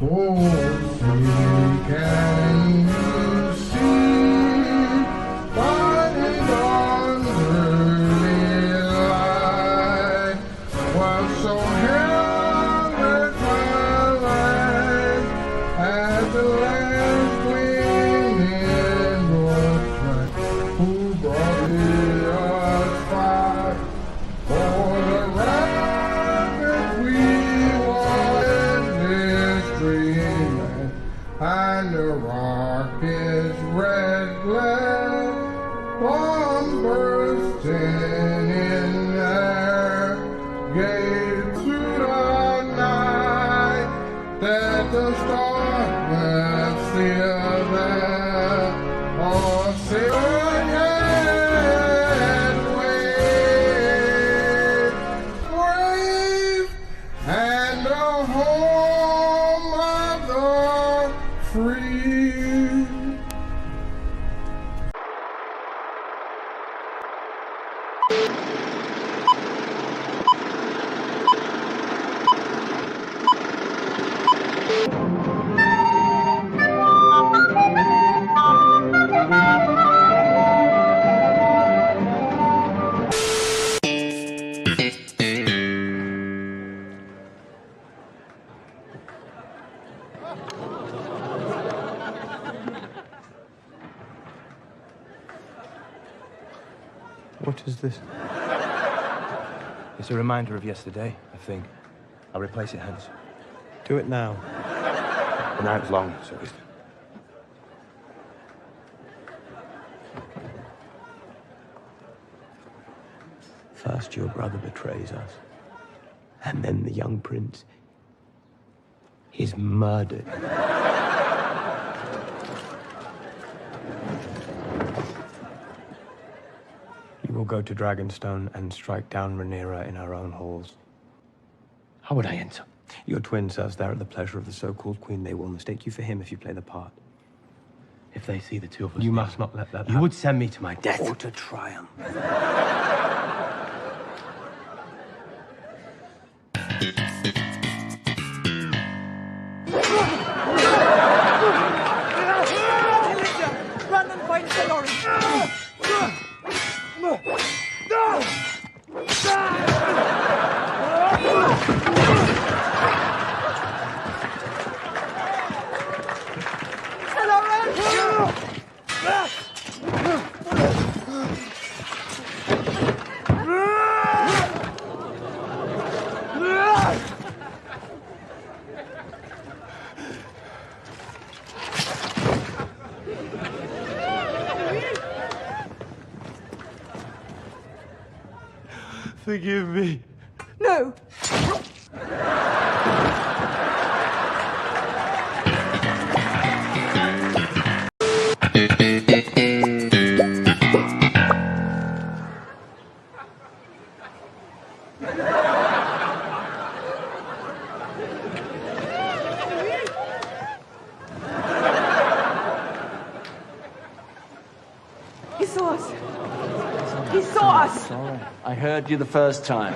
Oh, see, can you see what is underneath light? Was so held my life as the last gleaming was right. Who brought me us fire for the rabbit we wanted this dreamland, and the rocket's red glare, bomb bursting in there, gave to the night that the stars were still there, or silver yet wave, and the home of the free. What is this? It's a reminder of yesterday, I think. I'll replace it, Hans. Do it now. The night's long, so it's... First your brother betrays us, and then the young prince is murdered. You will go to Dragonstone and strike down Rhaenyra in her own halls. How would I enter? Your twin serves there at the pleasure of the so-called queen. They will mistake you for him if you play the part. If they see the two of us... You must not let that happen. You would send me to my death. Or to triumph. Run and find Salori. Forgive me. No. He saw us. He saw us. Sorry. I heard you the first time.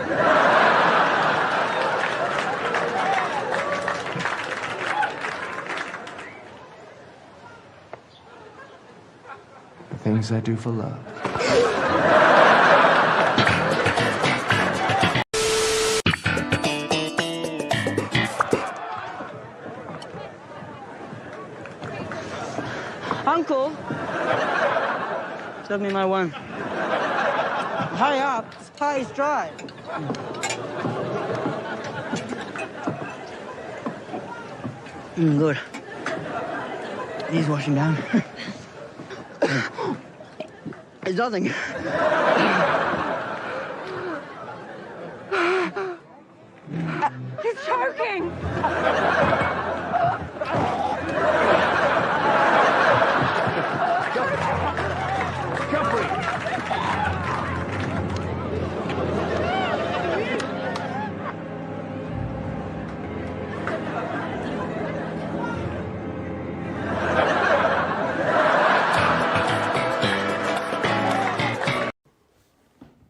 The things I do for love. Uncle, serve me my one. Hurry up, this pie is dry. Good. He's washing down. It's nothing. He's choking.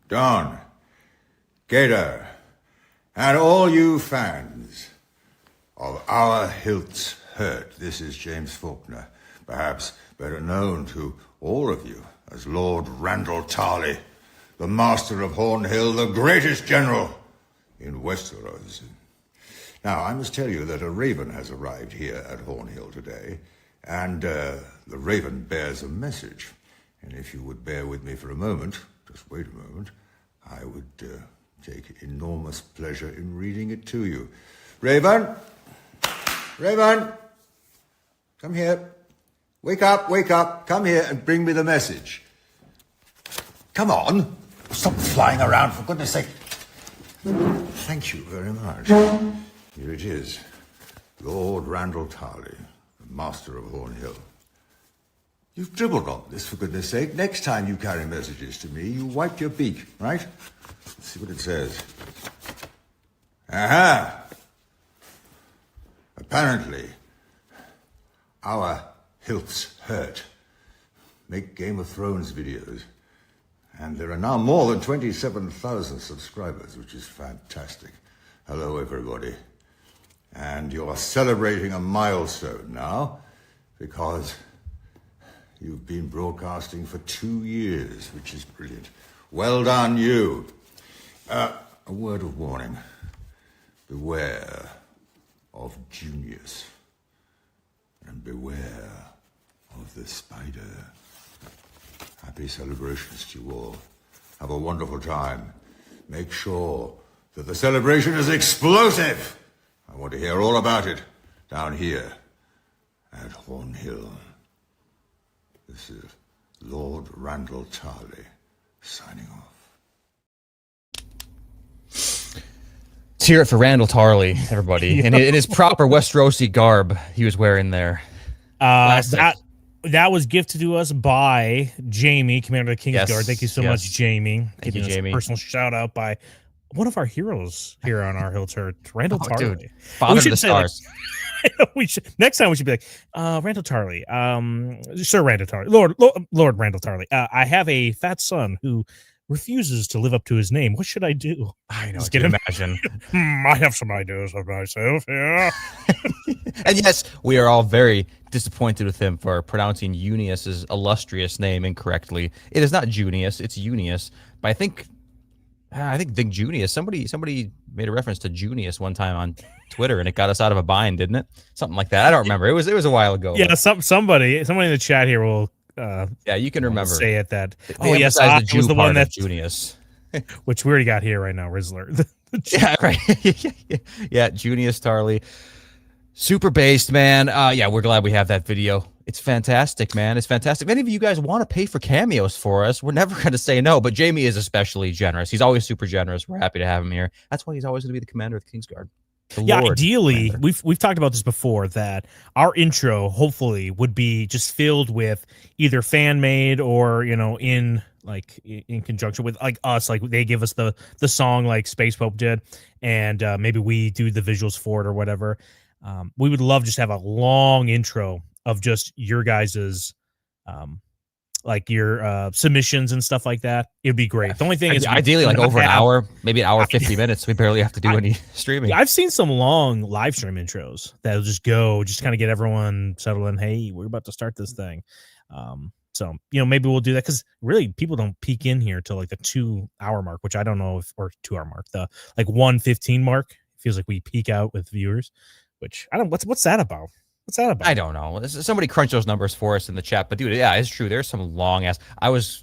Don, Gator, and all you fans, of our hilts hurt. This is James Faulkner, perhaps better known to all of you as Lord Randall Tarley, the master of Hornhill, the greatest general in Westeros. Now, I must tell you that a raven has arrived here at Hornhill today, and the raven bears a message. And if you would bear with me for a moment, just wait a moment, I would take enormous pleasure in reading it to you. Raven! Raven! Come here. Wake up, come here and bring me the message. Come on, stop flying around, for goodness sake. Thank you very much. Here it is. Lord Randall Tarley, the master of Hornhill. You've dribbled on this, for goodness sake. Next time you carry messages to me, you wipe your beak, right? Let's see what it says. Aha! Apparently, our hilts hurt. Make Game of Thrones videos. And there are now more than 27,000 subscribers, which is fantastic. Hello, everybody. And you're celebrating a milestone now, because you've been broadcasting for 2 years, which is brilliant. Well done, you. A word of warning. Beware of Junius. And beware of the spider. Happy celebrations to you all. Have a wonderful time. Make sure that the celebration is explosive. I want to hear all about it down here at Hornhill. This is Lord Randall Tarley signing off. Let's hear it for Randall Tarley, everybody. And in his proper Westerosi garb he was wearing there. That was gifted to us by Jamie, Commander of the Kingsguard. Yes, Thank you so much, Jamie. Thank you, Jamie. A personal shout out by one of our heroes here on our Hill Church, Randall Tarley. Dude, father of the stars. Next time we should be like, Randall Tarley, Sir Randall Tarley, Lord Randall Tarley. I have a fat son who refuses to live up to his name. What should I do? I know. Just Can you imagine? I have some ideas of myself. Yeah. And yes, we are all very disappointed with him for pronouncing Junius's illustrious name incorrectly. It is not Junius, it's Junius. But I think Junius. Somebody made a reference to Junius one time on Twitter, and it got us out of a bind, didn't it? Something like that. I don't remember. It was a while ago. Yeah, somebody in the chat here will. Yeah, you can remember. Say it that. They yes, the Jew was the one that Junius. Which we already got here right now, Rizzler. Yeah, right. Yeah, Junius Tarley. Super based, man. Yeah, we're glad we have that video. It's fantastic, man. It's fantastic. If any of you guys want to pay for cameos for us, we're never going to say no, but Jamie is especially generous. He's always super generous. We're happy to have him here. That's why he's always going to be the commander of the Kingsguard. Ideally, commander. We've talked about this before, that our intro hopefully would be just filled with either fan made or, in conjunction with like us, like they give us the song like Space Pope did, and maybe we do the visuals for it or whatever. We would love just to have a long intro of just your guys's like your submissions and stuff like that. It'd be great. The only thing is ideally like over an hour, maybe an hour 50 minutes. We barely have to do any streaming. I've seen some long live stream intros that'll just kind of get everyone settled in. Hey, we're about to start this thing. So maybe we'll do that, because really people don't peek in here till like the 2 hour mark, which I don't know or 2 hour mark, the like 1:15 mark. It feels like we peak out with viewers, which I don't. What's that about? What's that about? I don't know. Somebody crunch those numbers for us in the chat. But dude, yeah, it's true. There's some long ass. I was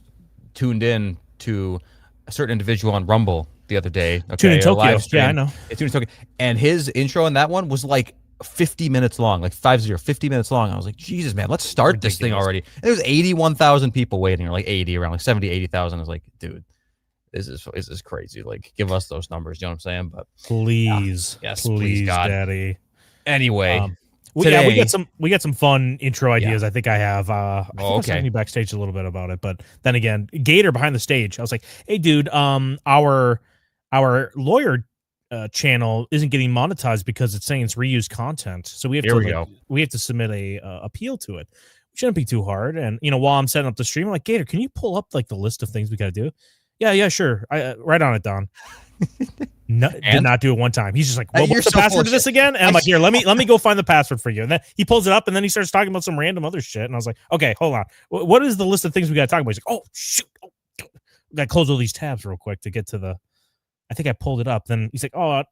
tuned in to a certain individual on Rumble the other day. Okay, Tuned in Tokyo. Yeah, I know. Tuned in Tokyo, and his intro in that one was like 50 minutes long, like 50 minutes long. I was like, Jesus, man, let's start this thing already. And there was 81,000 people waiting, or like 80, around like 70, 80,000. I was like, dude, this is crazy. Like, give us those numbers. You know what I'm saying? But please, yes, please, God, Daddy. Anyway. Today, we got some fun intro ideas. Yeah. I think I have. I think I was okay. talking to you backstage a little bit about it, but then again, Gator behind the stage. I was like, "Hey, dude, our lawyer channel isn't getting monetized because it's saying it's reused content. So we have to submit a appeal to it. It shouldn't be too hard. And while I'm setting up the stream, I'm like, Gator, can you pull up like the list of things we got to do? Yeah, sure. Right on it, Don. No, did And? not do it one time. He's just like, well, You're what's the so password to this bullshit. again? And I'm like, here, let me go find the password for you. And then he pulls it up, and then he starts talking about some random other shit. And I was like, okay, hold on. What is the list of things we got to talk about? He's like, oh shoot, we got to close all these tabs real quick to get to the. I think I pulled it up. Then he's like, oh,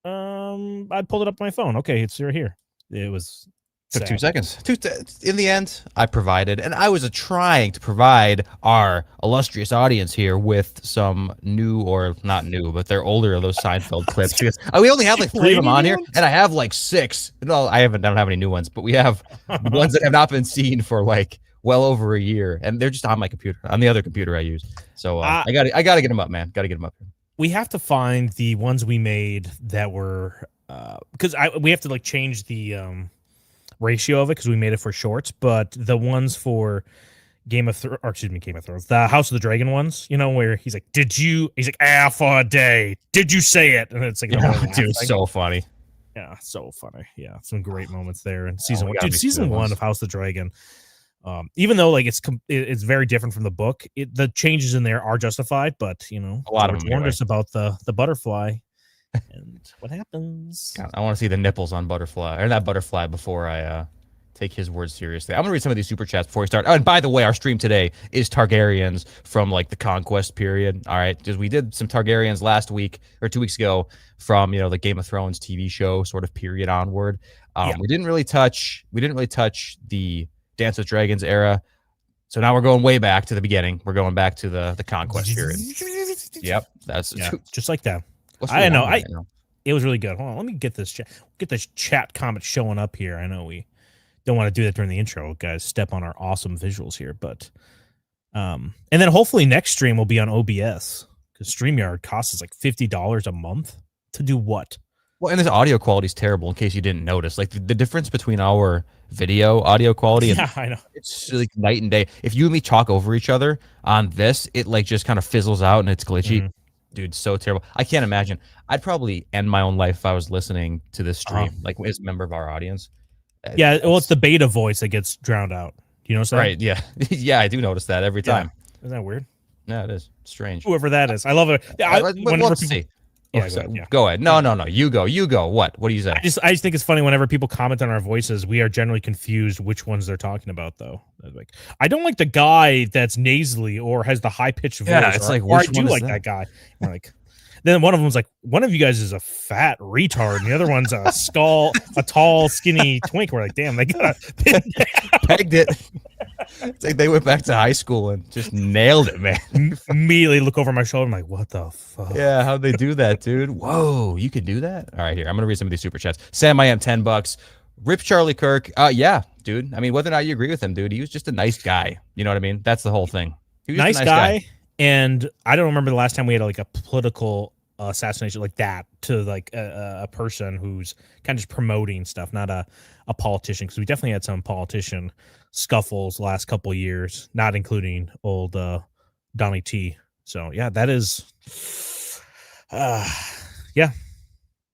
I pulled it up on my phone. Okay, it's right here. It was. Took sad. 2 seconds. In the end, I provided, and I was trying to provide our illustrious audience here with some new, or not new, but they're older of those Seinfeld clips. Because we only have like 3 of them on here, and I have like 6. No, I don't have any new ones, but we have ones that have not been seen for like well over a year, and they're just on my computer, on the other computer I use. So I got to get them up, man. Got to get them up. We have to find the ones we made that were because we have to like change the ratio of it because we made it for shorts, but the ones for Game of Thrones, the House of the Dragon ones, you know, where he's like, he's like, for a day, did you say it? And it's like, Dude, it's so funny. Yeah, so funny. Yeah, some great moments there in season one. gotta Dude, be season good 1 ones. of House of the Dragon, even though like it's very different from the book, the changes in there are justified, but you know, A lot of George them, warned anyway. us about the butterfly. And what happens? God, I want to see the nipples on Butterfly, or that Butterfly, before I take his words seriously. I'm gonna read some of these super chats before we start. Oh, and by the way, our stream today is Targaryens from like the Conquest period. All right, because we did some Targaryens last week or 2 weeks ago from the Game of Thrones TV show sort of period onward. We didn't really touch the Dance with Dragons era. So now we're going way back to the beginning. We're going back to the Conquest period. Yep, that's just like that. What's I know. going on right now? It was really good. Hold on, let me get this chat comment showing up here. I know we don't want to do that during the intro, guys. Step on our awesome visuals here, but and then hopefully next stream will be on OBS because StreamYard costs us like $50 a month to do what? Well, and this audio quality is terrible. In case you didn't notice, like the difference between our video audio quality, and I know it's like night and day. If you and me talk over each other on this, it like just kind of fizzles out and it's glitchy. Dude, so terrible. I can't imagine. I'd probably end my own life if I was listening to this stream, like as a member of our audience. Yeah, well, it's the beta voice that gets drowned out. You know what I'm saying? Right, yeah. Yeah, I do notice that every time. Isn't that weird? Yeah, it is. Strange. Whoever that is. I love it. Whenever people... Yeah, go ahead. No. You go. What do you say? I just think it's funny whenever people comment on our voices, we are generally confused which ones they're talking about, though. Like, I don't like the guy that's nasally or has the high pitched voice. Yeah, it's like, or I which do one is like that guy. And like, then one of them's like, one of you guys is a fat retard, and the other one's a tall, skinny twink. We're like, damn, they got pegged it. It's like they went back to high school and just nailed it, man. Immediately look over my shoulder. I'm like, what the fuck? Yeah, how'd they do that, dude? Whoa, you could do that? All right, here. I'm going to read some of these super chats. Sam, I am $10. Rip Charlie Kirk. Yeah, dude. I mean, whether or not you agree with him, dude, he was just a nice guy. You know what I mean? That's the whole thing. He was Nice just a guy. And I don't remember the last time we had like a political assassination like that to like a person who's kind of just promoting stuff, not a politician, because we definitely had some politician scuffles last couple of years, not including old Donnie T. So yeah, that is yeah,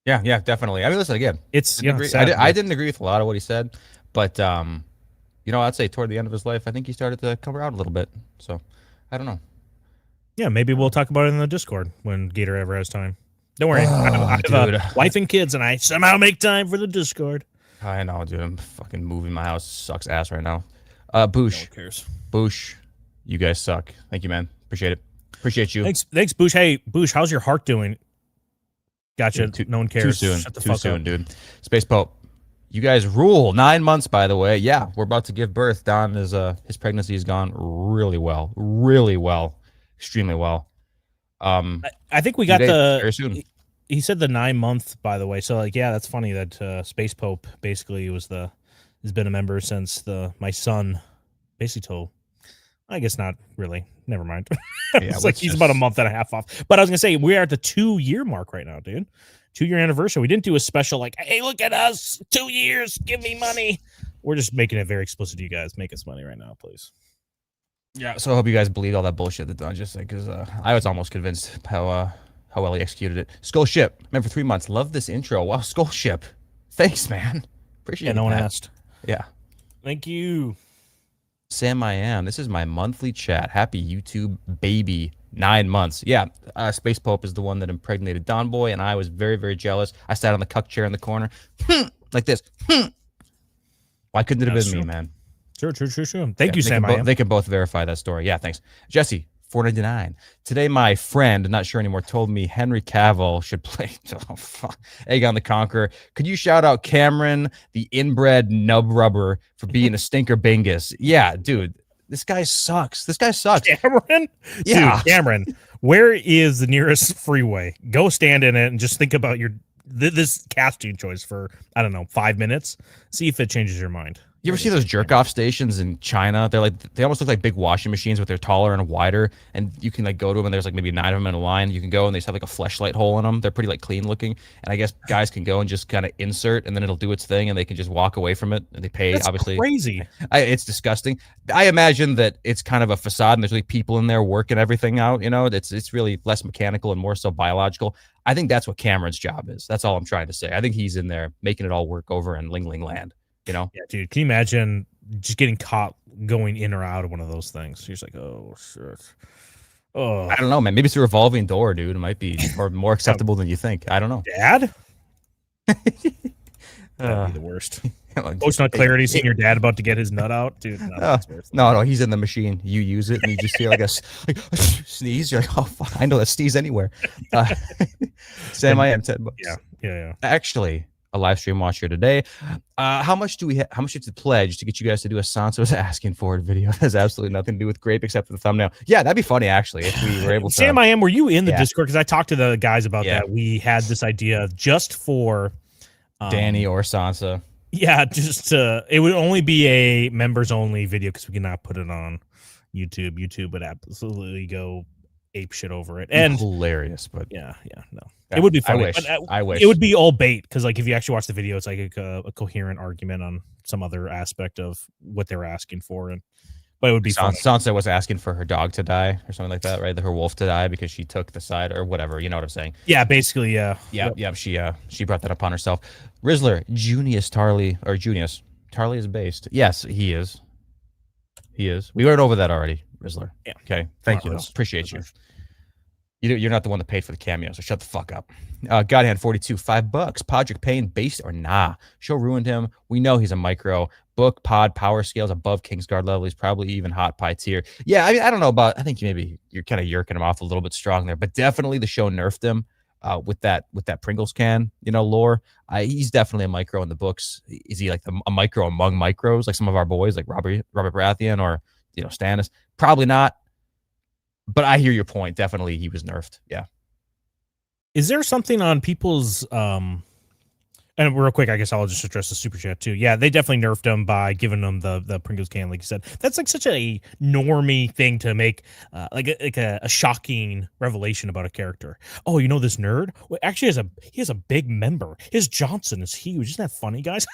definitely. I mean, listen, again, it's I didn't agree with a lot of what he said, but I'd say toward the end of his life, I think he started to come around a little bit. So I don't know. Yeah, maybe we'll talk about it in the Discord when Gator ever has time. Don't worry, I have a wife and kids, and I somehow make time for the Discord. I know, dude. I'm fucking moving. My house sucks ass right now. Boosh. No one cares. Boosh. You guys suck. Thank you, man. Appreciate it. Appreciate you. Thanks, Boosh. Hey, Boosh, how's your heart doing? Gotcha. No one cares. Too soon. Shut the Too fuck soon, up. dude. Space Pope. You guys rule. 9 months, by the way. Yeah, we're about to give birth. Don is his pregnancy has gone really well. Really well. Extremely well. I think we got very soon. He said the 9 month, by the way. So like, yeah, that's funny that Space Pope basically has been a member since my son basically told. I guess not really. Never mind. It's like he's about a month and a half off. But I was gonna say we are at the 2-year mark right now, dude. 2-year anniversary. We didn't do a special like, hey, look at us, 2 years, give me money. We're just making it very explicit to you guys. Make us money right now, please. Yeah, so I hope you guys believe all that bullshit that Don just said, because I was almost convinced how well he executed it. Skull Ship, man, for 3 months. Love this intro. Wow, Skull Ship. Thanks, man. Appreciate it. Yeah, no one asked. Yeah. Thank you. Sam I am. This is my monthly chat. Happy YouTube baby 9 months. Yeah, Space Pope is the one that impregnated Don Boy, and I was very, very jealous. I sat on the cuck chair in the corner, like this. Why couldn't it have been me, man? Sure. Thank you, Sam. They can both verify that story. Yeah, thanks. Jesse, $4.99. Today, my friend, not sure anymore, told me Henry Cavill should play Aegon the Conqueror. Could you shout out Cameron, the inbred nub rubber, for being a stinker bingus? Yeah, dude. This guy sucks. Cameron? Yeah. Dude, Cameron, where is the nearest freeway? Go stand in it and just think about this casting choice for, I don't know, 5 minutes. See if it changes your mind. You ever see those jerk-off stations in China? They almost look like big washing machines, but they're taller and wider. And you can go to them, and there's maybe 9 of them in a line. You can go, and they just have a fleshlight hole in them. They're pretty clean looking. And I guess guys can go and just kind of insert, and then it'll do its thing, and they can just walk away from it. And they pay, That's obviously. Crazy. It's disgusting. I imagine that it's kind of a facade, and there's really people in there working everything out. It's really less mechanical and more so biological. I think that's what Cameron's job is. That's all I'm trying to say. I think he's in there making it all work over in Ling Ling Land. Yeah, dude. Can you imagine just getting caught going in or out of one of those things? You're just like, oh shit. Oh, I don't know, man. Maybe it's a revolving door, dude. It might be more acceptable than you think. I don't know. Dad? That'd be the worst. Post on clarity, seeing your dad about to get his nut out, dude. No, he's in the machine. You use it, and you just hear a sneeze. You're like, oh fuck, I know that sneeze anywhere. Sam, I am $10. Yeah. Actually, a live stream watcher today. How much do we? How much is the pledge to get you guys to do a Sansa's asking for it video? It has absolutely nothing to do with Grape except for the thumbnail. Yeah, that'd be funny actually if we were able to. Sam, were you in the Discord? Because I talked to the guys about that. We had this idea just for Danny or Sansa. Yeah, it would only be a members only video because we cannot put it on YouTube. YouTube would absolutely go ape shit over it. And hilarious, but no. It would be funny. I wish. It would be all bait because if you actually watch the video, it's like a coherent argument on some other aspect of what they're asking for. But it would be funny. Sansa was asking for her dog to die or something like that, right? Her wolf to die because she took the side or whatever. You know what I'm saying? Yeah, basically, yeah. Yeah. She brought that upon herself. Rizzler, Junius Tarly or Junius Tarly is based. Yes, he is. We went over that already, Rizzler. Yeah. Okay. Thank you. Appreciate you. You're not the one that paid for the cameo, so shut the fuck up. Godhand 42, $5. Podrick Payne, based or nah? Show ruined him. We know he's a micro. Book, pod, power scales above Kingsguard level. He's probably even hot pie tier. Yeah, I don't know about. I think maybe you're kind of yerking him off a little bit strong there, but definitely the show nerfed him with that Pringles can, lore. He's definitely a micro in the books. Is he like a micro among micros, like some of our boys, like Robert Baratheon or Stannis? Probably not. But I hear your point. Definitely, he was nerfed. Yeah. Is there something on people's and real quick, I guess I'll just address the super chat too. Yeah, they definitely nerfed him by giving him the Pringles can, like you said. That's like such a normie thing to make, like a shocking revelation about a character. Oh, this nerd? Well, actually, he has a big member. His Johnson is huge. Isn't that funny, guys?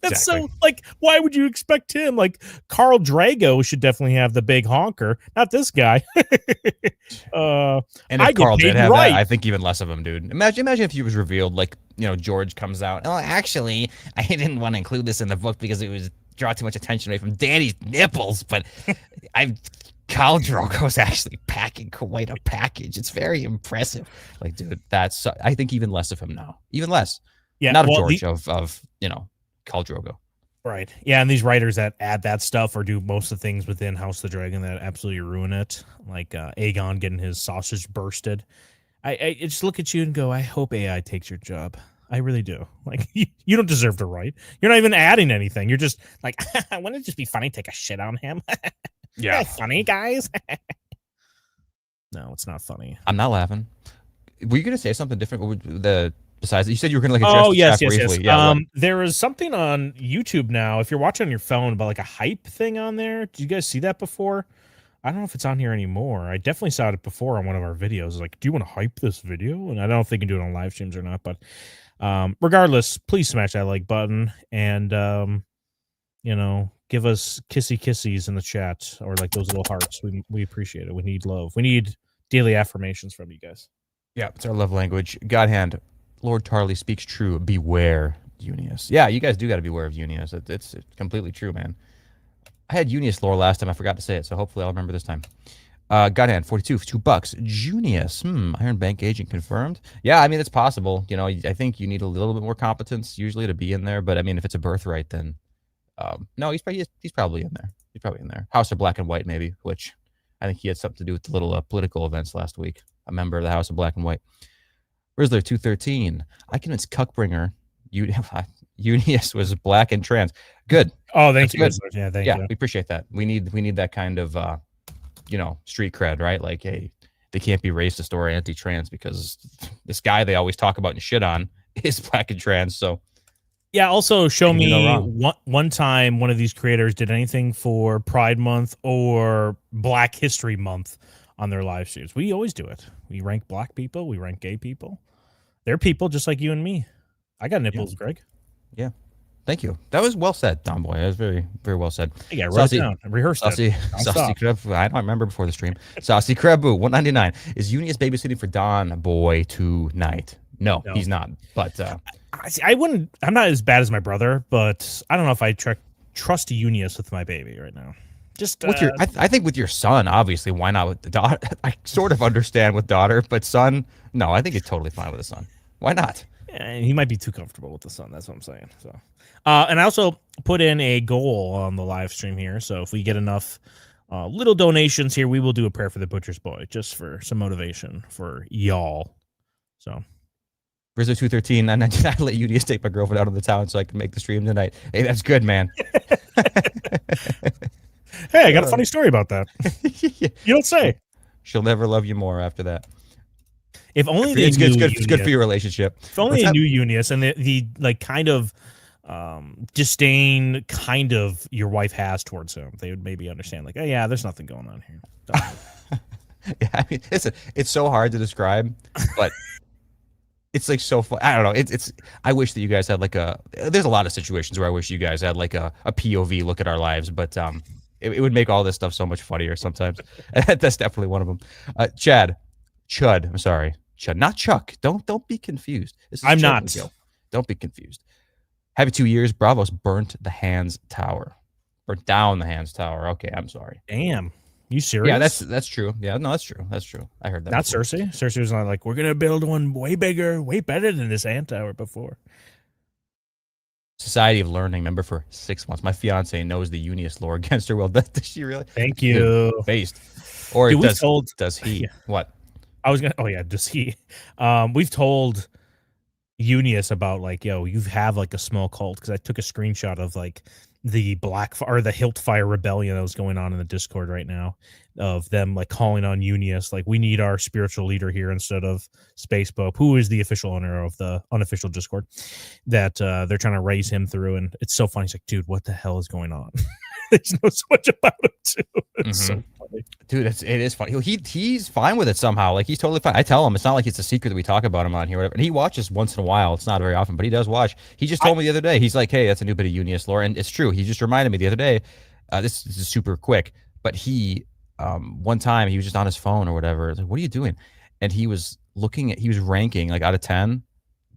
That's exactly. So why would you expect him? Like Carl Drago should definitely have the big honker, not this guy. And if Carl did have that, I think even less of him, dude. Imagine if he was revealed, George comes out. Oh, actually, I didn't want to include this in the book because it was draw too much attention away from Danny's nipples, but Khal Drogo's actually packing quite a package. It's very impressive. Dude, I think even less of him now. Even less. Yeah, not of George, of Khal Drogo. Right. Yeah, and these writers that add that stuff or do most of the things within House of the Dragon that absolutely ruin it, like Aegon getting his sausage bursted. I just look at you and go, I hope AI takes your job. I really do. You don't deserve to write. You're not even adding anything. You're just like, wouldn't it just be funny to take a shit on him? Yeah. Funny, guys. No, it's not funny. I'm not laughing. Were you going to say something different? Besides, you said you were going to address the chat briefly. Yes. Yeah, there is something on YouTube now. If you're watching on your phone about a hype thing on there, did you guys see that before? I don't know if it's on here anymore. I definitely saw it before on one of our videos. Do you want to hype this video? And I don't know if they can do it on live streams or not. But regardless, please smash that like button and give us kissy kissies in the chat or those little hearts. We appreciate it. We need love. We need daily affirmations from you guys. Yeah, it's our love language. Godhand. Lord Tarly speaks true. Beware, Unius. Yeah, you guys do got to beware of Unius. It's completely true, man. I had Unius lore last time. I forgot to say it, so hopefully I'll remember this time. Godhand 42 for $2. Junius, Iron Bank agent confirmed. Yeah, I mean it's possible. You know, I think you need a little bit more competence usually to be in there. But I mean, if it's a birthright, then no, he's probably in there. He's probably in there. House of Black and White, maybe, which I think he had something to do with the little political events last week. A member of the House of Black and White. Rizzler 213. I convinced Cuckbringer. Unius was black and trans. Good. Oh, thank you. Good. Yeah, thank you. We appreciate that. We need that kind of street cred, right? Like, hey, they can't be racist or anti-trans because this guy they always talk about and shit on is black and trans. So yeah, also show me one time one of these creators did anything for Pride Month or Black History Month on their live streams. We always do it. We rank black people. We rank gay people. They're people just like you and me. I got nipples, Greg. Yeah. Thank you. That was well said, Don Boy. That was very, very well said. Yeah, wrote it down. Rehearsed it. Saucy Crab. I don't remember before the stream. Saucy Krabu, 199. Is Unius babysitting for Don Boy tonight? No, he's not. But I wouldn't. I'm not as bad as my brother, but I don't know if I trust Unius with my baby right now. Just with your, I think with your son, obviously, why not with the daughter? I sort of understand with daughter, but son, no, I think it's totally fine with the son. Why not? Yeah, he might be too comfortable with the son. That's what I'm saying. So, and I also put in a goal on the live stream here. So if we get enough little donations here, we will do a prayer for the butcher's boy, just for some motivation for y'all. So. Rizzo 213, I let Unius take my girlfriend out of the town so I can make the stream tonight. Hey, that's good, man. Hey, I got a funny story about that. You don't say. She'll never love you more after that. If only it's good for your relationship. If only they knew Unius and the like kind of disdain kind of your wife has towards him, they would maybe understand. Like, oh yeah, there's nothing going on here. Yeah, I mean, it's so hard to describe, but. It's like so fun. I don't know. It's. I wish that you guys had like a. There's a lot of situations where I wish you guys had like a POV look at our lives, but it would make all this stuff so much funnier sometimes. That's definitely one of them. Chud. I'm sorry, Chud, not Chuck. Don't be confused. I'm not. Don't be confused. Happy 2 years. Bravos burnt the Hands Tower. Burnt down the Hands Tower. Okay, I'm sorry. Damn. You serious? Yeah, that's true. Yeah, no, that's true. That's true. I heard that. Not before. Cersei. Cersei was not like, we're gonna build one way bigger, way better than this ant tower before. Society of Learning member for 6 months. My fiance knows the Unius lore against her will. Does she really? Thank you. Based. Or dude, does he? Yeah. What? I was gonna. Oh yeah, does he? We've told Unius about like, yo, you have like a small cult because I took a screenshot of like the Hiltfire rebellion that was going on in the Discord right now of them like calling on Unius, like we need our spiritual leader here instead of Space Pope, who is the official owner of the unofficial Discord, that they're trying to raise him through. And it's so funny. He's like, dude, what the hell is going on? They know so much about him too. It's so funny. Dude, it is funny. He's fine with it somehow. Like he's totally fine. I tell him it's not like it's a secret that we talk about him on here, whatever. And he watches once in a while. It's not very often, but he does watch. He just told me the other day. He's like, "Hey, that's a new bit of Unius lore," and it's true. He just reminded me the other day. This is super quick, but he one time he was just on his phone or whatever. Like, what are you doing? And he was ranking like out of 10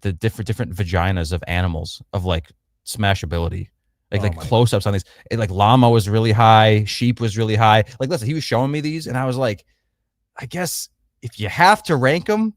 the different vaginas of animals of like smashability. Like close-ups on these. Like llama was really high, sheep was really high. Like listen, he was showing me these and I was like, I guess if you have to rank them,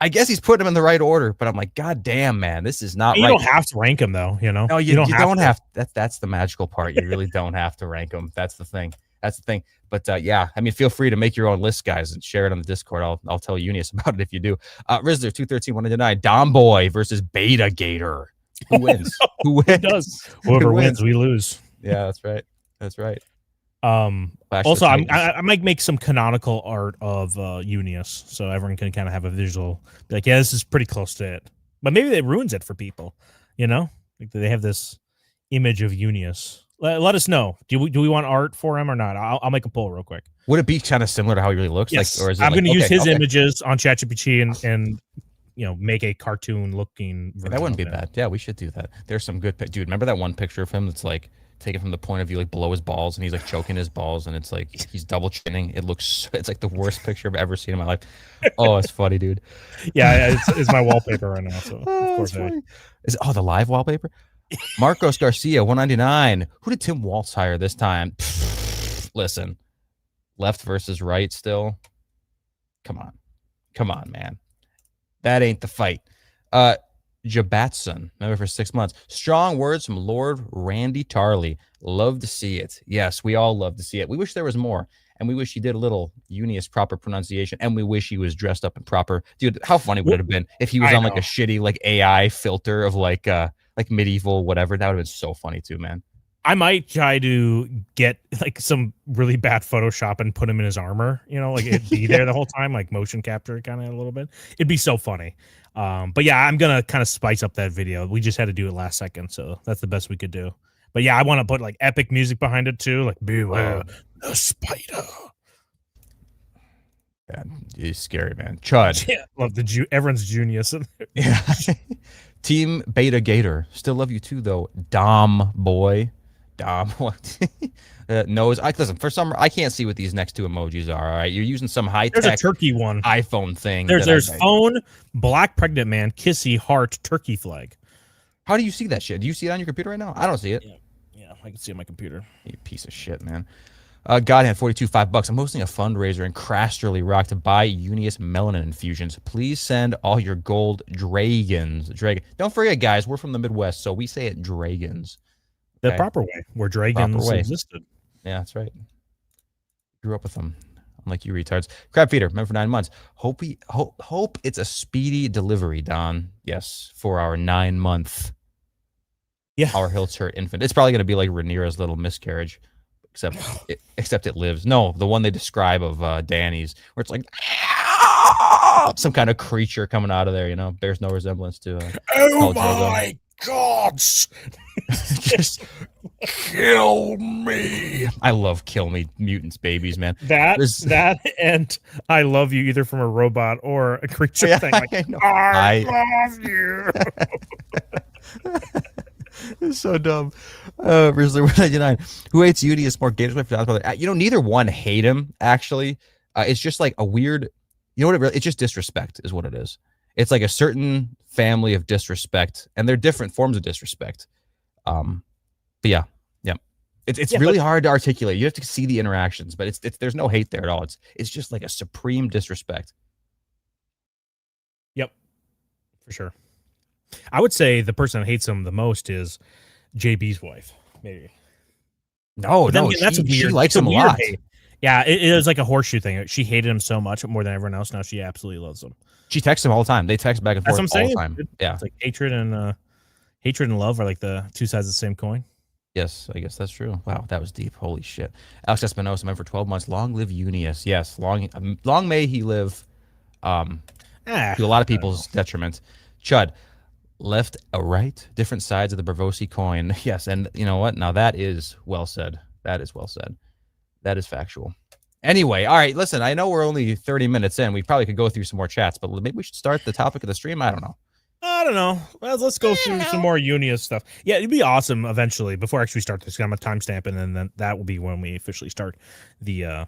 I guess he's putting them in the right order, but I'm like, god damn, man, this is not you right. Don't have to rank them though, you know. No, you don't have that's the magical part. You really don't have to rank them. That's the thing. But yeah, I mean, feel free to make your own list, guys, and share it on the Discord. I'll tell Unius about it if you do. Rizzler 213 109 Dom Boy versus Beta Gator. Who wins? Who wins? Who does? Whoever wins, we lose. Yeah, that's right. That's right. Also, I might make some canonical art of Unius, so everyone can kind of have a visual. Be like, yeah, this is pretty close to it. But maybe it ruins it for people. You know, like they have this image of Unius. Let us know. Do we want art for him or not? I'll make a poll real quick. Would it be kind of similar to how he really looks? Yes. Like, or is it I'm going to use his okay. images on ChatGPT and make a cartoon looking version. That wouldn't be bad. Yeah, we should do that. There's some good dude. Remember that one picture of him that's like taken from the point of view like below his balls and he's like choking his balls and it's like he's double chinning. It's like the worst picture I've ever seen in my life. Oh, it's funny, dude. Yeah, it's my wallpaper right now. So of course the live wallpaper? Marcos Garcia 199. Who did Tim Waltz hire this time? Listen, left versus right still. Come on, man. That ain't the fight. Jabatson, member for 6 months. Strong words from Lord Randy Tarley. Love to see it. Yes, we all love to see it. We wish there was more, and we wish he did a little Unius proper pronunciation, and we wish he was dressed up in proper. Dude, how funny would it have been if he was on like a shitty like AI filter of like medieval whatever? That would have been so funny too, man. I might try to get like some really bad Photoshop and put him in his armor, like it'd be there the whole time, like motion capture kind of a little bit. It'd be so funny. But yeah, I'm going to kind of spice up that video. We just had to do it last second. So that's the best we could do. But yeah, I want to put like epic music behind it too. Like beware the spider. Yeah, he's scary, man. Chud. Yeah, love everyone's genius. Yeah. Team Beta Gator. Still love you too though. Dom boy. Nose. Listen, for some, I can't see what these next two emojis are. All right, you're using some high tech. There's a turkey one. iPhone thing. There's phone, black pregnant man, kissy heart, turkey flag. How do you see that shit? Do you see it on your computer right now? I don't see it. Yeah, I can see it on my computer. You piece of shit, man. Godhand 42 $5. I'm hosting a fundraiser in Crasterly Rock to buy Unius melanin infusions. Please send all your gold dragons. Don't forget, guys, we're from the Midwest, so we say it dragons. The proper way, where dragons existed. Yeah, that's right. Grew up with them, unlike you retards. Crab feeder, member for 9 months. Hope it's a speedy delivery, Don. Yes, for our 9-month. Yeah, our Hiltshire infant. It's probably going to be like Rhaenyra's little miscarriage, except it lives. No, the one they describe of Danny's, where it's like some kind of creature coming out of there. Bears no resemblance to. Oh my God! Just kill me. I love kill me mutants babies, man. That and I love you either from a robot or a creature thing. Like, I love you. It's so dumb. Rizzler 199. Who hates Unius more? Gators? Neither one hate him, actually. It's just like a weird, it's just disrespect is what it is. It's like a certain family of disrespect, and they're different forms of disrespect. But yeah. It's really hard to articulate. You have to see the interactions, but it's there's no hate there at all. It's just like a supreme disrespect. Yep, for sure. I would say the person that hates him the most is JB's wife, maybe. No, that's weird. She likes him a lot. Hate. Yeah, it was like a horseshoe thing. She hated him so much, more than everyone else. Now she absolutely loves him. She texts him all the time. They text back and forth all the time. Yeah, it's like hatred and love are like the two sides of the same coin. Yes, I guess that's true. Wow, that was deep. Holy shit. Alex Espinosa, member for 12 months. Long live Unius. Yes, long may he live. To a lot of people's detriment. Chud. Left or right, different sides of the Bravosi coin. Yes, and you know what? Now that is well said. That is well said. That is factual. Anyway, all right, listen, I know we're only 30 minutes in. We probably could go through some more chats, but maybe we should start the topic of the stream. I don't know. Well, let's go through some more Unius stuff. Yeah, it'd be awesome eventually. Before I actually start this, I'm going to timestamp it, and then that will be when we officially start the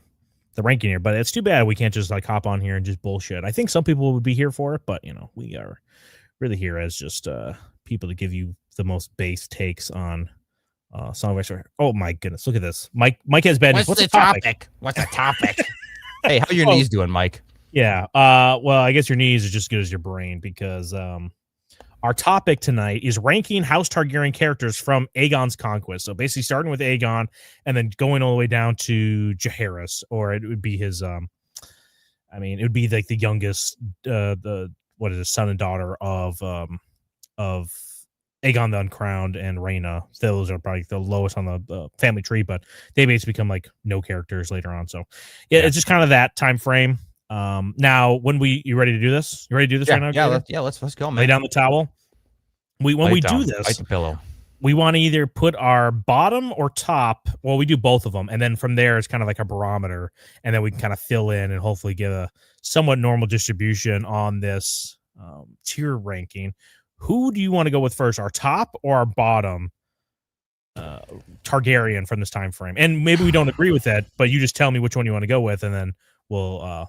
ranking here. But it's too bad we can't just like hop on here and just bullshit. I think some people would be here for it, but we are really here as just people to give you the most base takes on Song of Ice. Oh my goodness, look at this. Mike has bad news. What's the topic? What's the topic? Hey, how are your knees doing, Mike? Yeah. Well, I guess your knees are just as good as your brain, because our topic tonight is ranking House Targaryen characters from Aegon's Conquest. So basically starting with Aegon and then going all the way down to Jaehaerys, or it would be his it would be like the youngest son and daughter of Aegon the Uncrowned and Rhaena. Those are probably the lowest on the family tree, but they basically become like no characters later on. So yeah, it's just kind of that time frame. Now, you ready to do this? You ready to do this right now? Yeah, let's go, man. Lay down the towel. When we do this, bite the pillow. We want to either put our bottom or top. Well, we do both of them, and then from there it's kind of like a barometer, and then we can kind of fill in and hopefully give a somewhat normal distribution on this tier ranking. Who do you want to go with first, our top or our bottom Targaryen from this time frame? And maybe we don't agree with that, but you just tell me which one you want to go with, and then we'll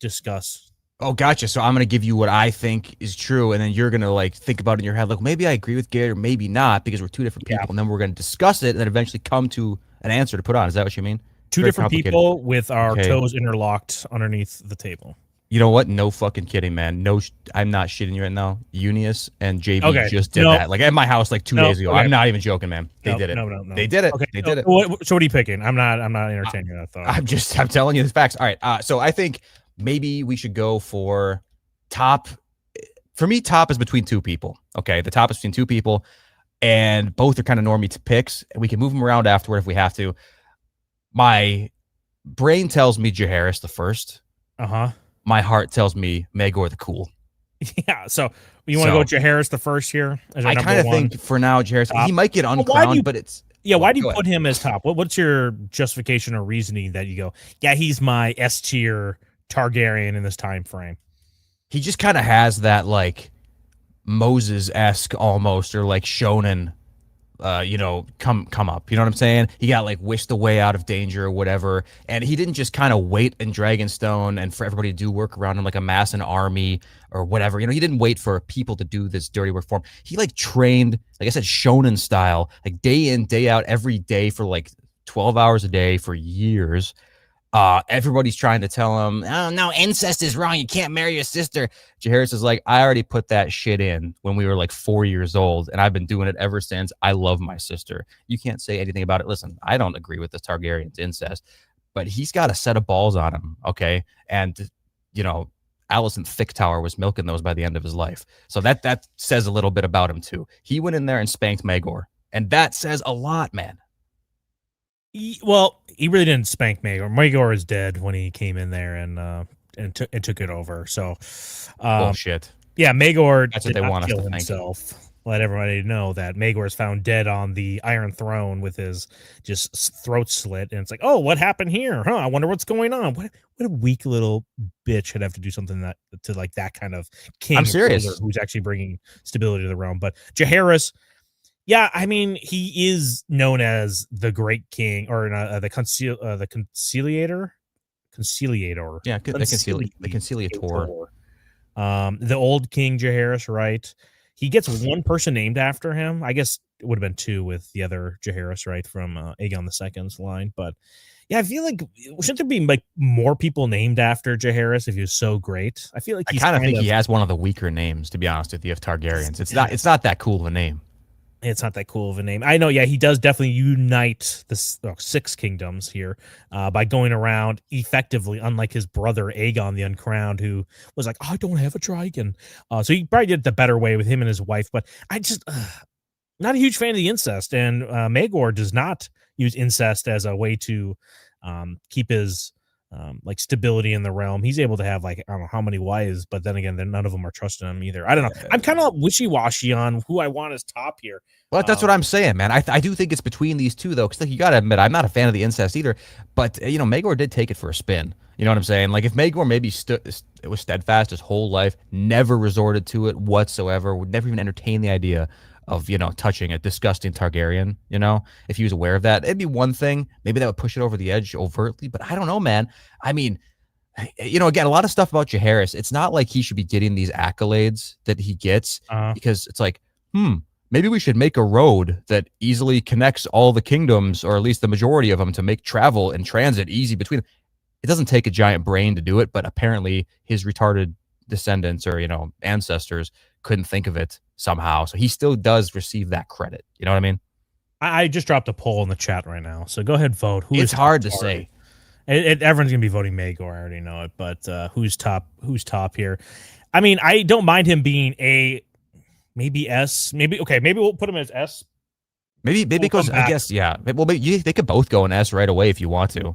discuss. Oh, gotcha. So I'm going to give you what I think is true, and then you're going to like think about it in your head. Like, maybe I agree with Gator, maybe not, because we're two different people, and then we're going to discuss it and then eventually come to an answer to put on. Is that what you mean? two Very different complicated. people with our Okay. toes interlocked underneath the table. You know what? No fucking kidding, man. No, I'm not shitting you right now. Eunice and JB Okay. just did No. that. Like at my house, like 2 No, days ago. okay. I'm not even joking, man. They No, did it. No. They did it. Okay. They did it. So what are you picking? I'm not entertaining that thought. I'm telling you the facts. All right. So I think maybe we should go for top. For me, top is between two people. Okay. The top is between two people, and both are kind of normie picks. And we can move them around afterward if we have to. My brain tells me Jaehaerys the first. Uh-huh. My heart tells me Maegor the Cool. Yeah. So you want to go with Jaehaerys the first here? As our I number kind of one? think for now, Jaehaerys, Top. he might get why do uncrowned, you- but it's. Yeah, why do you Go put ahead. him as top? What's your justification or reasoning that you go, yeah, he's my S tier Targaryen in this time frame? He just kind of has that like Moses-esque almost, or like shonen, come up. You know what I'm saying? He got like wished away out of danger or whatever, and he didn't just kind of wait in Dragonstone and for everybody to do work around him, like amass an army or whatever. You know, he didn't wait for people to do this dirty work for him. He like trained, like I said, shonen style, like day in, day out, every day for like 12 hours a day for years. Everybody's trying to tell him, oh no, incest is wrong. You can't marry your sister. Jaehaerys is like, I already put that shit in when we were like 4 years old, and I've been doing it ever since. I love my sister. You can't say anything about it. Listen, I don't agree with the Targaryens incest, but he's got a set of balls on him, okay? And Alicent Thicktower was milking those by the end of his life. So that says a little bit about him too. He went in there and spanked Maegor, and that says a lot, man. Well, he really didn't spank Maegor. Maegor is dead when he came in there and took it over. So, Bullshit. yeah, Maegor That's did what they not want us kill to think. himself. Let everybody know that Maegor is found dead on the Iron Throne with his just throat slit, and it's like, oh, what happened here? Huh? I wonder what's going on. What a weak little bitch would have to do something that kind of king. I'm serious. Who's actually bringing stability to the realm. But Jaehaerys. Yeah, I mean, he is known as the Great King, or the Conciliator. Yeah, the Conciliator. The old King Jaehaerys, right? He gets one person named after him. I guess it would have been two with the other Jaehaerys, right, from Aegon II's line. But yeah, I feel like shouldn't there be like more people named after Jaehaerys if he was so great? I feel like I kind of think he has one of the weaker names, to be honest with you, of Targaryens. It's not that cool of a name. It's not that cool of a name. I know, yeah, he does definitely unite the 6 kingdoms here by going around effectively, unlike his brother Aegon the Uncrowned, who was like, I don't have a dragon. So he probably did it the better way with him and his wife, but I just, not a huge fan of the incest, and Maegor does not use incest as a way to keep his like stability in the realm. He's able to have like I don't know how many wives, but then again, none of them are trusting him either. I don't know. I'm kind of wishy-washy on who I want as top here. Well, that's what I'm saying, man. I do think it's between these two though, because like, you got to admit, I'm not a fan of the incest either. But Maegor did take it for a spin. You know what I'm saying? Like if Maegor maybe it was steadfast his whole life, never resorted to it whatsoever, would never even entertain the idea of touching a disgusting Targaryen, if he was aware of that, it'd be one thing. Maybe that would push it over the edge overtly, but I don't know, man. I mean, again, a lot of stuff about Jaehaerys, it's not like he should be getting these accolades that he gets because it's like, maybe we should make a road that easily connects all the kingdoms, or at least the majority of them, to make travel and transit easy between them. It doesn't take a giant brain to do it, but apparently his retarded descendants or ancestors couldn't think of it somehow, so he still does receive that credit. You know what I mean? I just dropped a poll in the chat right now, so go ahead, vote. It's hard to say. Everyone's gonna be voting Maegor. I already know it, but who's top here? I mean, I don't mind him being A, maybe S, maybe we'll put him as S. Maybe because I guess well, they could both go in S right away if you want to.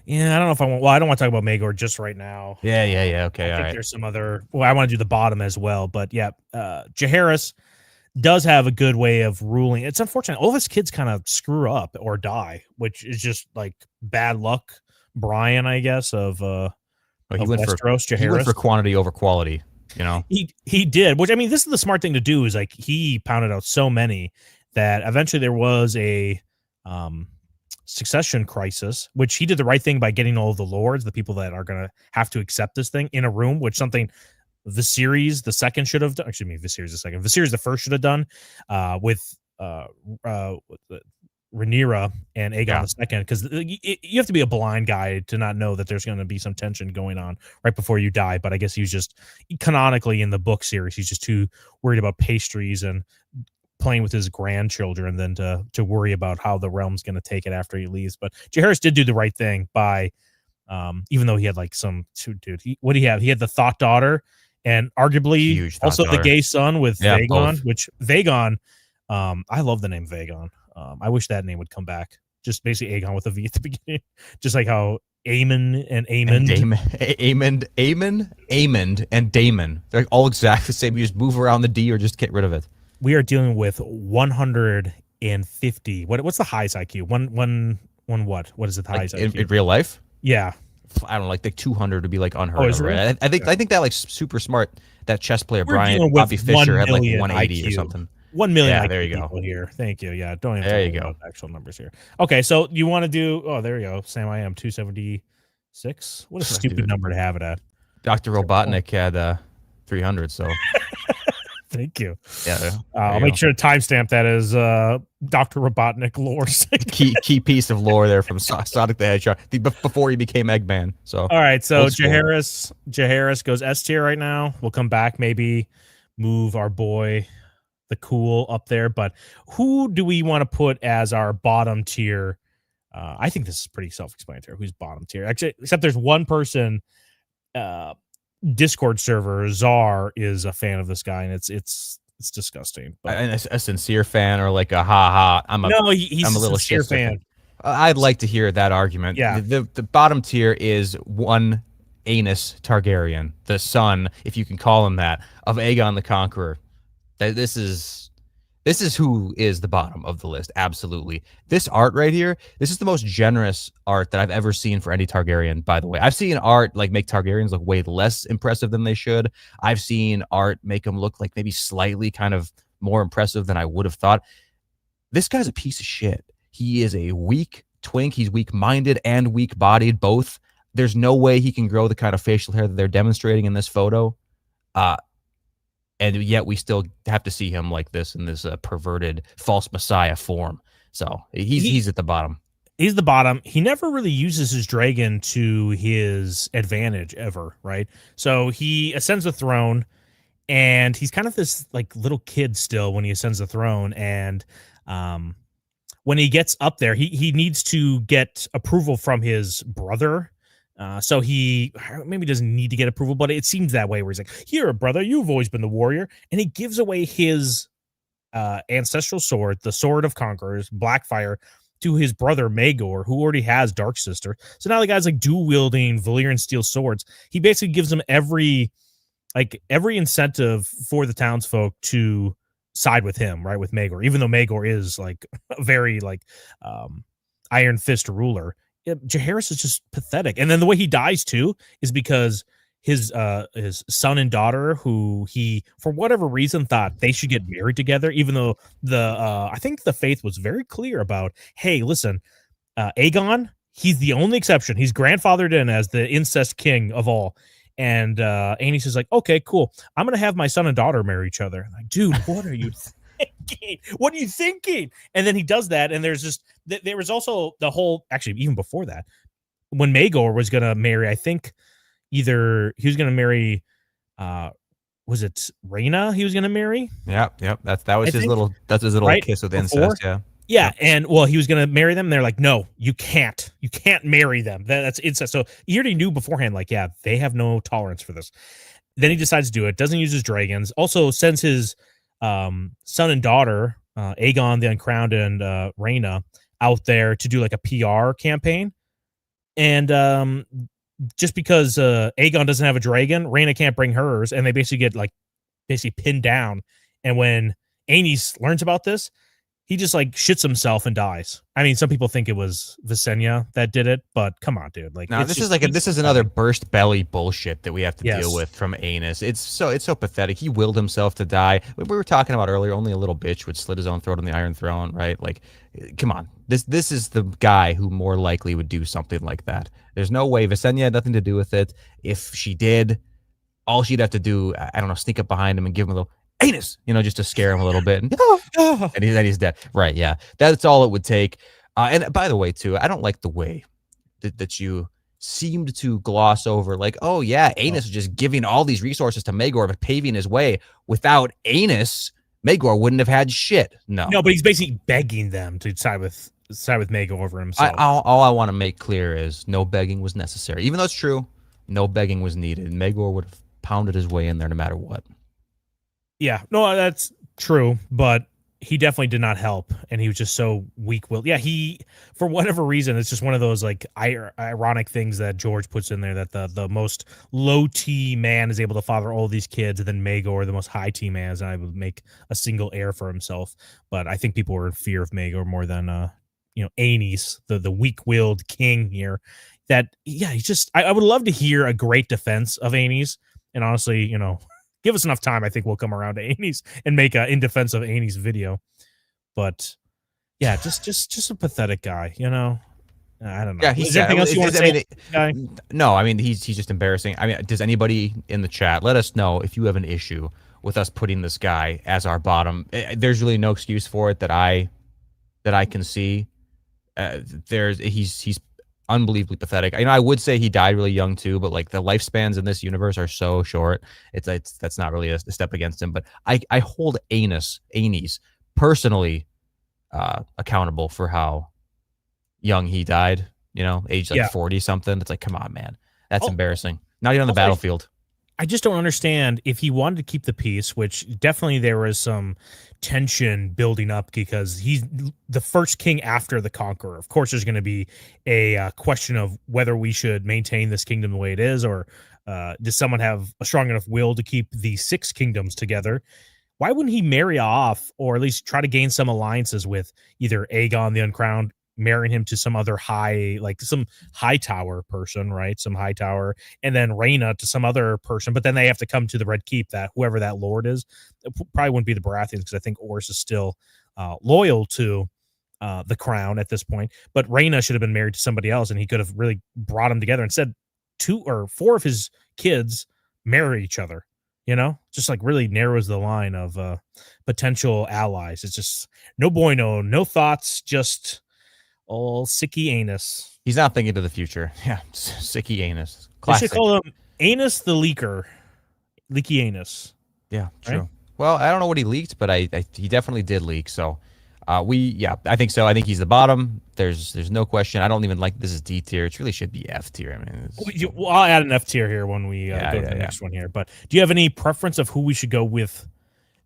Yeah, I don't know if I want. Well, I don't want to talk about Maegor just right now. Yeah. Okay, I think there's some other. Well, I want to do the bottom as well, but yeah, Jaehaerys does have a good way of ruling. It's unfortunate all of his kids kind of screw up or die, which is just like bad luck. Brian, I guess, of Westeros. He went for quantity over quality. He did, which I mean, this is the smart thing to do. Is like he pounded out so many that eventually there was a succession crisis, which he did the right thing by getting all of the lords, the people that are going to have to accept this thing, in a room, which something Viserys the second should have done. Excuse me, Viserys the second. Viserys the first should have done with Rhaenyra and Aegon Yeah. II, because you have to be a blind guy to not know that there's going to be some tension going on right before you die. But I guess he was just canonically in the book series, he's just too worried about pastries and playing with his grandchildren than to worry about how the realm's going to take it after he leaves. But Jaehaerys did do the right thing by, even though he had like what do he have? He had the thought daughter and arguably Huge thought also daughter. the gay son with Yeah, Vaegon, both. which Vaegon, I love the name Vaegon. I wish that name would come back. Just basically Aegon with a V at the beginning, just like how Aemon and Aemond. Aemond, and Damon. They're all exactly the same. You just move around the D or just get rid of it. We are dealing with 150. What's the highest IQ? One what? What is it? The highest IQ? In real life? Yeah. I don't know, like the 200 would be like unheard Oh, of. is it Right? really? I think that like super smart. That chess player We're Brian dealing with Bobby Fischer had like 1 million 180 or IQ. something. 1 million Yeah, IQ there you go. people here. Thank you. Yeah, don't even There you worry go. about actual numbers here. Okay, so you want to do? Oh, there you go. Sam, I am 276. What a stupid Dude. number to have it at. Dr. Robotnik had 300. So Thank you. yeah, I'll make sure to timestamp that as Dr. Robotnik lore. key piece of lore there from Sonic the Hedgehog before he became Eggman. So All right, so old school. Jaehaerys goes S tier right now. We'll come back, maybe move our boy the Cool up there. But who do we want to put as our bottom tier? I think this is pretty self-explanatory. Who's bottom tier? Actually, except there's one person. Discord server Czar is a fan of this guy, and it's disgusting. But a sincere fan or like a ha. I'm a he's I'm a a little sincere shit fan. I'd like to hear that argument. Yeah. The bottom tier is one Aenys Targaryen, the son, if you can call him that, of Aegon the Conqueror. This is who is the bottom of the list. Absolutely. This art right here, this is the most generous art that I've ever seen for any Targaryen, by the way. I've seen art like make Targaryens look way less impressive than they should. I've seen art make them look like maybe slightly kind of more impressive than I would have thought. This guy's a piece of shit. He is a weak twink. He's weak-minded and weak-bodied, both. There's no way he can grow the kind of facial hair that they're demonstrating in this photo. And yet we still have to see him like this in this perverted false messiah form. So he's at the bottom. He's the bottom. He never really uses his dragon to his advantage ever, right? So he ascends the throne, and he's kind of this like little kid still when he ascends the throne. And when he gets up there, he needs to get approval from his brother. So he maybe doesn't need to get approval, but it seems that way where he's like, here, brother, you've always been the warrior. And he gives away his ancestral sword, the Sword of Conquerors, Blackfire, to his brother Maegor, who already has Dark Sister. So now the guy's like dual wielding Valyrian steel swords. He basically gives him every incentive for the townsfolk to side with him, right? With Maegor, even though Maegor is like a very like iron fist ruler. Jaehaerys is just pathetic. And then the way he dies too is because his son and daughter, who he for whatever reason thought they should get married together, even though I think the faith was very clear about, hey, listen, Aegon, he's the only exception. He's grandfathered in as the incest king of all. And Aenys is like, okay, cool. I'm gonna have my son and daughter marry each other. Like, dude, what are you thinking? What are you thinking? And then he does that, and there was also the whole, actually, even before that, when Maegor was gonna marry, I think either he was gonna marry, was it Rhaena? He was gonna marry. Yep. That was his little right? kiss with Before? incest. Yeah. Yeah, and well, he was gonna marry them. And they're like, no, you can't marry them. That's incest. So he already knew beforehand, like, yeah, they have no tolerance for this. Then he decides to do it. Doesn't use his dragons. Also sends his son and daughter, Aegon the Uncrowned and Rhaena, out there to do like a PR campaign. And just because Aegon doesn't have a dragon, Rhaena can't bring hers, and they basically get pinned down. And when Aenys learns about this, he just like shits himself and dies. I mean, some people think it was Visenya that did it, but come on, dude. Like, No, this is another burst belly bullshit that we have to deal with from Aenys. It's so pathetic. He willed himself to die. We were talking about earlier, only a little bitch would slit his own throat on the Iron Throne, right? Like, come on. This is the guy who more likely would do something like that. There's no way. Visenya had nothing to do with it. If she did, all she'd have to do, I don't know, sneak up behind him and give him a little Anus, just to scare him a little bit, and, then he's dead. Right? Yeah, that's all it would take. And by the way, too, I don't like the way that you seemed to gloss over, like, oh yeah, Anus is just giving all these resources to Maegor, but paving his way. Without Anus, Maegor wouldn't have had shit. No, but he's basically begging them to side with Maegor over himself. All I want to make clear is no begging was necessary. Even though it's true, no begging was needed. Maegor would have pounded his way in there no matter what. Yeah, no, that's true, but he definitely did not help, and he was just so weak-willed. Yeah, he, for whatever reason, it's just one of those like ironic things that George puts in there, that the most low-T man is able to father all these kids, and then Maegor, the most high-T man, is not able to make a single heir for himself. But I think people were in fear of Maegor more than Aenys, the weak-willed king here. That, yeah, he's just, I would love to hear a great defense of Aenys, and honestly, give us enough time, I think we'll come around to Aenys and make a in defense of Aenys video. But yeah, just a pathetic guy, I don't know. Yeah, Is there anything else you want to say? No, I mean he's just embarrassing. I mean, does anybody in the chat let us know if you have an issue with us putting this guy as our bottom? There's really no excuse for it that I can see. He's unbelievably pathetic. I would say he died really young too, but like the lifespans in this universe are so short. That's not really a step against him. But I hold Aenys personally accountable for how young he died. Age 40 something. It's like, come on, man, that's embarrassing. Not even on the battlefield. I just don't understand if he wanted to keep the peace, which definitely there was some tension building up because he's the first king after the conqueror. Of course, there's going to be a question of whether we should maintain this kingdom the way it is, or does someone have a strong enough will to keep the 6 kingdoms together? Why wouldn't he marry off, or at least try to gain some alliances with either Aegon the Uncrowned, marrying him to some other some high tower person, right? Some high tower, and then Rhaena to some other person. But then they have to come to the Red Keep, that whoever that lord is. It probably wouldn't be the Baratheons, because I think Orys is still loyal to the crown at this point. But Rhaena should have been married to somebody else, and he could have really brought them together and said 2 or 4 of his kids marry each other. Just like really narrows the line of potential allies. It's just no bueno, no thoughts, just all sicky Aenys. He's not thinking to the future. Yeah, sicky Aenys. Classic. They should call him Aenys the Leaker. Leaky Aenys. Yeah, true. Right? Well, I don't know what he leaked, but he definitely did leak. So I think so. I think he's the bottom. There's no question. I don't even like this is D tier. It really should be F tier. I mean, I'll add an F tier here when we go to the next one here. But do you have any preference of who we should go with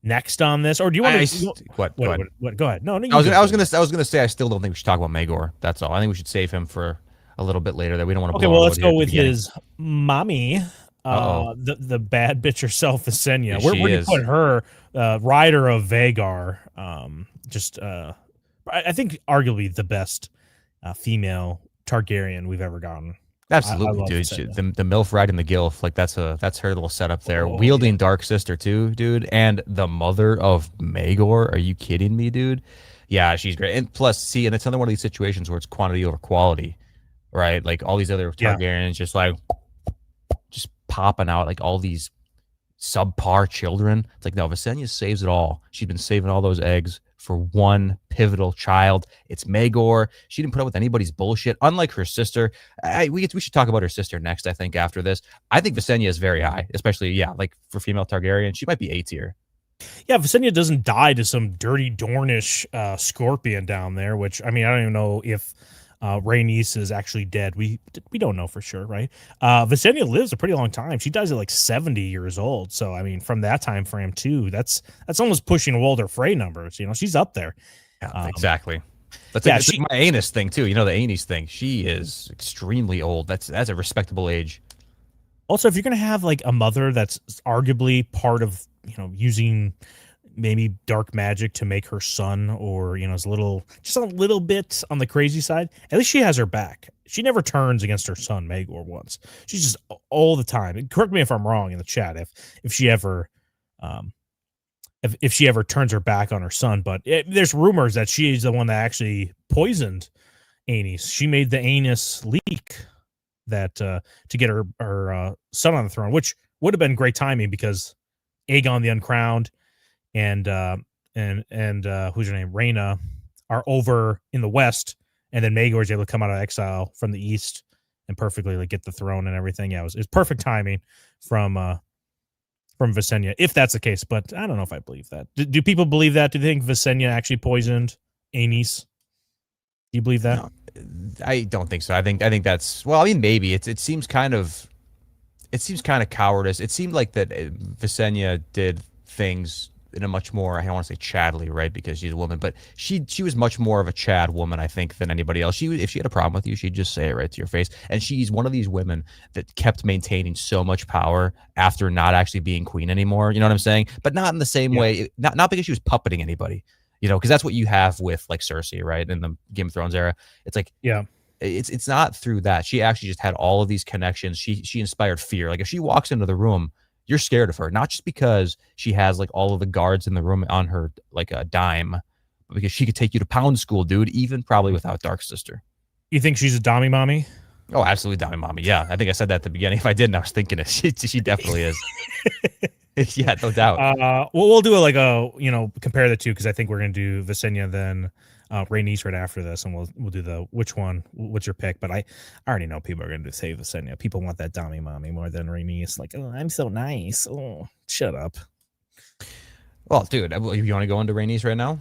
next on this, or do you want to? What? Go ahead. No, I was gonna say I still don't think we should talk about Maegor. That's all. I think we should save him for a little bit later. That we don't want to. Okay, well, let's go with his mommy. The bad bitch herself, Visenya. Where do you put her? Rider of Vhagar. I think arguably the best female Targaryen we've ever gotten. Absolutely, dude. The MILF riding the Gilf, like that's her little setup there. Wielding Dark Sister too, dude, and the mother of Maegor. Are you kidding me, dude? Yeah, she's great. And plus, and it's another one of these situations where it's quantity over quality, right? Like all these other Targaryens just popping out like all these subpar children. It's like, no, Visenya saves it all. She's been saving all those eggs for one pivotal child. It's Maegor. She didn't put up with anybody's bullshit, unlike her sister. We should talk about her sister next, I think, after this. I think Visenya is very high, especially, like for female Targaryen. She might be A tier. Yeah, Visenya doesn't die to some dirty Dornish scorpion down there, which, I mean, I don't even know if Rhaenys is actually dead. We don't know for sure, right? Visenya lives a pretty long time. She dies at like 70 years old. So I mean, from that time frame too, that's almost pushing Walder Frey numbers. She's up there. Yeah, exactly. That's my Aenys thing too. The Aenys thing. She is extremely old. That's a respectable age. Also, if you're gonna have like a mother that's arguably part of using maybe dark magic to make her son, or is a little bit on the crazy side, at least she has her back. She never turns against her son Maegor once. She's just all the time. Correct me if I'm wrong in the chat if she ever if she ever turns her back on her son. But there's rumors that she's the one that actually poisoned Aenys. She made the Aenys leak that to get her son on the throne, which would have been great timing because Aegon the Uncrowned and who's her name, Rhaena, are over in the west, and then Maegor is able to come out of exile from the east and perfectly like get the throne and everything. Yeah, it was perfect timing from Visenya, if that's the case. But I don't know if I believe that. Do people believe that? Do they think Visenya actually poisoned Aenys? Do you believe that? No, I don't think so. I think that's, well, I mean, maybe it seems kind of cowardice. It seemed like that Visenya did things in a much more, I don't want to say Chadly, right, because she's a woman, but she was much more of a Chad woman, I think, than anybody else. If she had a problem with you, she'd just say it right to your face. And she's one of these women that kept maintaining so much power after not actually being queen anymore. You know what I'm saying? But not in the same way, not because she was puppeting anybody, you know, because that's what you have with like Cersei, right, in the Game of Thrones era. It's like, it's not through that. She actually just had all of these connections. She inspired fear. Like if she walks into the room, you're scared of her, not just because she has like all of the guards in the room on her like a dime, but because she could take you to pound school, dude, even probably without Dark Sister. You think she's a dommy mommy? Oh, absolutely dommy mommy. Yeah, I think I said that at the beginning. If I didn't, I was thinking it. She definitely is. Yeah, no doubt. We'll do compare the two, because I think we're gonna do Visenya then Rhaenys right after this, and we'll do the what's your pick. But I already know people are gonna say Visenya. People want that dommy mommy more than Rhaenys. Like, oh, I'm so nice. Oh, shut up. Well, dude, you want to go into Rhaenys right now?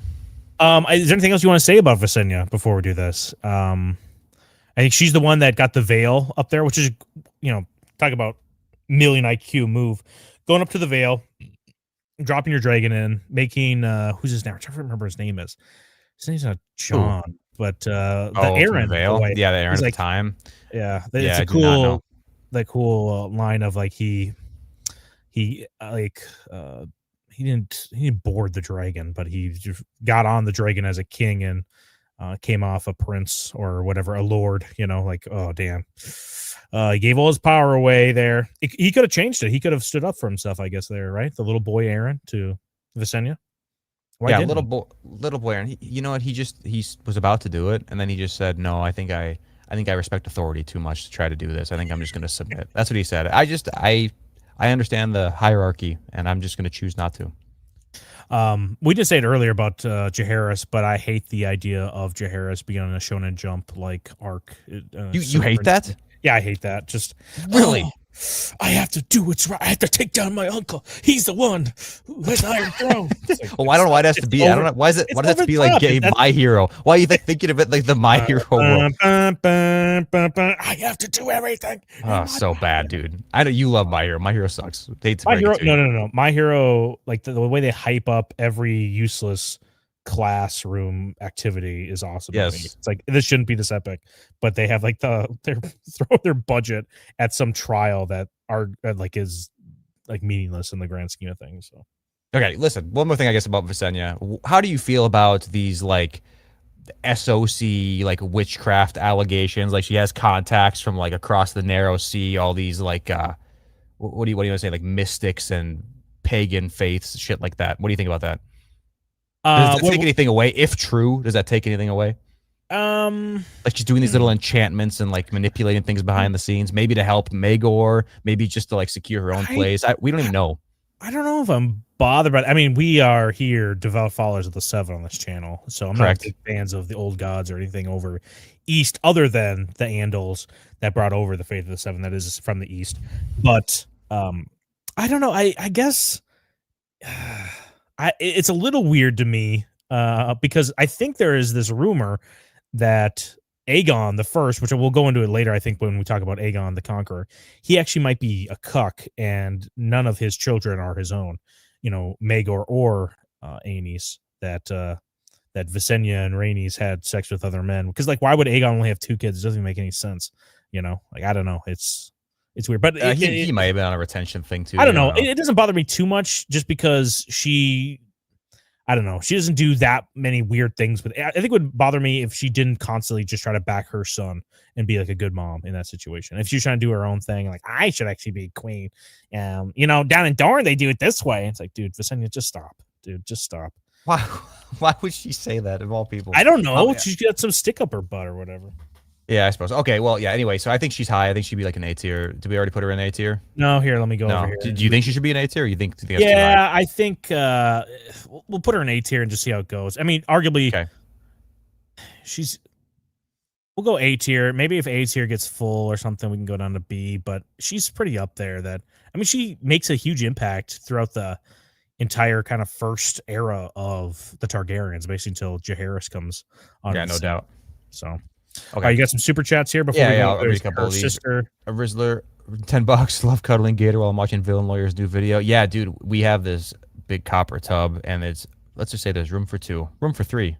Is there anything else you want to say about Visenya before we do this? I think she's the one that got the veil up there, which is, talk about million IQ move. Going up to the veil, dropping your dragon in, making who's his name? I'm trying to remember his name is. His name's not John, but the Aaron veil. Boy, yeah, the Aaron at like, the time. Yeah, it's a cool line of like he didn't board the dragon, but he just got on the dragon as a king and came off a prince or whatever, a lord. Like, oh damn. He gave all his power away there. He could have changed it. He could have stood up for himself, I guess, there, right? The little boy Aaron to Visenya. Little boy Aaron. You know what? He was about to do it, and then he just said, "No, I think I respect authority too much to try to do this. I think I'm just going to submit." That's what he said. I understand the hierarchy, and I'm just going to choose not to. We did say it earlier about Jaehaerys, but I hate the idea of Jaehaerys being on a Shonen Jump like arc. You hate that? Yeah, I hate that. Just really. I have to do what's right. I have to take down my uncle. He's the one who has Iron Throne. Like, well, I don't know why it has to be. I don't know why does it have to be like My Hero? Why are you thinking of it like the My Hero world? I have to do everything. Oh, so bad, dude. I know you love My Hero. My Hero sucks. My Hero, no. My Hero, like the way they hype up every useless classroom activity is awesome. Yes, it's like this shouldn't be this epic, but they have like they're throwing their budget at some trial that is meaningless in the grand scheme of things. So okay, listen, one more thing I guess about Visenya. How do you feel about these like SOC like witchcraft allegations? Like she has contacts from like across the narrow sea, all these like what do you want to say, like mystics and pagan faiths, shit like that. What do you think about that? Does that take anything away? If true, does that take anything away? Like she's doing these little enchantments and like manipulating things behind the scenes, maybe to help Maegor, maybe just to like secure her own place. We don't even know. I don't know if I'm bothered by it. I mean, we are here devout followers of the Seven on this channel, so I'm not big fans of the old gods or anything over east, other than the Andals that brought over the faith of the Seven that is from the east. But I don't know. I guess. It's a little weird to me because I think there is this rumor that Aegon the First, which we'll go into it later, I think, when we talk about Aegon the Conqueror, he actually might be a cuck, and none of his children are his own. Maegor or Aenys. That Visenya and Rhaenys had sex with other men, because like, why would Aegon only have 2 kids? It doesn't make any sense. Like, I don't know. It's weird, but he might have been on a retention thing too. I don't know. It doesn't bother me too much, just because she doesn't do that many weird things. But I think it would bother me if she didn't constantly just try to back her son and be like a good mom in that situation. If she's trying to do her own thing, like, I should actually be queen. Down in Dorne they do it this way. It's like, dude, Visenya, just stop. Dude, just stop. Why would she say that of all people? I don't know. She's got some stick up her butt or whatever. Yeah, I suppose. Okay, well, yeah. Anyway, so I think she's high. I think she'd be like an A tier. Did we already put her in A tier? No, here, let me go over No. here. Do you think she should be an A tier? Or you think that's too high? Yeah, I think we'll put her in A tier and just see how it goes. I mean, arguably, Okay. we'll go A tier. Maybe if A tier gets full or something, we can go down to B. But she's pretty up there. She makes a huge impact throughout the entire kind of first era of the Targaryens, basically until Jaehaerys comes on. Yeah, no doubt. So, Okay, you got some super chats here before we go. I'll read a couple of these. Sister. A Rizzler, $10. Love cuddling Gator while I'm watching Villain Lawyer's new video. Yeah, dude, we have this big copper tub, and let's just say there's room for 2, room for 3.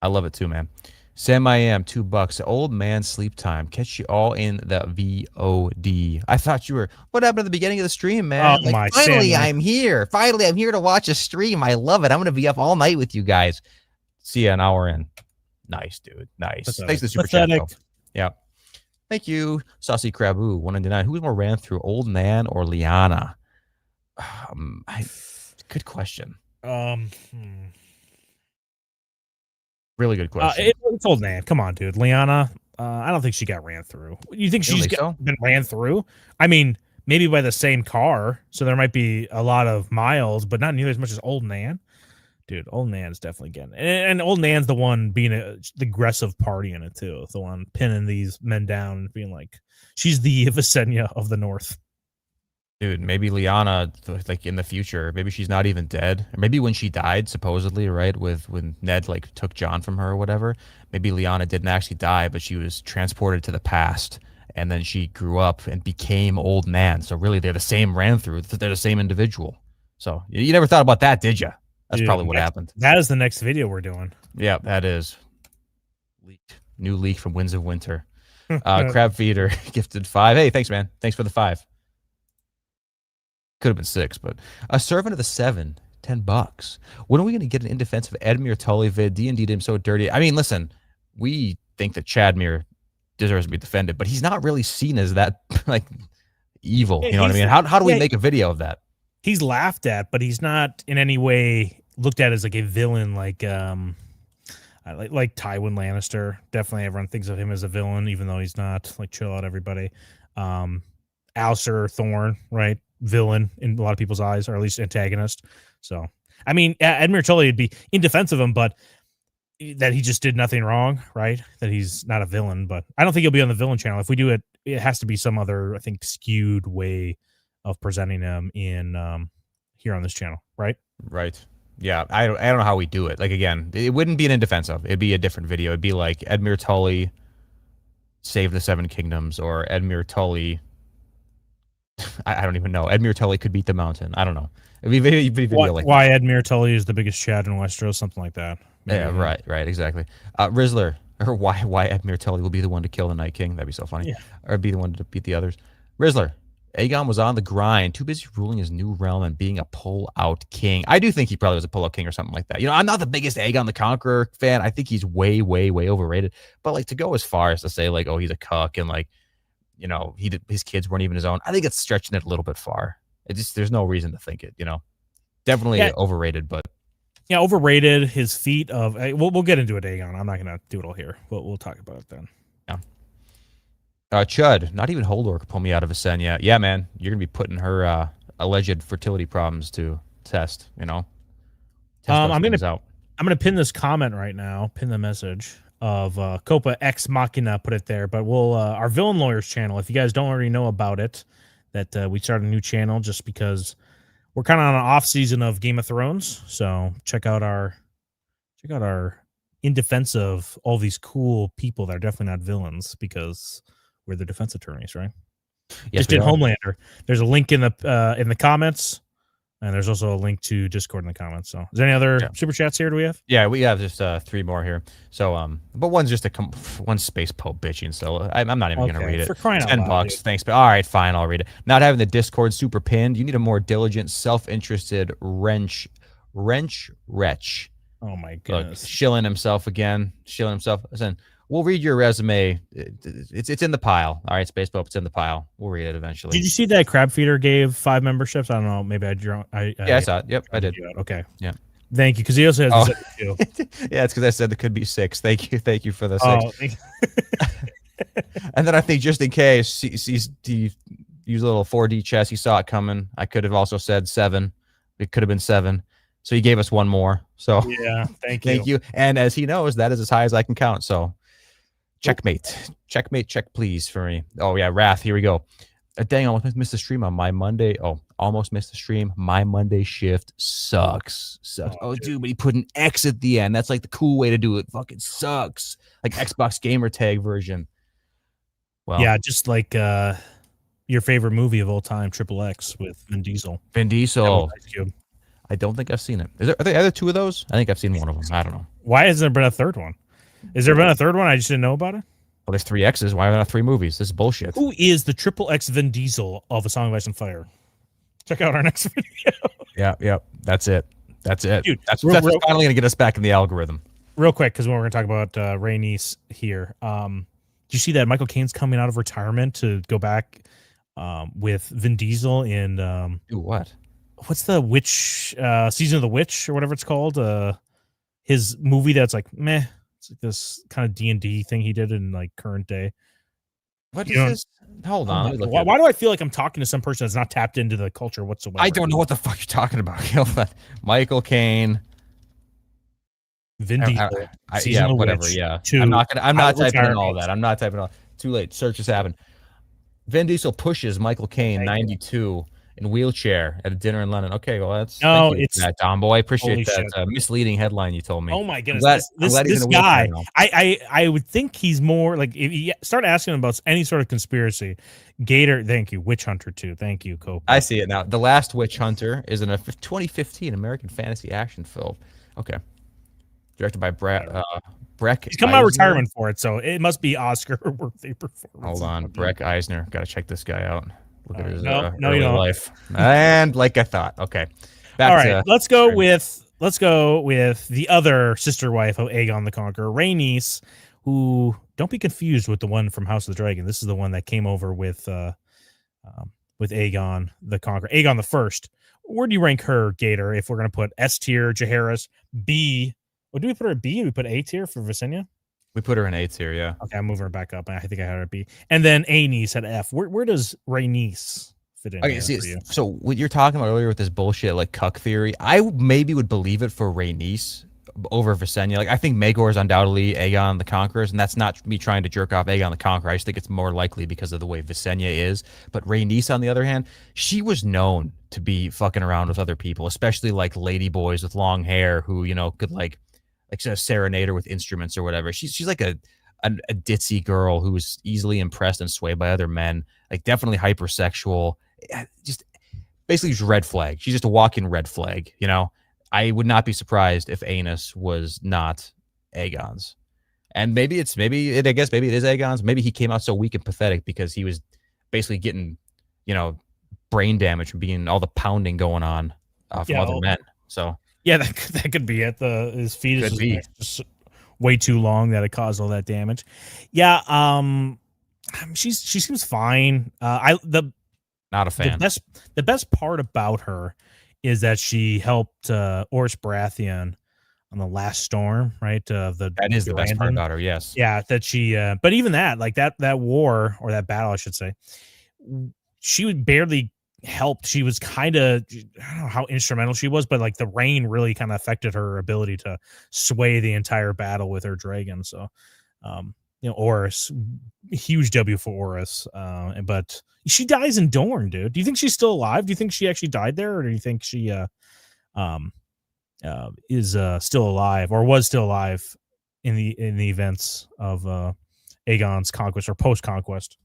I love it too, man. Sam I am $2. Old man sleep time. Catch you all in the VOD. I thought you were. What happened at the beginning of the stream, man? Oh, my finally, Sam. I'm here. Finally, I'm here to watch a stream. I love it. I'm gonna be up all night with you guys. See you an hour in. Nice, dude. Nice. Pathetic. Thanks for the super chat. Pathetic. Yeah. Thank you, Saucy Craboo 199. Who's more ran through, Old Man or Lyanna? Good question. Really good question. It's Old Man. Come on, dude. Lyanna, I don't think she got ran through. You think she's been ran through? I mean, maybe by the same car, so there might be a lot of miles, but not nearly as much as Old Man. Dude, Old Nan's definitely getting it. And Old Nan's the one being the aggressive party in it, too. The one pinning these men down and being like, she's the Visenya of the North. Dude, maybe Lyanna, like in the future, maybe she's not even dead. Or maybe when she died, supposedly, right, when Ned like took Jon from her or whatever, maybe Lyanna didn't actually die, but she was transported to the past, and then she grew up and became Old Man. So really, they're the same ran through. They're the same individual. So you never thought about that, did you? That's probably what happened. That is the next video we're doing. Yeah, that is. New leak from Winds of Winter. Crab Feeder gifted 5. Hey, thanks, man. Thanks for the 5. Could have been 6, but a servant of the 7, $10. When are we going to get an in defense of Edmure Tully vid? D&D did him so dirty. I mean, listen, we think that Chadmere deserves to be defended, but he's not really seen as that like evil. You know what I mean? How do we make a video of that? He's laughed at, but he's not in any way looked at as like a villain, like Tywin Lannister. Definitely, everyone thinks of him as a villain, even though he's not. Like, chill out, everybody. Alcer Thorne, right? Villain in a lot of people's eyes, or at least antagonist. So, I mean, Edmure Tully would be in defense of him, but that he just did nothing wrong, right? That he's not a villain. But I don't think he'll be on the villain channel. If we do it, it has to be some other, I think, skewed way of presenting him in here on this channel, right? Right. Yeah, I don't know how we do it. Like, again, it wouldn't be an in defense of. It'd be a different video. It'd be like Edmure Tully save the 7 kingdoms, or Edmure Tully. I don't even know. Edmure Tully could beat the mountain. I don't know. It'd be a video like why Edmure Tully is the biggest Chad in Westeros, something like that. Maybe. Yeah, right, exactly. Rizzler, or why Edmure Tully will be the one to kill the Night King. That'd be so funny. Yeah. Or be the one to beat the others. Rizzler, Aegon was on the grind, too busy ruling his new realm and being a pull-out king. I do think he probably was a pull-out king or something like that. You know, I'm not the biggest Aegon the Conqueror fan. I think he's way, way, way overrated. But like, to go as far as to say like, oh, he's a cuck and like, you know, his kids weren't even his own, I think it's stretching it a little bit far. There's no reason to think it. You know, definitely overrated, but yeah, overrated. His feat of we'll get into it, Aegon. I'm not gonna do it all here. We'll talk about it then. Yeah. Chud, not even Holdor could pull me out of Visenya. Yeah, man, you're gonna be putting her alleged fertility problems to test. You know, I'm gonna pin this comment right now. Pin the message of Copa Ex Machina, put it there. But we'll our Villain Lawyers channel. If you guys don't already know about it, that we started a new channel just because we're kind of on an off season of Game of Thrones. So check out our in defense of all these cool people that are definitely not villains, because we're the defense attorneys, right? Yes, just did Homelander. There's a link in the comments, and there's also a link to Discord in the comments. So, is there any other super chats here? Do we have? Yeah, we have just 3 more here. So, but one's just one space Pope bitching. So I'm not even gonna read it. For crying out loud, $10, thanks. But all right, fine, I'll read it. Not having the Discord super pinned. You need a more diligent, self-interested wretch. Oh my goodness! Look, shilling himself. Listen, we'll read your resume. It's in the pile. All right, Space Pope, it's in the pile. We'll read it eventually. Did you see that Crab Feeder gave 5 memberships? I don't know. Maybe I saw it. Yep, I did. Okay. Yeah. Thank you, because he also has Oh. this other two. Yeah, it's because I said there could be 6. Thank you for the 6. Oh, thank- And then I think just in case he used a little 4D chess, he saw it coming. I could have also said 7. It could have been 7. So he gave us one more. So yeah, thank you. thank you. And as he knows, that is as high as I can count. So checkmate. Checkmate, check please for me. Oh yeah, Wrath, here we go. Dang, I almost missed the stream on my Monday. Oh, almost missed the stream. My Monday shift sucks. Oh, dude, but he put an X at the end. That's like the cool way to do it. Fucking sucks. Like Xbox gamer tag version. Well, Yeah, just like your favorite movie of all time, Triple X with Vin Diesel. Vin That Diesel. was Ice Cube. I don't think I've seen it. Are there other 2 of those? I think I've seen one of them. I don't know. Why hasn't there been a third one? Is there been a third one? I just didn't know about it. Well, there's 3 X's. Why are there not 3 movies? This is bullshit. Who is the Triple X Vin Diesel of A Song of Ice and Fire? Check out our next video. Yeah. That's it. Dude, that's real- what's finally going to get us back in the algorithm. Real quick, because we're going to talk about Rhaenys here. Did you see that Michael Caine's coming out of retirement to go back with Vin Diesel in Do what? what's the witch Season of the Witch or whatever it's called? His movie that's like meh. It's like this kind of D&D thing he did in like current day. What You is know- this? Hold on. let me look Why, at it. why do I feel like I'm talking to some person that's not tapped into the culture whatsoever? I don't know what the fuck you're talking about. Michael Caine. Vin Diesel. Season Yeah, of the whatever. Witch Yeah. 2, I'm not typing in retirement. all that. I'm not typing all. Too late. Search has happened. Vin Diesel pushes Michael Caine, 92, in wheelchair at a dinner in London. Okay, well that's No, thank you it's- for that, Don Boy. I appreciate Holy that shit. misleading headline you told me. Oh my goodness! glad- I'm this glad he's this in a wheelchair guy, now. I would think he's more like if you start asking him about any sort of conspiracy. Gator, thank you. Witch Hunter too, thank you, Cope. I see it now. The Last Witch Hunter is in a 2015 American fantasy action film. Okay, directed by Breck. He's come out of Eisner. retirement for it, so it must be Oscar worthy performance. Hold on, Breck Eisner. Got to check this guy out. Look at his no, you early don't. life. And like I thought. Okay, back All to right, let's go with the other sister wife of Aegon the Conqueror, Rhaenys, who don't be confused with the one from House of the Dragon. This is the one that came over with Aegon the Conqueror, Aegon the First. Where do you rank her, Gator? If we're gonna put S tier, Jaehaerys, B. What do we put her at B? Do we put A tier for Visenya? we put her in 8 here. Yeah. Okay, I'm moving her back up. I think I had her at B. And then Aenys at F. Where does Rhaenys fit in Okay, here see, for you? so what you're talking about earlier with this bullshit like cuck theory, I maybe would believe it for Rhaenys over Visenya. Like I think Maegor is undoubtedly Aegon the Conqueror, and that's not me trying to jerk off Aegon the Conqueror. I just think it's more likely because of the way Visenya is. But Rhaenys, on the other hand, she was known to be fucking around with other people, especially like lady boys with long hair who could like serenade her with instruments or whatever. She's like a ditzy girl who was easily impressed and swayed by other men. Like definitely hypersexual. Just basically just red flag. She's just a walking red flag. I would not be surprised if Aenys was not Aegon's. And maybe it is Aegon's. Maybe he came out so weak and pathetic because he was basically getting, brain damage from being all the pounding going on from other men. So Yeah, that could be it. His fetus Could be. is just way too long that it caused all that damage. Yeah, she seems fine. not a fan. The best part about her is that she helped Orys Baratheon on the last storm, right? That is the best part about her. Yes. Yeah, that she. But even that, like that war or that battle, I should say, she would barely helped. She was kind of, I don't know how instrumental she was, but like the rain really kind of affected her ability to sway the entire battle with her dragon. So, Orys, huge W for Orys. But she dies in Dorne, dude. Do you think she's still alive? Do you think she actually died there, or do you think she is still alive or was still alive in the events of Aegon's conquest or post conquest?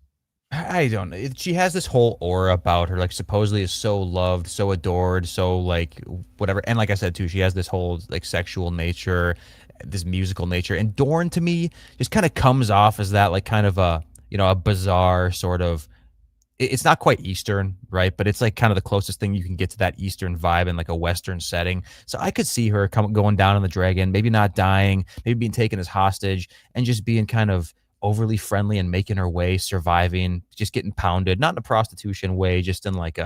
I don't know. She has this whole aura about her, like supposedly is so loved, so adored, so like whatever. And like I said too, she has this whole like sexual nature, this musical nature. And Dorne to me just kind of comes off as that like kind of a bizarre sort of. It's not quite Eastern, right? But it's like kind of the closest thing you can get to that Eastern vibe in like a Western setting. So I could see her going down on the dragon, maybe not dying, maybe being taken as hostage, and just being kind of overly friendly and making her way, surviving, just getting pounded, not in a prostitution way, just in like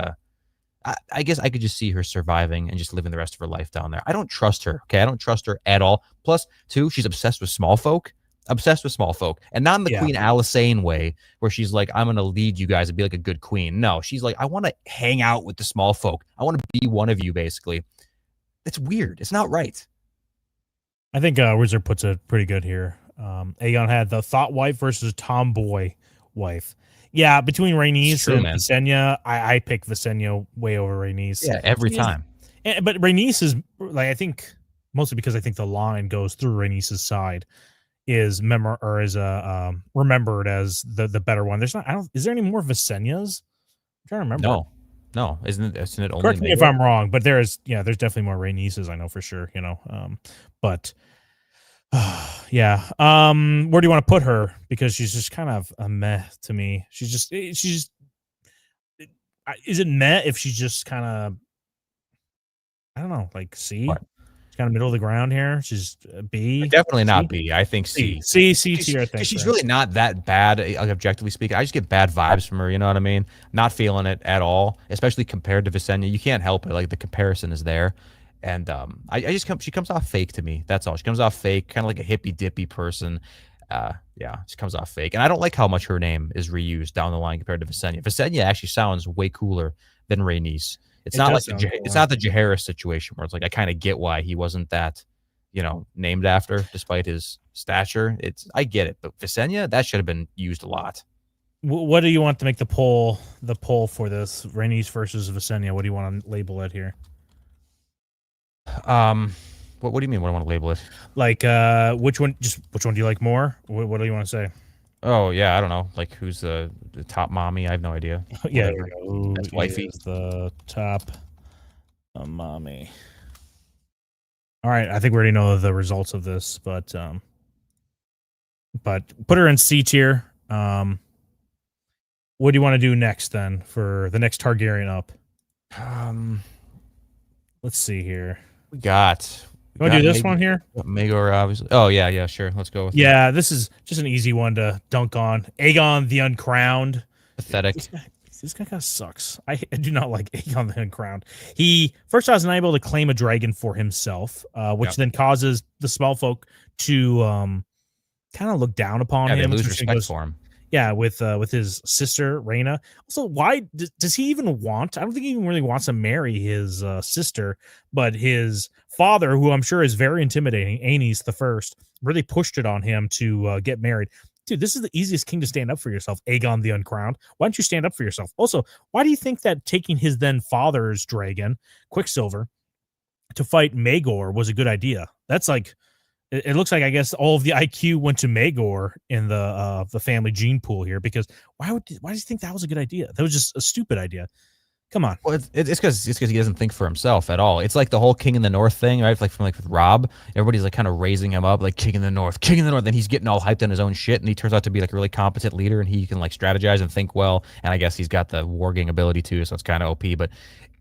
I guess I could just see her surviving and just living the rest of her life down there. I don't trust her. Okay, I don't trust her at all. Plus, two, she's obsessed with small folk. Obsessed with small folk, and not in the Queen Alicent way, where she's like, "I'm gonna lead you guys and be like a good queen." No, she's like, "I want to hang out with the small folk. I want to be one of you." Basically, it's weird. It's not right. I think Wizard puts it pretty good here. Aegon had the thought wife versus tomboy wife. Yeah, between Rhaenys and Visenya, I pick Visenya way over Rhaenys. Yeah, every time. But Rhaenys is like, I think mostly because I think the line goes through Rhaenys' side is remembered as the better one. There's not. Is there any more Visenyas? I'm trying to remember. No, isn't it only? Correct me if I'm wrong, but there's definitely more Rhaenys, I know for sure. But yeah. Where do you want to put her? Because she's just kind of a meh to me. She's is it meh if she's just kind of, I don't know, like C? What? She's kind of middle of the ground here. She's B. Definitely not B. I think C. C tier. I think she's really not that bad, objectively speaking. I just get bad vibes from her. You know what I mean? Not feeling it at all, especially compared to Visenya. You can't help it. Like, the comparison is there. And she comes off fake to me. That's all. She comes off fake, kind of like a hippy dippy person. She comes off fake. And I don't like how much her name is reused down the line compared to Visenya. Visenya actually sounds way cooler than Rhaenys. It's not like it's not the Jaehaerys situation where it's like, I kind of get why he wasn't that, named after, despite his stature. I get it, but Visenya, that should have been used a lot. What do you want to make the poll for this? Rhaenys versus Visenya. What do you want to label it here? What do you mean? What do I want to label it? Like, which one do you like more? What do you want to say? Oh yeah, I don't know. Like, who's the top mommy? I have no idea. Yeah, that's wifey. Is the top mommy. All right, I think we already know the results of this, but put her in C tier. What do you want to do next then for the next Targaryen up? Let's see here. We got. You want to do this one here? Maegor, obviously. Oh, yeah, sure. Let's go with that. This is just an easy one to dunk on. Aegon the Uncrowned. Pathetic. This guy kind of sucks. I do not like Aegon the Uncrowned. He first was unable to claim a dragon for himself, which then causes the small folk to kind of look down upon him. They lose respect for him. Yeah, with his sister Rhaena. Also, why does he even want? I don't think he even really wants to marry his sister, but his father, who I'm sure is very intimidating, Aenys the First, really pushed it on him to get married. Dude, this is the easiest king to stand up for yourself, Aegon the Uncrowned. Why don't you stand up for yourself? Also, why do you think that taking his then father's dragon, Quicksilver, to fight Maegor was a good idea? That's like. It looks like, I guess, all of the IQ went to Maegor in the family gene pool here, because why do you think that was a good idea? That was just a stupid idea. Come on. Well, it's because he doesn't think for himself at all. It's like the whole King in the North thing, right? Like with Rob, everybody's like kind of raising him up, like King in the North. Then he's getting all hyped on his own shit, and he turns out to be like a really competent leader, and he can like strategize and think well. And I guess he's got the warging ability too, so it's kind of OP. But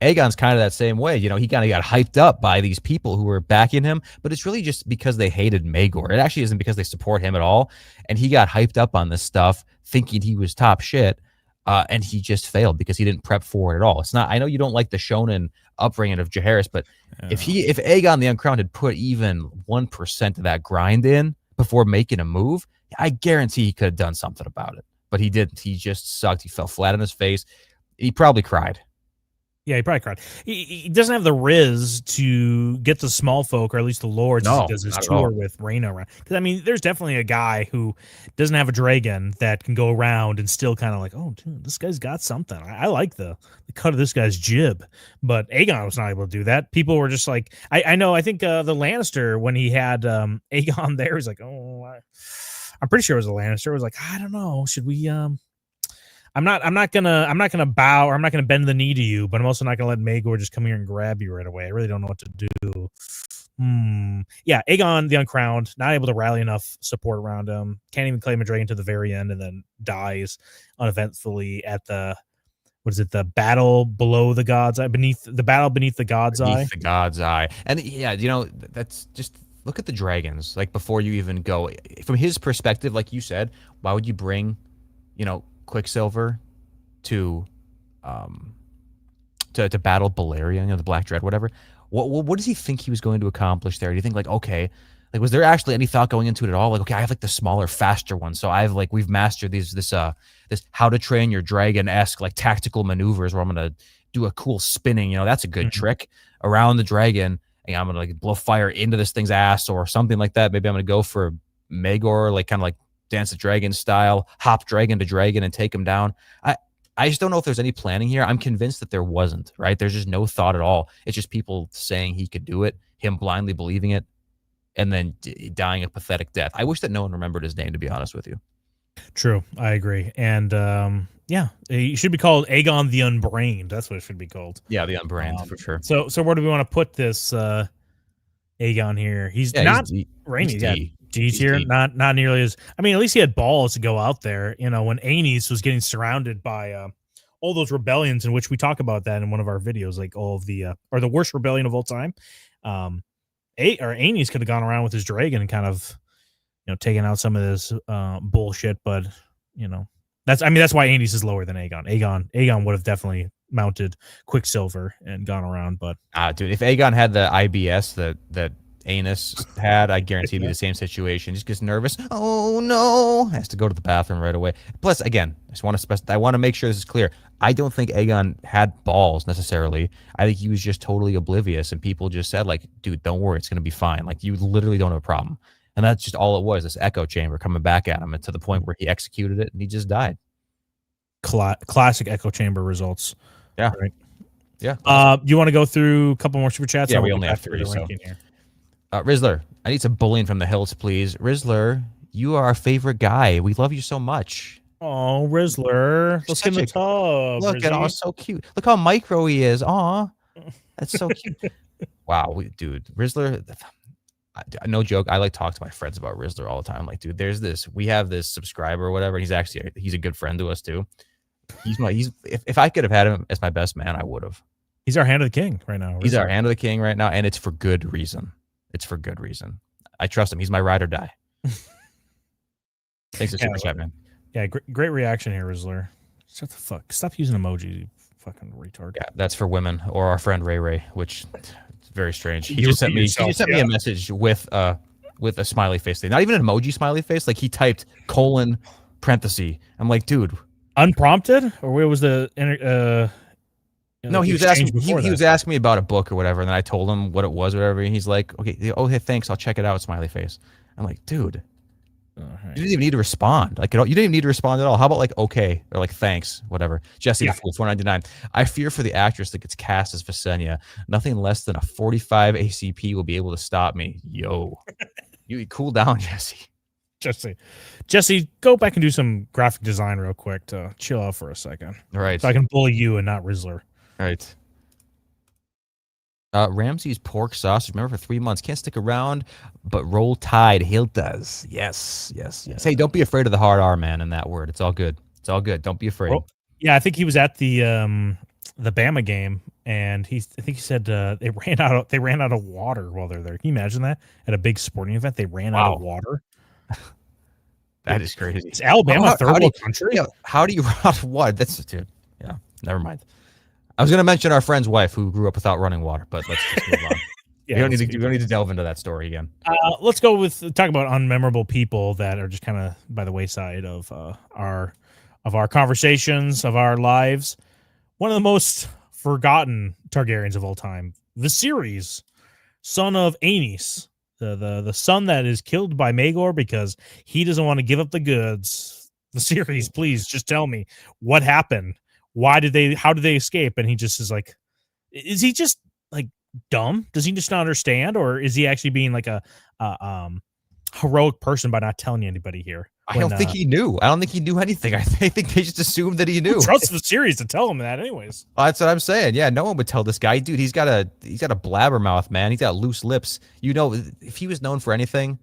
Aegon's kind of that same way. He kind of got hyped up by these people who were backing him, but it's really just because they hated Maegor. It actually isn't because they support him at all. And he got hyped up on this stuff, thinking he was top shit. And he just failed because he didn't prep for it at all. It's not. I know you don't like the shonen upbringing of Jaehaerys, but if Aegon the Uncrowned had put even 1% of that grind in before making a move, I guarantee he could have done something about it. But he didn't. He just sucked. He fell flat on his face. He probably cried. Yeah, he probably cried. He doesn't have the riz to get the small folk, or at least the lords, as he does his tour with Rhaena around. Because, I mean, there's definitely a guy who doesn't have a dragon that can go around and still kind of like, oh, dude, this guy's got something. I like the cut of this guy's jib. But Aegon was not able to do that. People were just like, I know, I think the Lannister, when he had Aegon there, he's like, oh, I'm pretty sure it was a Lannister. It was like, I don't know, should we... I'm not gonna bow, or I'm not gonna bend the knee to you, but I'm also not gonna let Maegor just come here and grab you right away. I really don't know what to do. Yeah, Aegon the Uncrowned, not able to rally enough support around him, can't even claim a dragon to the very end, and then dies uneventfully at the battle below the God's Eye, beneath the God's Eye. Beneath the God's Eye, and yeah, that's just. Look at the dragons. Like, before you even go, from his perspective, like you said, why would you bring, Quicksilver to to battle Balerion, you know, the Black Dread, whatever. What does he think he was going to accomplish there? Do you think like, okay, like was there actually any thought going into it at all? Like, okay, I have like the smaller, faster one, so we've mastered this how to train your dragon-esque like tactical maneuvers where I'm gonna do a cool spinning, you know, that's a good trick around the dragon, and I'm gonna like blow fire into this thing's ass or something like that. Maybe I'm gonna go for Maegor, like kind of like Dance the Dragon style, hop dragon to dragon and take him down. I just don't know if there's any planning here. I'm convinced that there wasn't, right? There's just no thought at all. It's just people saying he could do it, him blindly believing it, and then dying a pathetic death. I wish that no one remembered his name, to be honest with you. True, I agree. And yeah, he should be called Aegon the Unbrained. That's what it should be called. Yeah, the Unbrained, for sure. So where do we want to put this Aegon here? He's not Rainy. Yeah, D's here. Not nearly as. I mean, at least he had balls to go out there. You know, when Aenys was getting surrounded by all those rebellions, in which we talk about that in one of our videos, like all of the or the worst rebellion of all time. Aenys could have gone around with his dragon and kind of, you know, taken out some of this bullshit. But you know, that's why Aenys is lower than Aegon. Aegon would have definitely mounted Quicksilver and gone around. But dude, if Aegon had the IBS that Aenys had, I guarantee it'd be the same situation. Just gets nervous. Oh no, has to go to the bathroom right away. Plus, again, I want to make sure this is clear. I don't think Aegon had balls necessarily. I think he was just totally oblivious, and people just said like, "Dude, don't worry, it's gonna be fine." Like, you literally don't have a problem, and that's just all it was. This echo chamber coming back at him, and to the point where he executed it, and he just died. Classic echo chamber results. Yeah, right. Yeah. You want to go through a couple more super chats? Yeah, we only have 3. So. Here. Rizzler, I need some bullying from the hills, please. Rizzler, you are our favorite guy. We love you so much. Oh, Rizzler. Let's get in the tub. Look at all so cute. Look how micro he is. Aw, that's so cute. Wow, dude, Rizzler. No joke. I like talk to my friends about Rizzler all the time. Like, dude, we have this subscriber or whatever. And he's a good friend to us too. If I could have had him as my best man, I would have. He's our hand of the king right now. He's our hand of the king right now, and it's for good reason. It's for good reason. I trust him. He's my ride or die. Thanks for super chat, man. Yeah, great reaction here, Rizzler. Shut the fuck. Stop using emojis, you fucking retard. Yeah, that's for women or our friend Ray Ray, which is very strange. He just sent me a message with a smiley face thing. Not even an emoji smiley face. Like, he typed : parenthesis. I'm like, dude. Unprompted? Or where was the no, he was asking. He was asking me about a book or whatever, and then I told him what it was, or whatever. And he's like, "Okay, oh, hey, thanks. I'll check it out." Smiley face. I'm like, dude, you didn't even need to respond. Like, you didn't even need to respond at all. How about like okay or like thanks, whatever. Jesse the Fool, 499. I fear for the actress that gets cast as Visenya. Nothing less than a 45 ACP will be able to stop me. Yo, you cool down, Jesse. Jesse, go back and do some graphic design real quick to chill out for a second. All right, so I can bully you and not Rizzler. Right. Ramsey's pork sausage. Remember, for 3 months. Can't stick around, but roll tide. Hill does. Yes. Hey, don't be afraid of the hard R, man, in that word. It's all good. It's all good. Don't be afraid. Well, yeah, I think he was at the Bama game, and I think he said they ran out of water while they're there. Can you imagine that? At a big sporting event, they ran out of water. That is crazy. It's Alabama, third world country. Yeah, how do you run out of water? That's dude. Yeah, never mind. I was going to mention our friend's wife who grew up without running water, but let's just move on. We don't need to delve into that story again. Let's go talk about unmemorable people that are just kind of by the wayside of our conversations, of our lives. One of the most forgotten Targaryens of all time, Viserys, son of Aenys, the son that is killed by Maegor because he doesn't want to give up the goods. Viserys, please just tell me what happened. How did they escape? And he just is like, is he just like dumb? Does he just not understand? Or is he actually being like a heroic person by not telling anybody here? I don't think he knew. I don't think he knew anything. I think they just assumed that he knew. Trust the series to tell him that anyways. Well, that's what I'm saying. Yeah, no one would tell this guy. Dude, he's got a blabbermouth, man. He's got loose lips. You know, if he was known for anything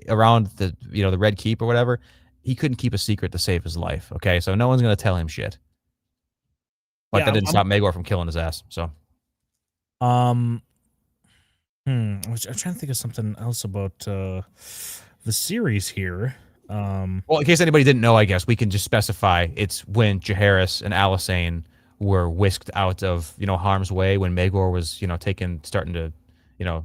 around the Red Keep or whatever, he couldn't keep a secret to save his life. Okay, so no one's gonna tell him shit. But that didn't stop Maegor from killing his ass. So, I'm trying to think of something else about the series here. Well, in case anybody didn't know, I guess we can just specify it's when Jaehaerys and Alysanne were whisked out of, harm's way when Maegor was, starting to, you know,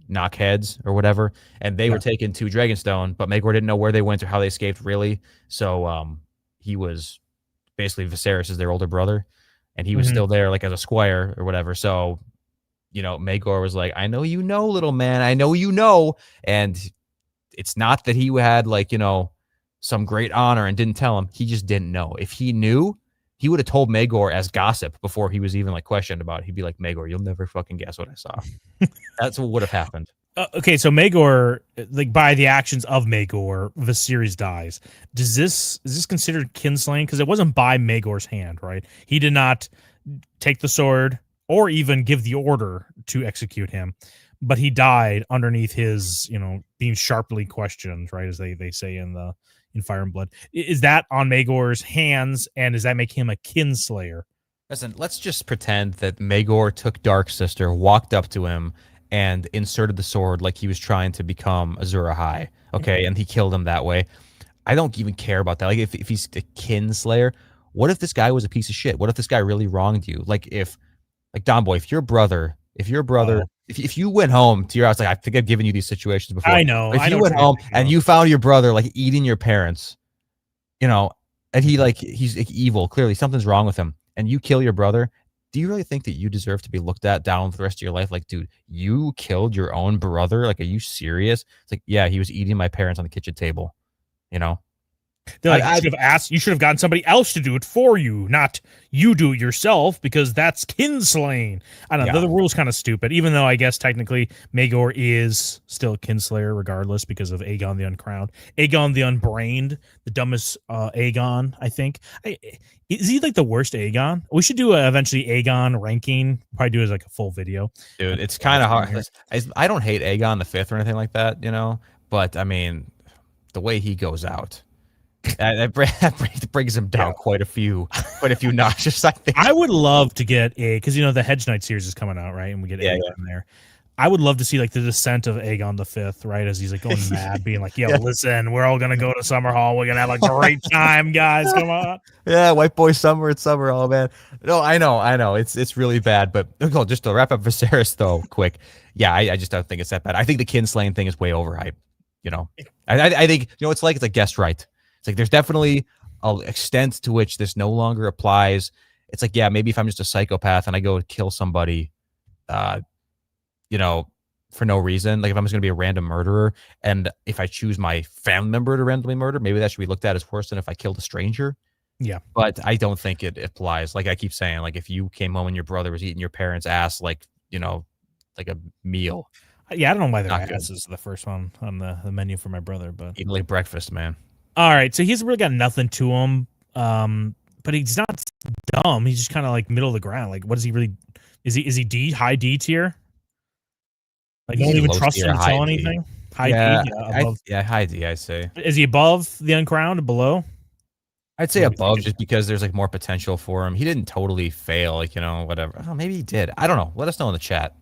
knock heads or whatever, and they were taken to Dragonstone, but Maegor didn't know where they went or how they escaped really. So he was basically Viserys is their older brother, and he was still there like as a squire or whatever. So, Maegor was like, I know you know, little man, I know you know. And it's not that he had like, some great honor and didn't tell him. He just didn't know. If he knew, he would have told Maegor as gossip before he was even like questioned about it. He'd be like, Maegor, you'll never fucking guess what I saw. That's what would have happened. Okay, so Maegor, like by the actions of Maegor, Viserys dies. Is this considered kinslaying? Because it wasn't by Maegor's hand, right? He did not take the sword or even give the order to execute him, but he died underneath his, being sharply questioned, right? As they say in Fire and Blood. Is that on Maegor's hands, and does that make him a kinslayer? Listen, let's just pretend that Maegor took Dark Sister, walked up to him, and inserted the sword like he was trying to become Azor Ahai, okay? And he killed him that way. I don't even care about that. Like, if he's a kinslayer, what if this guy was a piece of shit? What if this guy really wronged you? Like, Don Boy, if your brother, if you went home to your house, like I think I've given you these situations before. I know. If you went home and you found your brother like eating your parents, and he's like, evil, clearly something's wrong with him, and you kill your brother, do you really think that you deserve to be looked at down for the rest of your life? Like, dude, you killed your own brother. Like, are you serious? It's like, yeah, he was eating my parents on the kitchen table, They're like, you should have gotten somebody else to do it for you, not you do it yourself, because that's kinslaying. I don't know. The rule's kind of stupid, even though I guess technically Maegor is still a kinslayer regardless because of Aegon the Uncrowned. Aegon the Unbrained, the dumbest Aegon, I think. Is he like the worst Aegon? We should do eventually Aegon ranking. Probably do it as like a full video. Dude, it's kind of hard. I don't hate Aegon the Fifth or anything like that, but I mean, the way he goes out. That brings him down quite a few notches, I think. I would love to get because the Hedge Knight series is coming out, right? And we get Aegon in there. I would love to see like the descent of Aegon the Fifth, right? As he's like going mad, being like, "Yo, listen, we're all gonna go to Summerhall. We're gonna have a great time, guys. Come on." Yeah, white boy summer at Summerhall, man. No, I know. It's really bad, but just to wrap up Viserys though, quick. Yeah, I just don't think it's that bad. I think the kinslaying thing is way overhyped. I think it's like it's a guest right. It's like there's definitely an extent to which this no longer applies. It's like, yeah, maybe if I'm just a psychopath and I go kill somebody, for no reason, like if I'm just going to be a random murderer, and if I choose my family member to randomly murder, maybe that should be looked at as worse than if I killed a stranger. Yeah. But I don't think it applies. Like I keep saying, like if you came home and your brother was eating your parents' ass, like a meal. Yeah, I don't know why their ass is the first one on the menu for my brother, but eating like breakfast, man. All right, so he's really got nothing to him, but he's not dumb. He's just kind of like middle of the ground. Like, what is he really? Is he high D tier? Like, you don't even trust him to tell anything. High D, high D. I say. Is he above the Uncrowned or below? I'd say above, just because there's like more potential for him. He didn't totally fail, whatever. Oh, maybe he did. I don't know. Let us know in the chat.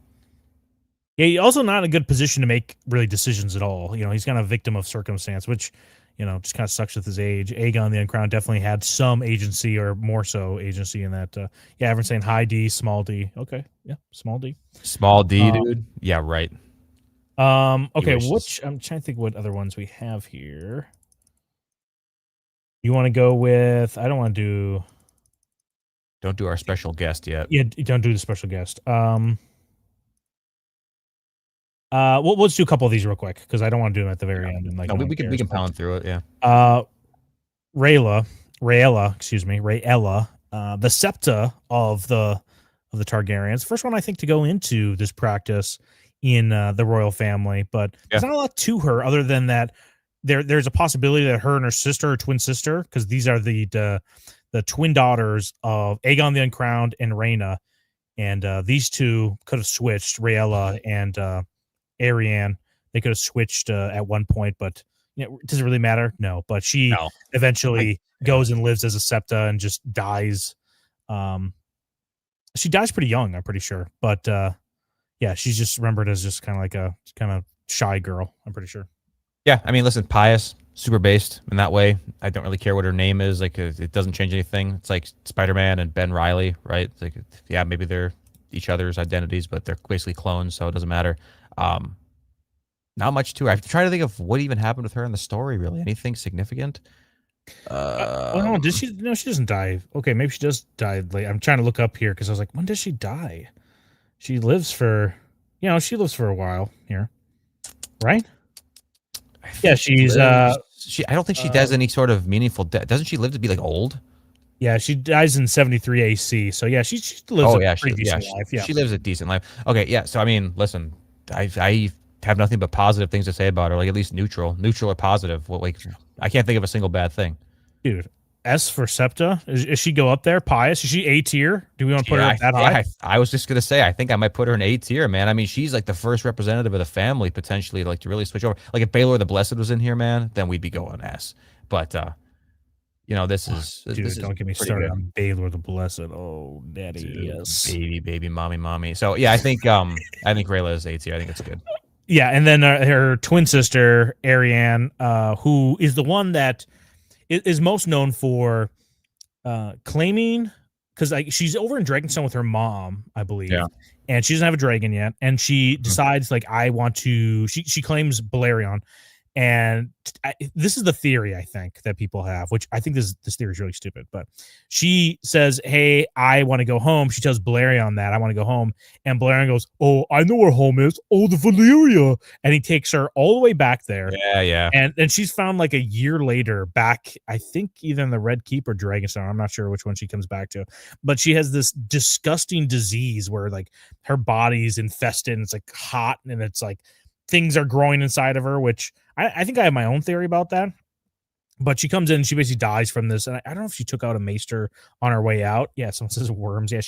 Yeah, he's also not in a good position to make really decisions at all. He's kind of a victim of circumstance, which. Just kind of sucks with his age. Aegon the Uncrowned definitely had some agency, or more so agency in that. Everyone's saying high D, small D. Okay, yeah, small D. Small D, dude. Yeah, right. Okay, I'm trying to think what other ones we have here. You want to go with? I don't want to do. Don't do our special guest yet. Yeah, don't do the special guest. Let's do a couple of these real quick because I don't want to do them at the very end. And like, we can pound through it. Yeah. Rhaella, the septa of the Targaryens. First one I think to go into this practice in the royal family, but there's not a lot to her other than that there's a possibility that her and her sister or twin sister, because these are the twin daughters of Aegon the Uncrowned and Rhaena, and these two could have switched, Rhaella and Arianne. They could have switched at one point, but does it really matter? No, but she eventually goes and lives as a septa and just dies. She dies pretty young, I'm pretty sure, but she's just remembered as just kind of like a kind of shy girl, I'm pretty sure. Yeah, I mean, listen, pious, super based in that way. I don't really care what her name is. Like, it doesn't change anything. It's like Spider-Man and Ben Reilly, right? It's like, yeah, maybe they're each other's identities, but they're basically clones, so it doesn't matter. Not much to her. I'm trying to think of what even happened with her in the story. Really, anything significant? No, did she? No, she doesn't die. Okay, maybe she does die. Like, I'm trying to look up here because I was like, when does she die? She lives for, she lives for a while here, right? Yeah, she's she. I don't think she does any sort of meaningful death. Doesn't she live to be like old? Yeah, she dies in 73 AC. So yeah, she lives a pretty decent life. Yeah, she lives a decent life. Okay, yeah. So I mean, listen, I have nothing but positive things to say about her. Like, at least neutral or positive. Well, like, I can't think of a single bad thing. Dude, S for Septa. Is she go up there? Pious? Is she A tier? Do we want to put her at that high? Yeah, I was just gonna say, I think I might put her in A tier, man. I mean, she's like the first representative of the family potentially, like, to really switch over. Like, if Baelor the Blessed was in here, man, then we'd be going S. But this is dude. Don't get me started on Baelor the Blessed. Oh, daddy, dude, yes, baby, mommy. So yeah, I think Rayla is A tier. I think it's good. Yeah, and then her twin sister Ariane, who is the one that is most known for claiming, because she's over in Dragonstone with her mom, I believe, and she doesn't have a dragon yet, and she decides I want to. She claims Balerion, and this is the theory I think that people have, which I think this theory is really stupid. But she says, "Hey, I want to go home." She tells Balerion that I want to go home, and Balerion goes, "Oh, I know where home is. Oh, the Valyria," and he takes her all the way back there. Yeah. And she's found like a year later back, I think either in the Red Keep or Dragonstone. I'm not sure which one she comes back to, but she has this disgusting disease where like her body's infested and it's like hot and it's like things are growing inside of her, which I think I have my own theory about that. But she comes in and she basically dies from this. And I don't know if she took out a maester on her way out. Yeah, someone says worms. Yeah,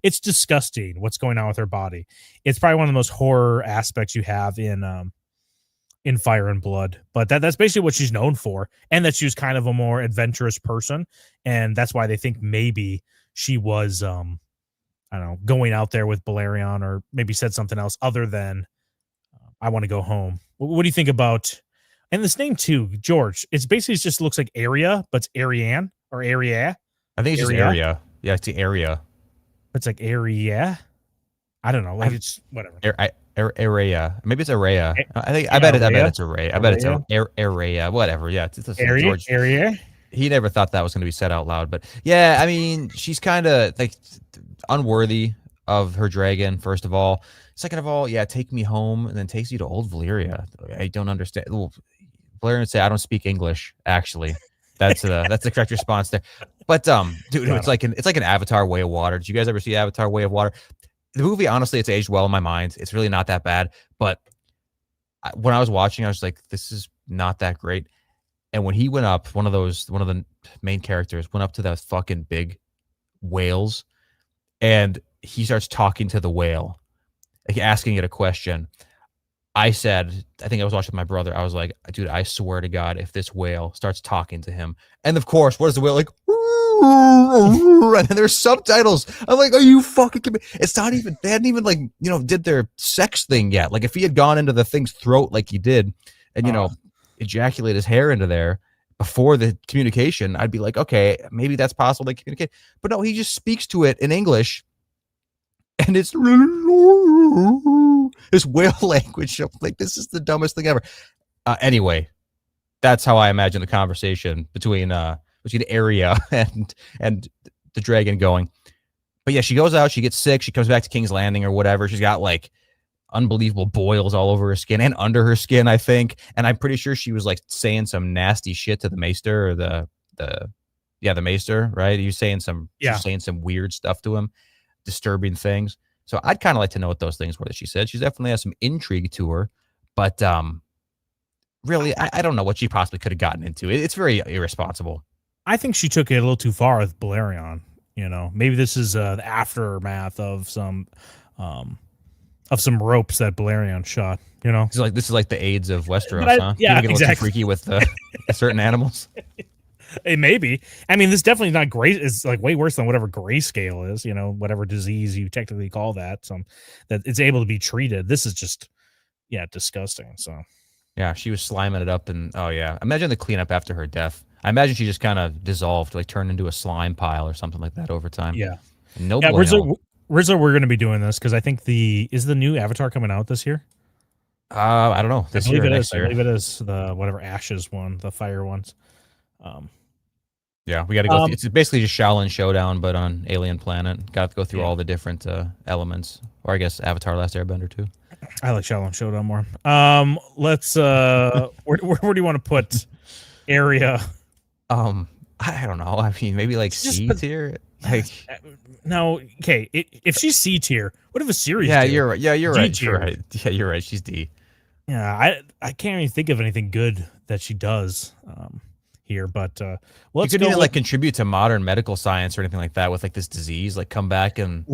it's disgusting what's going on with her body. It's probably one of the most horror aspects you have in Fire and Blood. But that's basically what she's known for. And that she was kind of a more adventurous person. And that's why they think maybe she was I don't know, going out there with Balerion, or maybe said something else other than I want to go home. What do you think about, and this name too, George? It's basically just looks like area, but it's Ariane or Area. I think it's just area. Yeah, it's the area. It's like area. I don't know. Like, it's whatever. Area. Maybe it's Area. I bet it's Area. I bet it's Area. Whatever. Yeah. It's area. He never thought that was going to be said out loud, but yeah, I mean, she's kind of like unworthy of her dragon. First of all. Second of all, yeah, take me home, and then takes you to old Valyria. I don't understand. Well, Valerian would say, "I don't speak English." Actually, that's the correct response there. But dude, it's like an Avatar: Way of Water. Did you guys ever see Avatar: Way of Water? The movie, honestly, it's aged well in my mind. It's really not that bad. But when I was watching, I was like, "This is not that great." And when he went up, one of the main characters went up to those fucking big whales, and he starts talking to the whale. Like, asking it a question. I think I was watching with my brother. I was like, dude, I swear to God, if this whale starts talking to him, and of course, what is the whale like? And then there's subtitles. I'm like, are you fucking kidding me? It's not even, they hadn't even like, did their sex thing yet. Like, if he had gone into the thing's throat like he did, and ejaculate his hair into there before the communication, I'd be like, okay, maybe that's possible they communicate. But no, he just speaks to it in English. And it's this whale language. I'm like, this is the dumbest thing ever. Anyway, that's how I imagine the conversation between Arya and the dragon going. But yeah, she goes out, she gets sick, she comes back to King's Landing or whatever. She's got like unbelievable boils all over her skin and under her skin, I think. And I'm pretty sure she was like saying some nasty shit to the maester, or the maester, right? He was saying some weird stuff to him. Disturbing things. So I'd kind of like to know what those things were that she said. She definitely has some intrigue to her, but really, I don't know what she possibly could have gotten into. It's very irresponsible. I think she took it a little too far with Balerion. Maybe this is the aftermath of some ropes that Balerion shot. This is like the AIDS of Westeros, huh? Yeah, exactly. A little too freaky with certain animals. It may be. I mean, this definitely not great. It's like way worse than whatever grayscale is, whatever disease you technically call that. So that it's able to be treated. This is just, disgusting. So, Yeah, she was sliming it up, and oh yeah, imagine the cleanup after her death. I imagine she just kind of dissolved, like turned into a slime pile or something like that over time. Yeah. No Yeah, bueno. Rizzo, we're going to be doing this because I think is the new Avatar coming out this year? I don't know. This I believe year or it next is. year. I believe it is the whatever Ashes one, the fire ones. Yeah, we got to go. It's basically just Shaolin Showdown, but on alien planet. Got to go through all the different elements, or I guess Avatar: Last Airbender too. I like Shaolin Showdown more. Let's where do you want to put Area? I don't know. I mean, maybe like C tier. Like, no, okay. If she's C tier, what if a series? Yeah, tier? you're right. Yeah, you're G right. tier. You're right. Yeah, you're right. She's D. Yeah, I can't even think of anything good that she does here, but Let's couldn't even like contribute to modern medical science or anything like that with like this disease, like come back and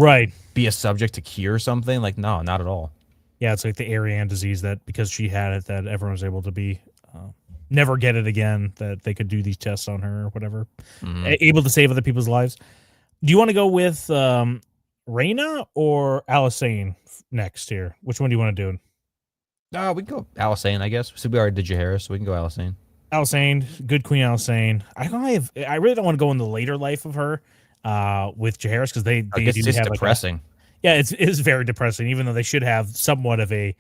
be a subject to cure something. Like, no, not at all. Yeah, it's like the Aryan disease that because she had it, that everyone was able to be never get it again. That they could do these tests on her or whatever, able to save other people's lives. Do you want to go with Rhaena or Alysanne next here? Which one do you want to do? We can go Alysanne, I guess. So we already did Jaehaerys, so we can go Alysanne. Alysanne, good Queen Alysanne. I really don't want to go in the later life of her with Jaehaerys because they it's have depressing. It is very depressing, even though they should have somewhat of a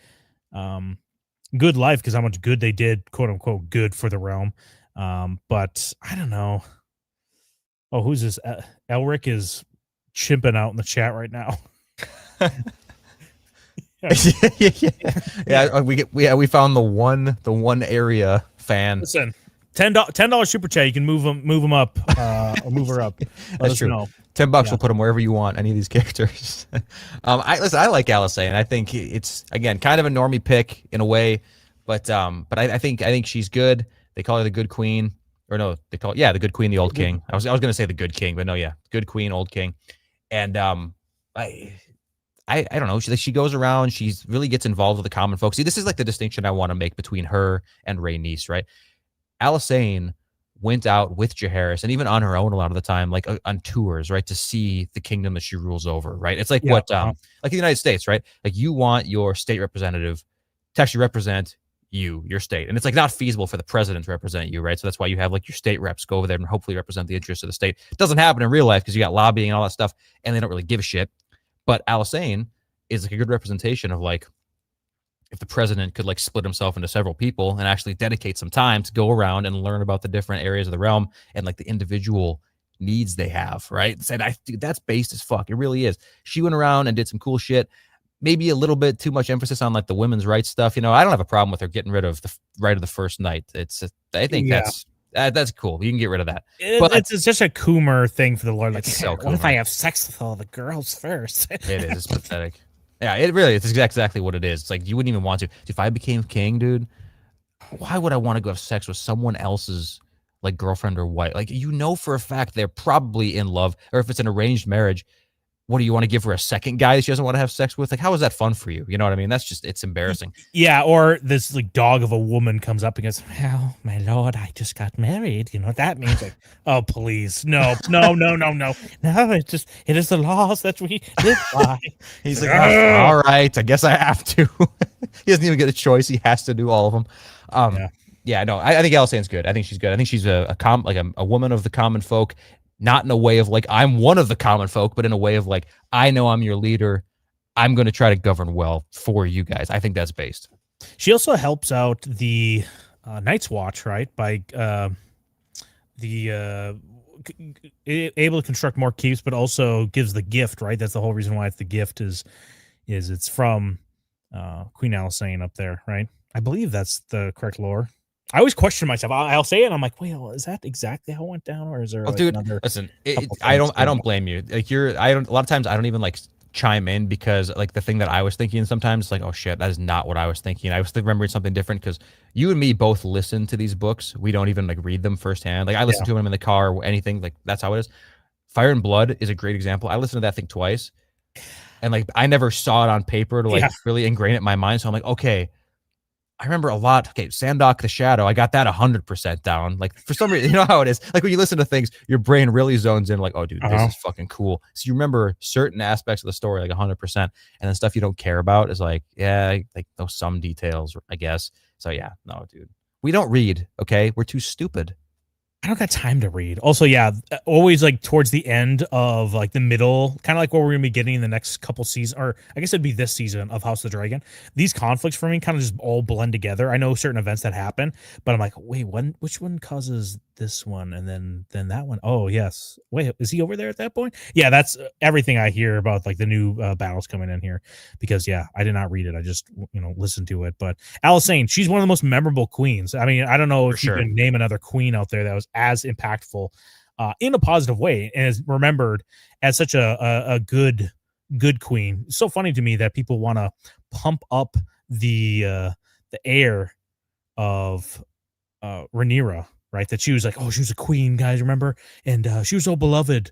good life because how much good they did, quote unquote, good for the realm. But I don't know. Oh, who's this? Elric is chimping out in the chat right now. We found the one area fan. Listen, $10 super chat. You can move them up, or move her up. That's true. Know. $10 will put them wherever you want. Any of these characters. I like Alysanne. I think it's again kind of a normie pick in a way, but I think she's good. They call her the Good Queen, or no, they call the Good Queen, the Old King. I was gonna say the Good King, but no, Good Queen, Old King, and I don't know. She goes around. She really gets involved with the common folks. See, this is like the distinction I want to make between her and Rhaenys, right? Alysanne went out with Jaehaerys and even on her own a lot of the time, like on tours, right, to see the kingdom that she rules over, right? It's like like the United States, right? Like you want your state representative to actually represent your state, and it's like not feasible for the president to represent you, right? So that's why you have like your state reps go over there and hopefully represent the interests of the state. It doesn't happen in real life because you got lobbying and all that stuff, and they don't really give a shit. But Alysanne is like a good representation of like if the president could like split himself into several people and actually dedicate some time to go around and learn about the different areas of the realm and like the individual needs they have, right? Said, dude, that's based as fuck. It really is. She went around and did some cool shit. Maybe a little bit too much emphasis on like the women's rights stuff. You know, I don't have a problem with her getting rid of the right of the first night. I think that's cool. You can get rid of that. It's just a Coomer thing for the Lord. Like, so what if I have sex with all the girls first? It is. It's pathetic. Yeah, it really is. It's exactly what it is. It's like you wouldn't even want to. If I became king, dude, why would I want to go have sex with someone else's like girlfriend or wife? Like for a fact they're probably in love, or if it's an arranged marriage, what do you want to give her a second guy that she doesn't want to have sex with? Like, how is that fun for you? You know what I mean? It's embarrassing. Yeah, or this like dog of a woman comes up and goes, "Well, my lord, I just got married." You know what that means? Like, oh please, no. It is the laws that we live by. He's like, all right, I guess I have to. He doesn't even get a choice. He has to do all of them. I think Alysanne's good. I think she's good. I think she's a woman of the common folk. Not in a way of like, I'm one of the common folk, but in a way of like, I know I'm your leader. I'm going to try to govern well for you guys. I think that's based. She also helps out the Night's Watch, right? By able to construct more keeps, but also gives the gift, right? That's the whole reason why it's the gift is it's from Queen Alysanne up there, right? I believe that's the correct lore. I always question myself. I'll say it. And I'm like, wait, is that exactly how it went down, or is there? Like dude, listen, I don't blame you. Like a lot of times I don't even like chime in because like the thing that I was thinking sometimes, like, oh shit, that is not what I was thinking. I was remembering something different because you and me both listen to these books. We don't even like read them firsthand. Like I listen to them in the car or anything. Like that's how it is. Fire and Blood is a great example. I listened to that thing twice, and like I never saw it on paper to like really ingrain it in my mind. So I'm like, okay. I remember a lot. Okay, Sandok the Shadow. I got that 100% down. Like for some reason, you know how it is. Like when you listen to things, your brain really zones in. Like, oh, dude, this is fucking cool. So you remember certain aspects of the story like 100%, and then stuff you don't care about is like, yeah, like those some details, I guess. So yeah, no, dude, we don't read. Okay, we're too stupid. I don't got time to read. Also, yeah, always like towards the end of like the middle, kind of like what we're gonna be getting in the next couple seasons, or I guess it'd be this season of House of the Dragon. These conflicts for me kind of just all blend together. I know certain events that happen, but I'm like, wait, which one causes this one, and then that one? Oh yes, wait, is he over there at that point? Yeah, that's everything I hear about like the new battles coming in here. Because yeah, I did not read it. I just listened to it. But Alysanne, she's one of the most memorable queens. I mean, I don't know if you can name another queen out there that was as impactful in a positive way and is remembered as such a good queen. It's so funny to me that people want to pump up the air of Rhaenyra, right? That she was like, oh, she was a queen, guys, remember? And she was so beloved.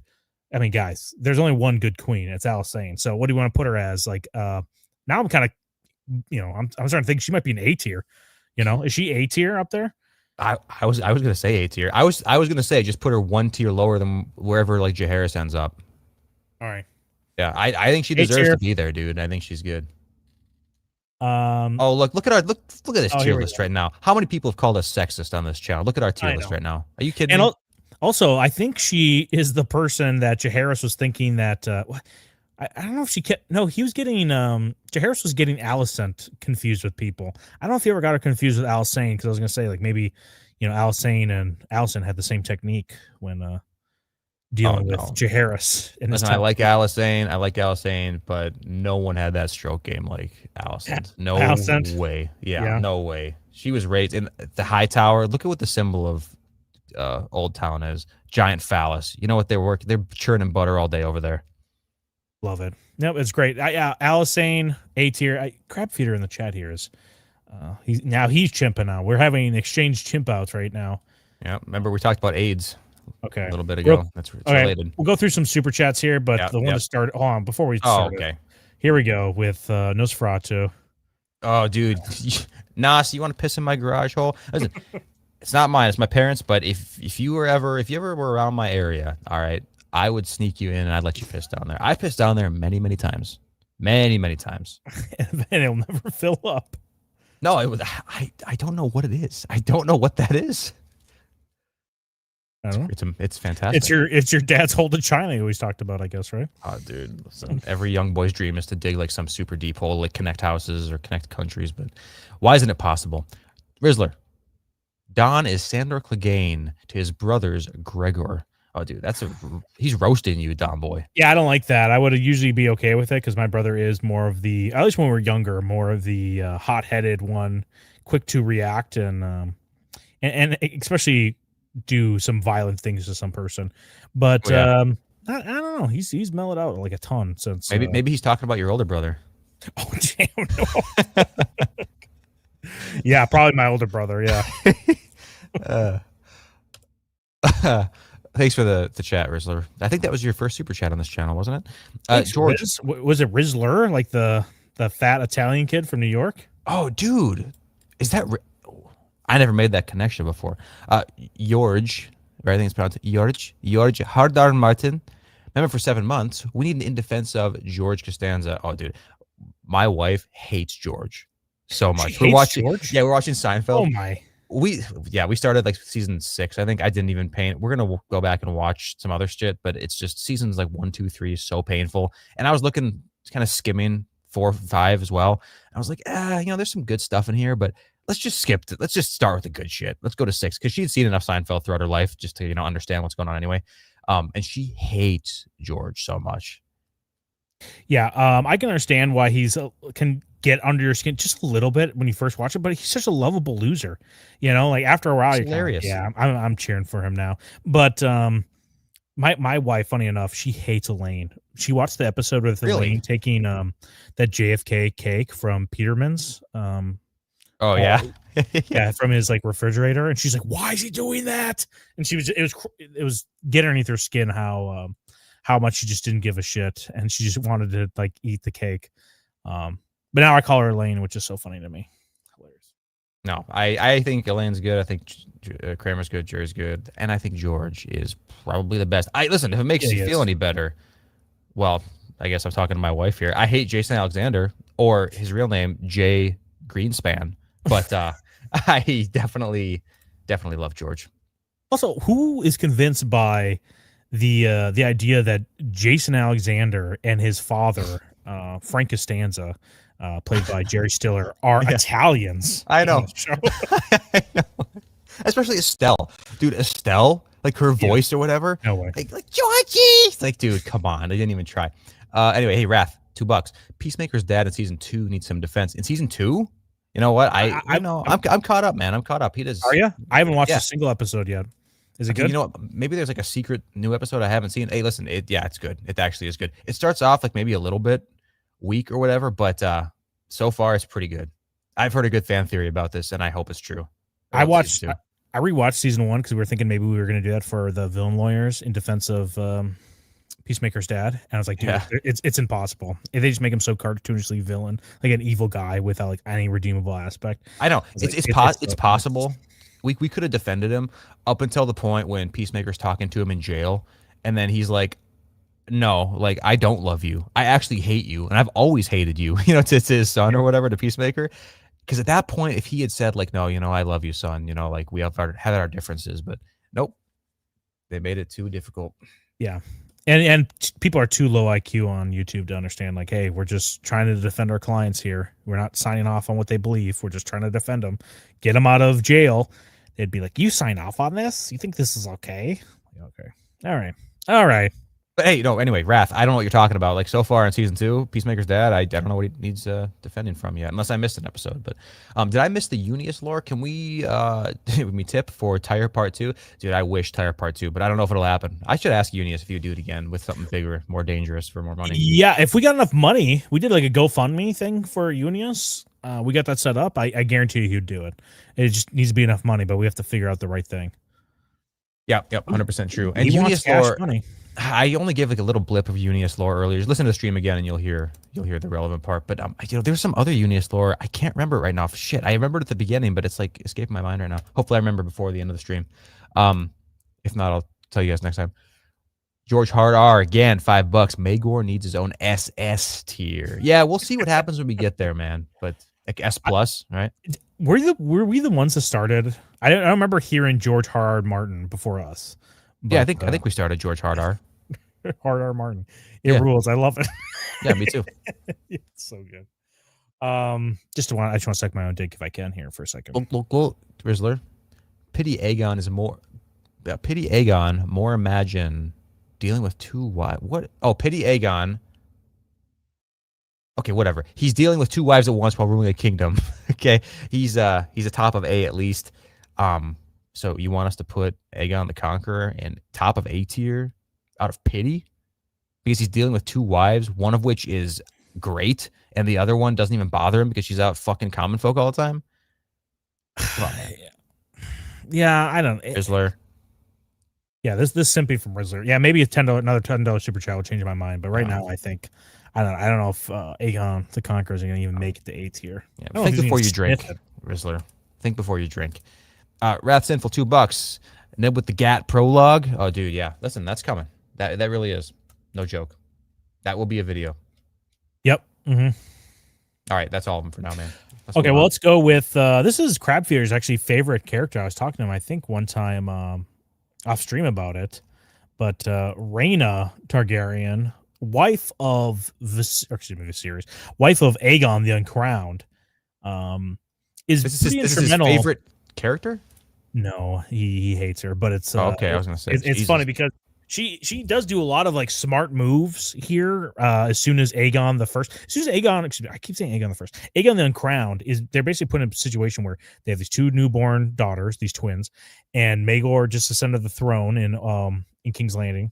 I mean, guys, there's only one good queen. It's Alysanne. So what do you want to put her as? Like, now I'm kind of, I'm starting to think she might be an A tier. Is she A tier up there? I was gonna say A tier. I was gonna say just put her one tier lower than wherever like Jaehaerys ends up. All right. Yeah, I think she deserves to be there, dude. I think she's good. Oh look at this tier list right now. How many people have called us sexist on this channel? Look at our tier list right now. Are you kidding me? Also, I think she is the person that Jaehaerys was thinking that I don't know if she kept. No, he was getting. Jaehaerys was getting Alicent confused with people. I don't know if he ever got her confused with Alysanne because I was gonna say like maybe, Alysanne and Alicent had the same technique when dealing with Jaehaerys. Listen, I like Alysanne, but no one had that stroke game like Alicent. No way. Yeah, no way. She was raised in the High Tower. Look at what the symbol of Old Town is. Giant phallus. You know what they're churning butter all day over there. Love it. No, it's great. Alysanne, A tier. Crab Feeder in the chat here is he's chimping out. We're having an exchange chimp outs right now. Yeah, remember we talked about AIDS a little bit ago. It's related. We'll go through some super chats here, but the one to start. Hold on, before we start. Oh, okay. Here we go with Nosferatu. Oh, dude, Nas, you want to piss in my garage hole? Listen, it's not mine. It's my parents. But if you ever were around my area, all right, I would sneak you in and I'd let you piss down there. I've pissed down there many, many times. Many, many times. And it'll never fill up. No, I don't know what it is. I don't know what that is. I don't know. It's fantastic. It's your dad's hold in China you always talked about, I guess, right? Oh, dude. Listen, every young boy's dream is to dig like some super deep hole, like connect houses or connect countries, but why isn't it possible? Rizzler. Don is Sandor Clegane to his brothers Gregor. Oh, dude, he's roasting you, Don boy. Yeah, I don't like that. I would usually be okay with it because my brother is more of the, at least when we were younger, more of the hot-headed one, quick to react and especially do some violent things to some person. But I don't know. He's mellowed out like a ton since. Maybe he's talking about your older brother. Oh damn! No. Yeah, probably my older brother. Yeah. Thanks for the chat, Rizzler. I think that was your first super chat on this channel, wasn't it? George, was it Rizzler, like the fat Italian kid from New York? Oh, dude, is that? I never made that connection before. George, I think it's pronounced George Hardar Martin. Remember, for 7 months, we need an in defense of George Costanza. Oh, dude, my wife hates George so much. We're watching Seinfeld. Oh my. We started like season 6. I think I didn't even paint. We're gonna go back and watch some other shit, but it's just seasons like 1, 2, 3 is so painful. And I was looking, kind of skimming 4, 5 as well. I was like, there's some good stuff in here, but let's just skip it. Let's just start with the good shit. Let's go to 6 because she'd seen enough Seinfeld throughout her life just to understand what's going on anyway. And she hates George so much. Yeah, I can understand why he's can get under your skin just a little bit when you first watch it, but he's such a lovable loser. Like after a while, it's hilarious. I'm cheering for him now. But my wife, funny enough, she hates Elaine. She watched the episode with Elaine taking that JFK cake from Peterman's. Yeah, from his like refrigerator, and she's like, "Why is he doing that?" And it was getting underneath her skin how much she just didn't give a shit, and she just wanted to like eat the cake. But now I call her Elaine, which is so funny to me. No, I think Elaine's good. I think Kramer's good. Jerry's good, and I think George is probably the best. I listen. If it makes Yeah, you he feel is. any better, well, I guess I'm talking to my wife here. I hate Jason Alexander or his real name Jay Greenspan, but I definitely love George. Also, who is convinced by the idea that Jason Alexander and his father, Frank Costanza, played by Jerry Stiller, are Yeah. Italians? I on know. the show? I know. Especially Estelle, dude. Estelle, like her voice or whatever. No way. Like Georgie. It's like, dude, come on. I didn't even try. Anyway, hey Wrath, $2. Peacemaker's dad in season 2 needs some defense. In season 2, you know what? I'm caught up, man. I'm caught up. He does. Are you? I haven't watched Yeah. a single episode yet. Is it Okay, good? you know what? Maybe there's like a secret new episode I haven't seen. Hey, listen, it's good. It actually is good. It starts off like maybe a little bit weak or whatever, but so far it's pretty good. I've heard a good fan theory about this, and I hope it's true. I about season watched. 2. I rewatched season 1 because we were thinking maybe we were going to do that for the villain lawyers in defense of Peacemaker's dad, and I was like, dude, Yeah. it's impossible. If they just make him so cartoonishly villain, like an evil guy without like any redeemable aspect. I know It's it's like, it's possible. We could have defended him up until the point when Peacemaker's talking to him in jail, and then he's like, "No, like I don't love you. I actually hate you, and I've always hated you." You know, to his son or whatever, to Peacemaker. Because at that point, if he had said like, "No, you know, I love you, son," you know, like we have had our differences, but nope, they made it too difficult. Yeah. And people are too low IQ on YouTube to understand, like, hey, we're just trying to defend our clients here. We're not signing off on what they believe. We're just trying to defend them, get them out of jail. They'd be like, you sign off on this? You think this is okay? Okay. All right. But hey, no, anyway, Wrath, I don't know what you're talking about. Like so far in season 2, Peacemaker's dad, I don't know what he needs defending from yet, unless I missed an episode. But did I miss the Unius lore? Can we tip for Tire Part 2? Dude, I wish Tire Part 2, but I don't know if it'll happen. I should ask Unius if he would do it again with something bigger, more dangerous for more money. Yeah, if we got enough money, we did like a GoFundMe thing for Unius. We got that set up. I guarantee you he'd do it. It just needs to be enough money, but we have to figure out the right thing. Yep, 100% true. And He wants Unius cash lore, money. I only gave like a little blip of Unius lore earlier. Just listen to the stream again, and you'll hear the relevant part. But there's some other Unius lore. I can't remember it right now. Shit, I remembered at the beginning, but it's like escaping my mind right now. Hopefully, I remember before the end of the stream. If not, I'll tell you guys next time. George Hard R again, $5. Magor needs his own SS tier. Yeah, we'll see what happens when we get there, man. But like S plus, right? Were we the ones that started? I don't remember hearing George R. Martin before us. Yeah, I think we started George Hard R. Hard R. Martin. It Yeah. rules. I love it. Yeah, me too. It's so good. I just want to suck my own dick if I can here for a second. Look, Rizzler. Pity Aegon is more. Pity Aegon more imagine dealing with two wives. What? Oh, pity Aegon. Okay, whatever. He's dealing with two wives at once while ruling a kingdom. Okay, he's a top of A at least. So you want us to put Aegon the Conqueror in top of A tier out of pity because he's dealing with two wives, one of which is great, and the other one doesn't even bother him because she's out fucking common folk all the time. Come on, man. Yeah, I don't. Rizzler. Yeah, this simping from Rizzler. Yeah, maybe another $10 super chat will change my mind, but right now I think I don't know if Aegon the Conqueror is going to even make it to A tier. Yeah, I don't know think if he's before even you drink, sniff it. Rizzler. Think before you drink. Wrath Sinful, $2. Ned with the Gat prologue. Oh, dude, yeah. Listen, that's coming. That really is. No joke. That will be a video. Yep. Mm-hmm. All right, that's all of them for now, man. Okay, well, let's go with this is Crabfear's actually favorite character. I was talking to him, I think, one time off stream about it. But Rhaena Targaryen, wife of Viserys, wife of Aegon the Uncrowned, is pretty this instrumental. Is his favorite character? No, he hates her, but it's okay. I was gonna say it's funny because she does do a lot of like smart moves here. As soon as Aegon the First, as soon as Aegon, excuse me, I keep saying Aegon the First, Aegon the Uncrowned they're basically put in a situation where they have these two newborn daughters, these twins, and Maegor just ascended the throne in King's Landing,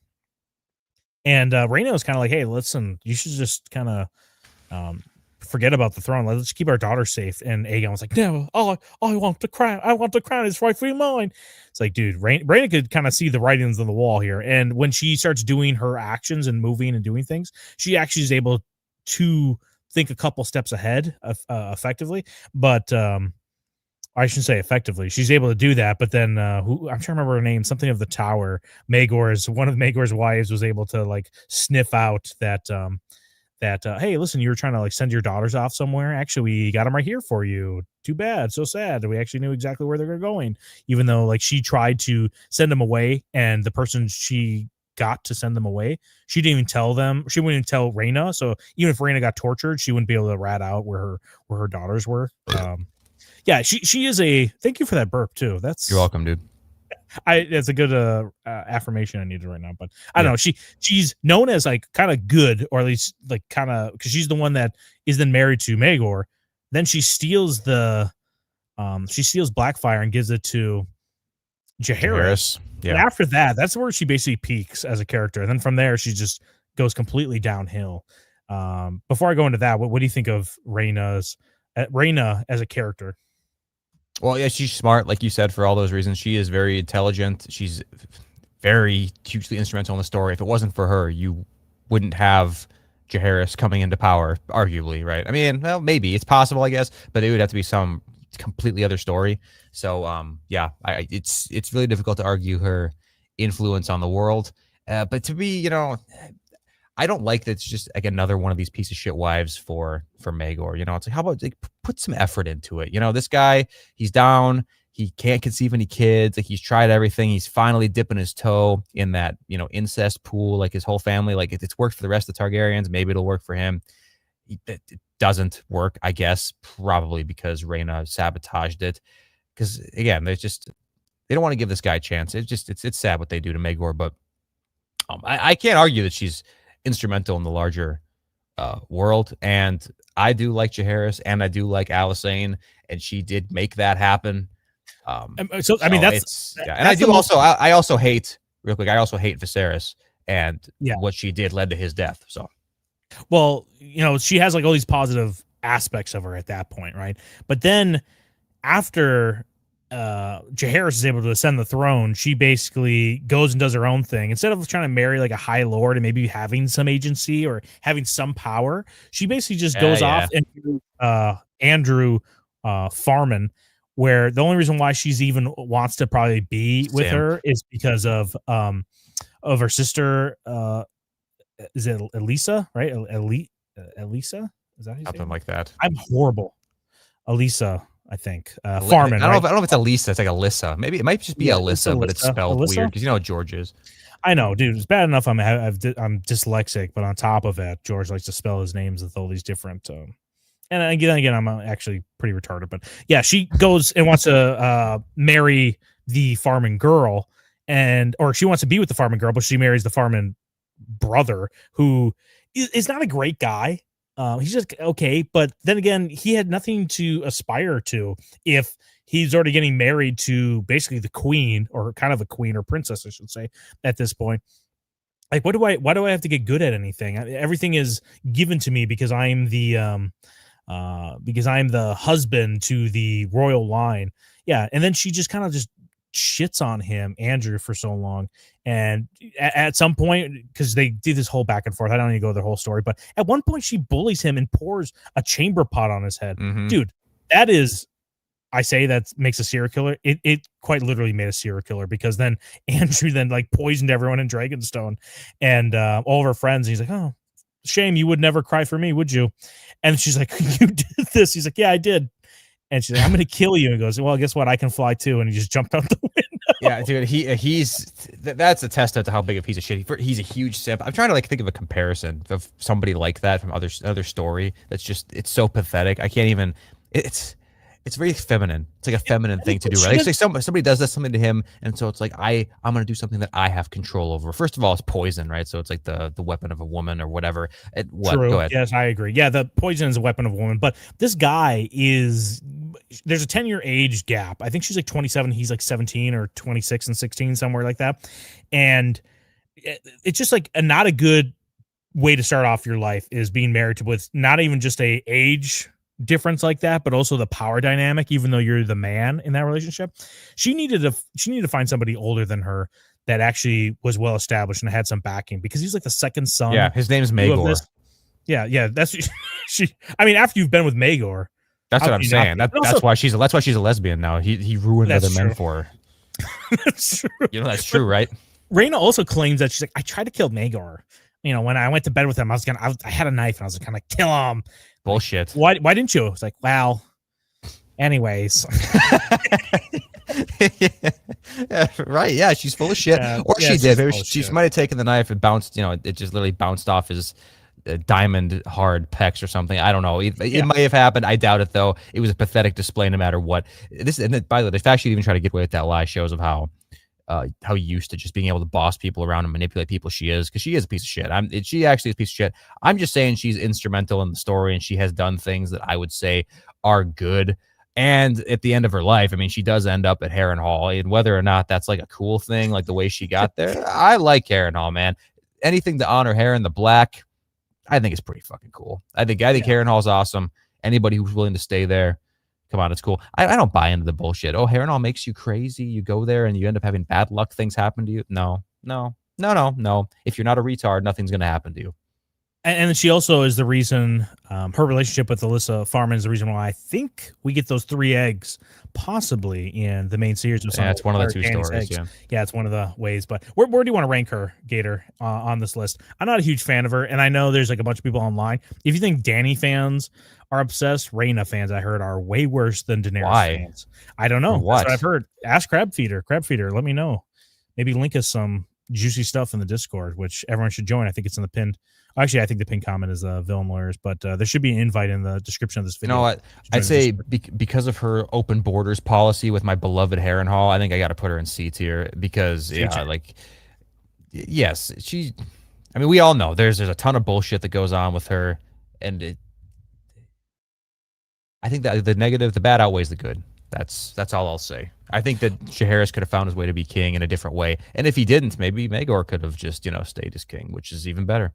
and Rhaena was kind of like, hey, listen, you should just kind of forget about the throne. Let's keep our daughter safe. And Aegon was like, no, I want the crown. I want the crown. It's rightfully mine. It's like, dude, Rhaena could kind of see the writings on the wall here. And when she starts doing her actions and moving and doing things, she actually is able to think a couple steps ahead effectively. But I shouldn't say effectively. She's able to do that, but then who I'm trying to remember her name, something of the tower. One of Maegor's wives was able to like sniff out that hey, listen, you were trying to like send your daughters off somewhere. Actually, we got them right here for you. Too bad, so sad. We actually knew exactly where they're going, even though like she tried to send them away, and the person she got to send them away, she didn't even tell them. She wouldn't even tell Rhaena. So even if Rhaena got tortured, she wouldn't be able to rat out where her daughters were. Yeah, she is a. Thank you for that burp too. That's You're welcome, dude. It's a good affirmation I needed right now, but I don't know. She's known as like kind of good, or at least like kind of because she's the one that is then married to Maegor. Then she steals Blackfire and gives it to Jaehaerys. Yeah. And after that, that's where she basically peaks as a character. And then from there, she just goes completely downhill. Before I go into that, what do you think of Rhaena as a character? Well, yeah, she's smart, like you said, for all those reasons. She is very intelligent. She's very hugely instrumental in the story. If it wasn't for her, you wouldn't have Jaehaerys coming into power, arguably, right? I mean, well, maybe it's possible, I guess, but it would have to be some completely other story. So, yeah, it's really difficult to argue her influence on the world. But to me, I don't like that it's just like another one of these piece of shit wives for Maegor. It's like, how about like put some effort into it? This guy, he's down. He can't conceive any kids. Like, he's tried everything. He's finally dipping his toe in that, incest pool, like his whole family. Like, if it's worked for the rest of the Targaryens, maybe it'll work for him. It doesn't work, I guess, probably because Rhaena sabotaged it. Because again, they don't want to give this guy a chance. It's sad what they do to Maegor, but I can't argue that she's instrumental in the larger world, and I do like Jaehaerys, and I do like Alysanne, and she did make that happen. I mean, that's and I do also I also hate real quick. I also hate Viserys, and what she did led to his death. So, well, she has like all these positive aspects of her at that point, right? But then after Jaehaerys is able to ascend the throne, she basically goes and does her own thing. Instead of trying to marry like a high lord and maybe having some agency or having some power, she basically just goes off and Andrew Farman, where the only reason why she's even wants to probably be with her is because of her sister. Is it Elisa? Right, Elisa? Is that something like that? I'm horrible. Elisa. I think Farman. I don't know if it's Elisa. It's like Alyssa. Maybe it might just be Alyssa, but it's spelled weird because George is. I know, dude. It's bad enough I'm dyslexic, but on top of it, George likes to spell his names with all these different. And again, I'm actually pretty retarded. But yeah, she goes and wants to marry the farming girl, or she wants to be with the farming girl, but she marries the farming brother, who is not a great guy. He's just okay, but then again, he had nothing to aspire to if he's already getting married to basically the queen, or kind of a queen or princess, I should say, at this point. Like, why do I have to get good at anything? Everything is given to me because I'm the husband to the royal line. Yeah, and then she just kind of just shits on him, Andrew, for so long. And at some point, because they did this whole back and forth, I don't need to go the whole story, but at one point she bullies him and pours a chamber pot on his head. Mm-hmm. Dude, that is, I say that makes a serial killer. It quite literally made a serial killer, because then Andrew then like poisoned everyone in Dragonstone and all of her friends. And he's like, oh, shame you would never cry for me, would you? And she's like, you did this. He's like, yeah, I did. And she's like, I'm going to kill you. And goes, well, guess what? I can fly too. And he just jumped out the window. Yeah, dude, that's a testament to how big a piece of shit he's a huge simp. I'm trying to like think of a comparison of somebody like that from other story. It's so pathetic. I can't even. It's very feminine. It's like a feminine thing to do, right? It's like somebody does something to him, and so it's like I'm gonna do something that I have control over. First of all, it's poison, right? So it's like the weapon of a woman or whatever. True. Go ahead. Yes, I agree. Yeah, the poison is a weapon of a woman, but this guy there's a 10-year age gap. I think she's like 27, he's like 17 or 26 and 16, somewhere like that. And it's just like not a good way to start off your life, is being married with not even just a age difference like that, but also the power dynamic, even though you're the man in that relationship. She needed to find somebody older than her that actually was well established and had some backing, because he's like the second son. Yeah, his name's Maegor. Yeah, that's she. I mean, after you've been with Maegor, That's How what I'm could you not saying. be? But That's also- why she's a lesbian now. He ruined That's other men true. for her. That's true. You know that's true, right? Reyna also claims that she's like, I tried to kill Maegor. You know, when I went to bed with him, I had a knife and I was gonna kill him. Bullshit. Why didn't you? It's like, well, anyways. Yeah, right. Yeah, she's full of shit. Or yeah, she she's did. Maybe full of she shit. might have taken the knife and bounced. You know, it just literally bounced off his diamond hard pecs or something. I don't know. It might have happened. I doubt it though. It was a pathetic display, no matter what. By the way, the fact she even tried to get away with that lie shows of how used to just being able to boss people around and manipulate people she is, because she is a piece of shit. She actually is a piece of shit. I'm just saying she's instrumental in the story, and she has done things that I would say are good. And at the end of her life, I mean, she does end up at Harrenhal, and whether or not that's like a cool thing, like the way she got there, I like Harrenhal, man. Anything to honor Harren the Black, I think it's pretty fucking cool. I think Harrenhal's awesome. Anybody who's willing to stay there, come on, it's cool. I don't buy into the bullshit. Oh, Harrenhal makes you crazy. You go there and you end up having bad luck. Things happen to you. No. If you're not a retard, nothing's gonna happen to you. And she also is the reason, her relationship with Alyssa Farman is the reason why I think we get those 3 eggs possibly in the main series. Yeah, it's one of the 2 Danny's stories. eggs. Yeah, it's one of the ways. But where do you want to rank her, Gator, on this list? I'm not a huge fan of her, and I know there's like a bunch of people online. If you think Danny fans are obsessed, Reyna fans, I heard, are way worse than Daenerys fans. I don't know. What? That's what I've heard. Ask Crabfeeder, let me know. Maybe link us some juicy stuff in the Discord, which everyone should join. I think it's in the pinned. Actually, I think the pinned comment is Villain Lawyers, but there should be an invite in the description of this video. You know what? I'd say because of her open borders policy with my beloved Harrenhal, I think I got to put her in C tier because, yes, she. I mean, we all know there's a ton of bullshit that goes on with her, and I think that the bad outweighs the good. That's all I'll say. I think that Jaehaerys could have found his way to be king in a different way, and if he didn't, maybe Maegor could have just stayed as king, which is even better.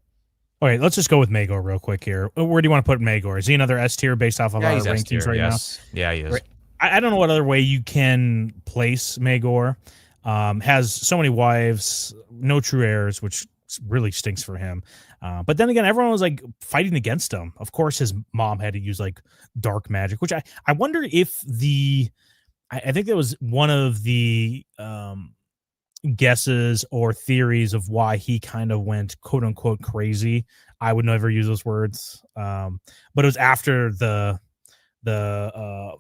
All right, let's just go with Maegor real quick here. Where do you want to put Maegor? Is he another S tier based off of our he's rankings S-tier, right yes. now? Yeah, he is. I don't know what other way you can place Maegor. Has so many wives, no true heirs, which really stinks for him. But then again, everyone was like fighting against him. Of course, his mom had to use like dark magic, which I wonder if I think that was one of the guesses or theories of why he kind of went quote unquote crazy. I would never use those words. But it was after the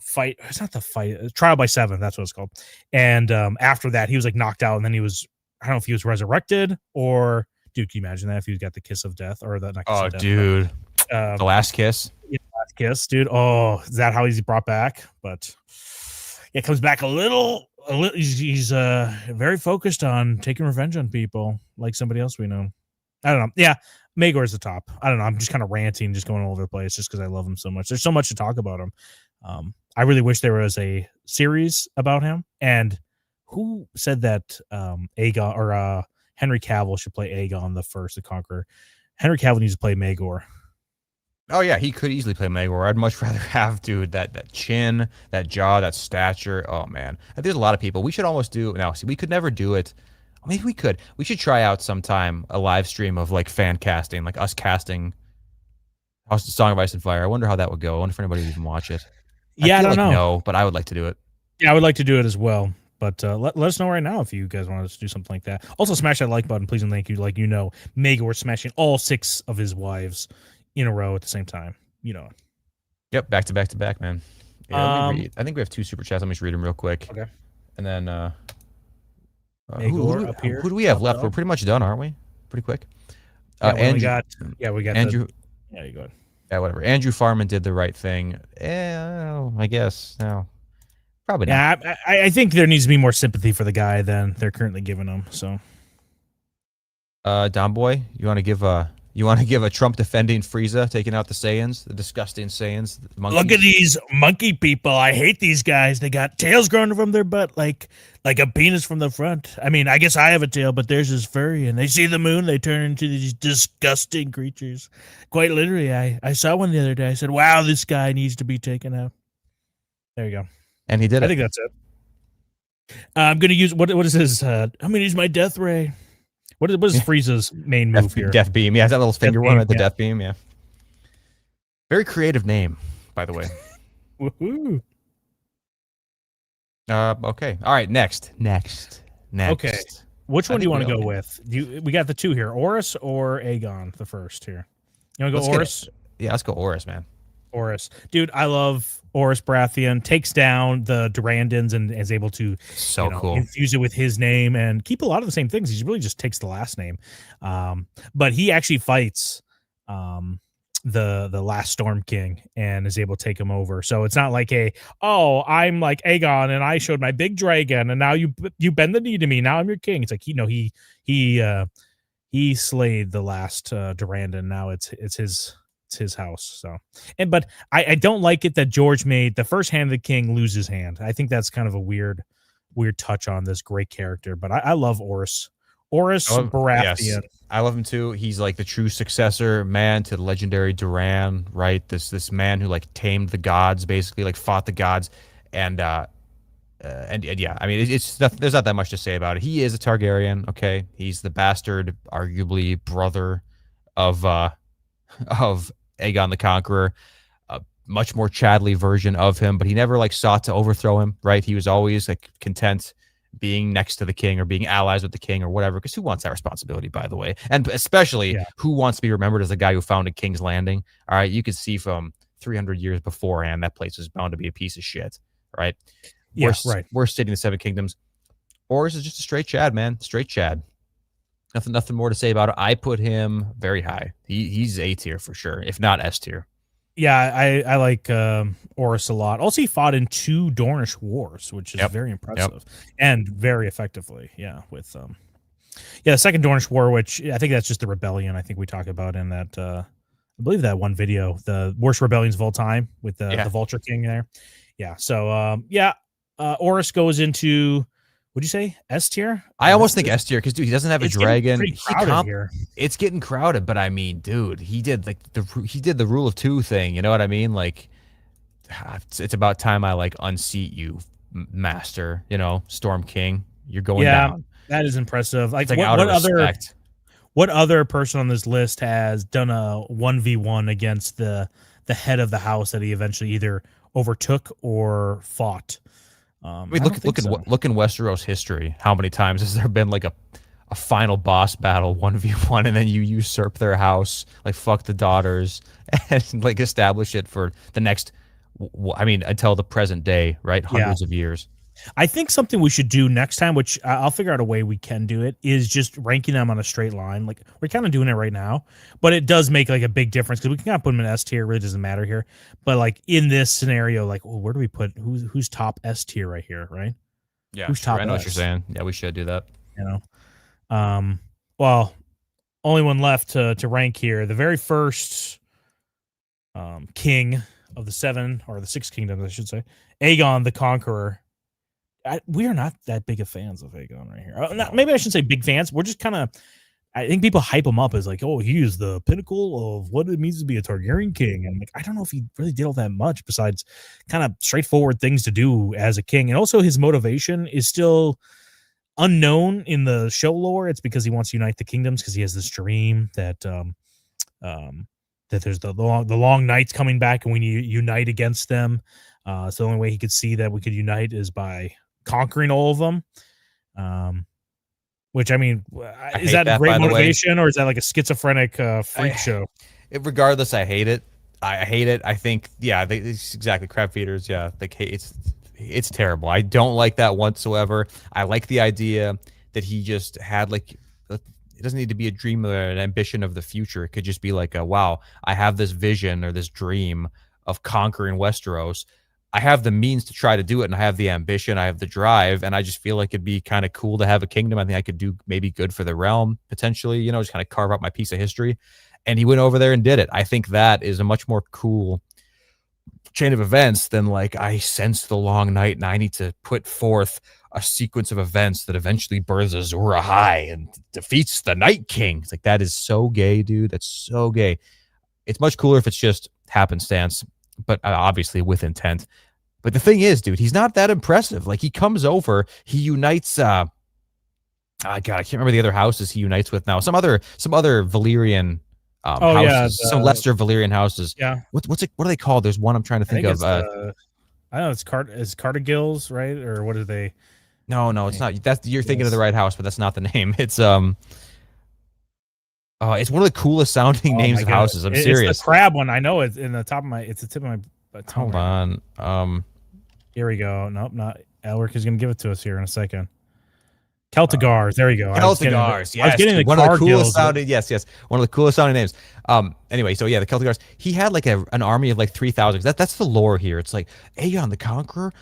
fight. It's not the fight. Trial by 7. That's what it's called. And after that, he was like knocked out, and then I don't know if he was resurrected or, dude, can you imagine that if he got the kiss of death or the not kiss of death, dude, the last kiss. Yeah, last kiss, dude. Oh, is that how he's brought back? But it comes back a little. He's very focused on taking revenge on people, like somebody else we know. I don't know. Yeah, Maegor's the top. I don't know. I'm just kind of ranting, just going all over the place, just because I love him so much. There's so much to talk about him. I really wish there was a series about him. And who said that Aegon or Henry Cavill should play Aegon the First, the Conqueror? Henry Cavill needs to play Maegor. Oh yeah, he could easily play Maegor. I'd much rather have, dude, that chin, that jaw, that stature. Oh man, there's a lot of people. We should almost do now. See, we could never do it. Maybe we could. We should try out sometime a live stream of like fan casting, like us casting House of Song of Ice and Fire. I wonder how that would go. I wonder if anybody would even watch it. Yeah, I don't know. No, but I would like to do it. Yeah, I would like to do it as well. But let us know right now if you guys want us to do something like that. Also, smash that like button, please, and thank you. Like Maegor smashing all 6 of his wives in a row at the same time. Yep, back to back, man. Yeah, let me read. I think we have 2 super chats. Let me just read them real quick. Okay. And then Maegor up here. Who do we have left? We're pretty much done, aren't we? Pretty quick. Yeah, we got Andrew. Yeah, you go ahead. Yeah, whatever. Andrew Farman did the right thing. I guess no, probably not. Yeah, I think there needs to be more sympathy for the guy than they're currently giving him. So, Don Boy, you want to give a Trump defending Frieza taking out the Saiyans, the disgusting Saiyans? The monkeys? Look at these monkey people. I hate these guys. They got tails growing from their butt like a penis from the front. I mean, I guess I have a tail, but theirs is furry, and they see the moon, they turn into these disgusting creatures. Quite literally, I saw one the other day. I said, wow, this guy needs to be taken out. There you go. And he did I think that's it. I'm going to use, what is his, I'm going to use my death ray. What is Frieza's main move here? Death beam. Yeah, that little finger Death one beam, at the yeah. death beam. Yeah. Very creative name, by the way. Woohoo. Okay. All right. Next. Okay. Which I one do you think want to we go all- with? We got the two here, Oris or Aegon, the first here. You want to Let's go get Oris? Yeah, let's go Oris, man. Oris. Dude, I love Oris Baratheon. Takes down the Durandons and is able to, So cool. infuse it with his name and keep a lot of the same things. He really just takes the last name. But he actually fights the last Storm King and is able to take him over. So it's not like I'm like Aegon and I showed my big dragon and now you bend the knee to me. Now I'm your king. It's like he slayed the last Durandon. Now it's his house. So but I don't like it that George made the first hand of the king lose his hand. I think that's kind of a weird touch on this great character. But I love Oris Baratheon. Yes, I love him too. He's like the true successor man to the legendary Duran, right? This man who like tamed the gods, basically like fought the gods, and yeah, I mean there's not that much to say about it. He is a Targaryen, okay? He's the bastard, arguably brother of Aegon the Conqueror. A much more Chadley version of him, but he never like sought to overthrow him, right? He was always like content being next to the king or being allies with the king or whatever, because who wants that responsibility, by the way? And especially who wants to be remembered as the guy who founded King's Landing? All right, you could see from 300 years beforehand that place was bound to be a piece of shit, right? Yeah, We're sitting in the Seven Kingdoms. Oris is just a straight Chad, man. Straight Chad. Nothing more to say about it. I put him very high. He's A tier for sure, if not S tier. Yeah, I like Oris a lot. Also, he fought in 2 Dornish wars, which is very impressive and very effectively. Yeah, with the Second Dornish War, which I think that's just the rebellion. I think we talk about in that. I believe that one video, the worst rebellions of all time, with the Vulture King there. Yeah. So Oris goes into. Would you say S tier? I almost think S tier because dude, he doesn't have a dragon. Here. It's getting crowded, but I mean, dude, he did like he did the rule of 2 thing. You know what I mean? Like, it's about time I like unseat you, master. You know, Storm King, you're going down. That is impressive. Like what other person on this list has done a 1v1 against the head of the house that he eventually either overtook or fought? I mean, look in Westeros history. How many times has there been like a final boss battle 1v1, and then you usurp their house, like fuck the daughters, and like establish it for the next? I mean, until the present day, right? Hundreds of years. I think something we should do next time, which I'll figure out a way we can do it, is just ranking them on a straight line. Like we're kind of doing it right now, but it does make like a big difference because we can kind of put them in S tier. It really doesn't matter here. But like in this scenario, like where do we put who's top S tier right here, right? Yeah, who's top? I know what you're saying. Yeah, we should do that. You know, well, only one left to rank here. The very first king of the 7 or the 6 kingdoms, I should say, Aegon the Conqueror. We are not that big of fans of Aegon right here. Maybe I shouldn't say big fans. We're just kind of, I think people hype him up as like, oh, he is the pinnacle of what it means to be a Targaryen king. And like, I don't know if he really did all that much besides kind of straightforward things to do as a king. And also his motivation is still unknown in the show lore. It's because he wants to unite the kingdoms because he has this dream that that there's the long nights coming back and we need to unite against them. So the only way he could see that we could unite is by conquering all of them. Which I mean, is that a great motivation or is that like a schizophrenic freak show? Regardless, I hate it. I hate it. I think, it's exactly crab feeders. Yeah, like it's terrible. I don't like that whatsoever. I like the idea that he just had like. It doesn't need to be a dream or an ambition of the future. It could just be like, wow, I have this vision or this dream of conquering Westeros. I have the means to try to do it, and I have the ambition, I have the drive, and I just feel like it'd be kind of cool to have a kingdom. I think I could do maybe good for the realm, potentially, just kind of carve out my piece of history. And he went over there and did it. I think that is a much more cool chain of events than like, I sense the long night and I need to put forth a sequence of events that eventually births Azor Ahai and defeats the Night King. It's like, that is so gay, dude. That's so gay. It's much cooler if it's just happenstance, but obviously with intent. But the thing is, dude, he's not that impressive. Like, he comes over, he unites, God, I can't remember the other houses he unites with now. Some other Valyrian houses, some lesser Valyrian houses. Yeah. What's it? What are they called? There's one I'm trying to think of. I don't know. It's Cartagills, right? Or what are they? No, it's not. You're thinking of the right house, but that's not the name. It's it's one of the coolest sounding names of houses. I'm serious. It's the crab one. I know it's in the top of my. It's the tip of my tongue. Hold on. Here we go. Nope, not Elric is going to give it to us here in a second. Celtigars. There you go. Celtigars. Yes. I was getting the one of the coolest Cargills. sounding. Yes. One of the coolest sounding names. Anyway, so yeah, the Celtigars. He had like an army of like 3,000. That's the lore here. It's like Aegon the Conqueror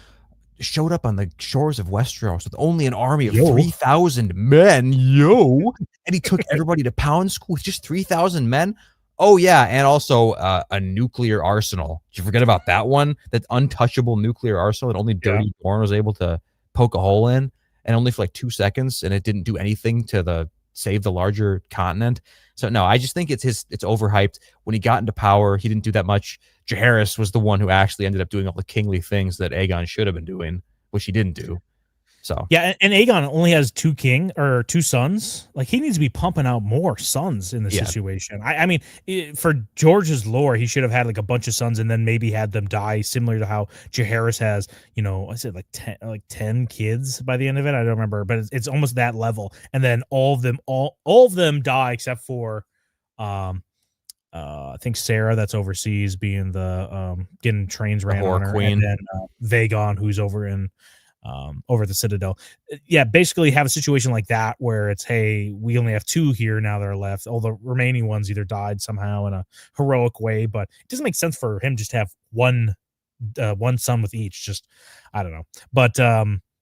showed up on the shores of Westeros with only an army of 3,000 men. And he took everybody to Pound School with just 3,000 men. Oh yeah, and also a nuclear arsenal. Did you forget about that one? That untouchable nuclear arsenal that only Dirty Dorne was able to poke a hole in, and only for like 2 seconds, and it didn't do anything to save the larger continent. So no, I just think it's overhyped. When he got into power, he didn't do that much. Jaehaerys was the one who actually ended up doing all the kingly things that Aegon should have been doing, which he didn't do. So yeah, and Aegon only has 2 sons. Like, he needs to be pumping out more sons in this situation. I mean, for George's lore, he should have had like a bunch of sons and then maybe had them die, similar to how Jaehaerys has. I said like 10 kids by the end of it. I don't remember, but it's almost that level. And then all of them die except for, I think Sarah, that's overseas, being the getting trains ran on her, queen. and then Vagon, who's over in. Over the Citadel. Yeah, basically have a situation like that where it's, hey, we only have 2 here now that are left. All the remaining ones either died somehow in a heroic way, but it doesn't make sense for him just to have one son with each. Just, I don't know. But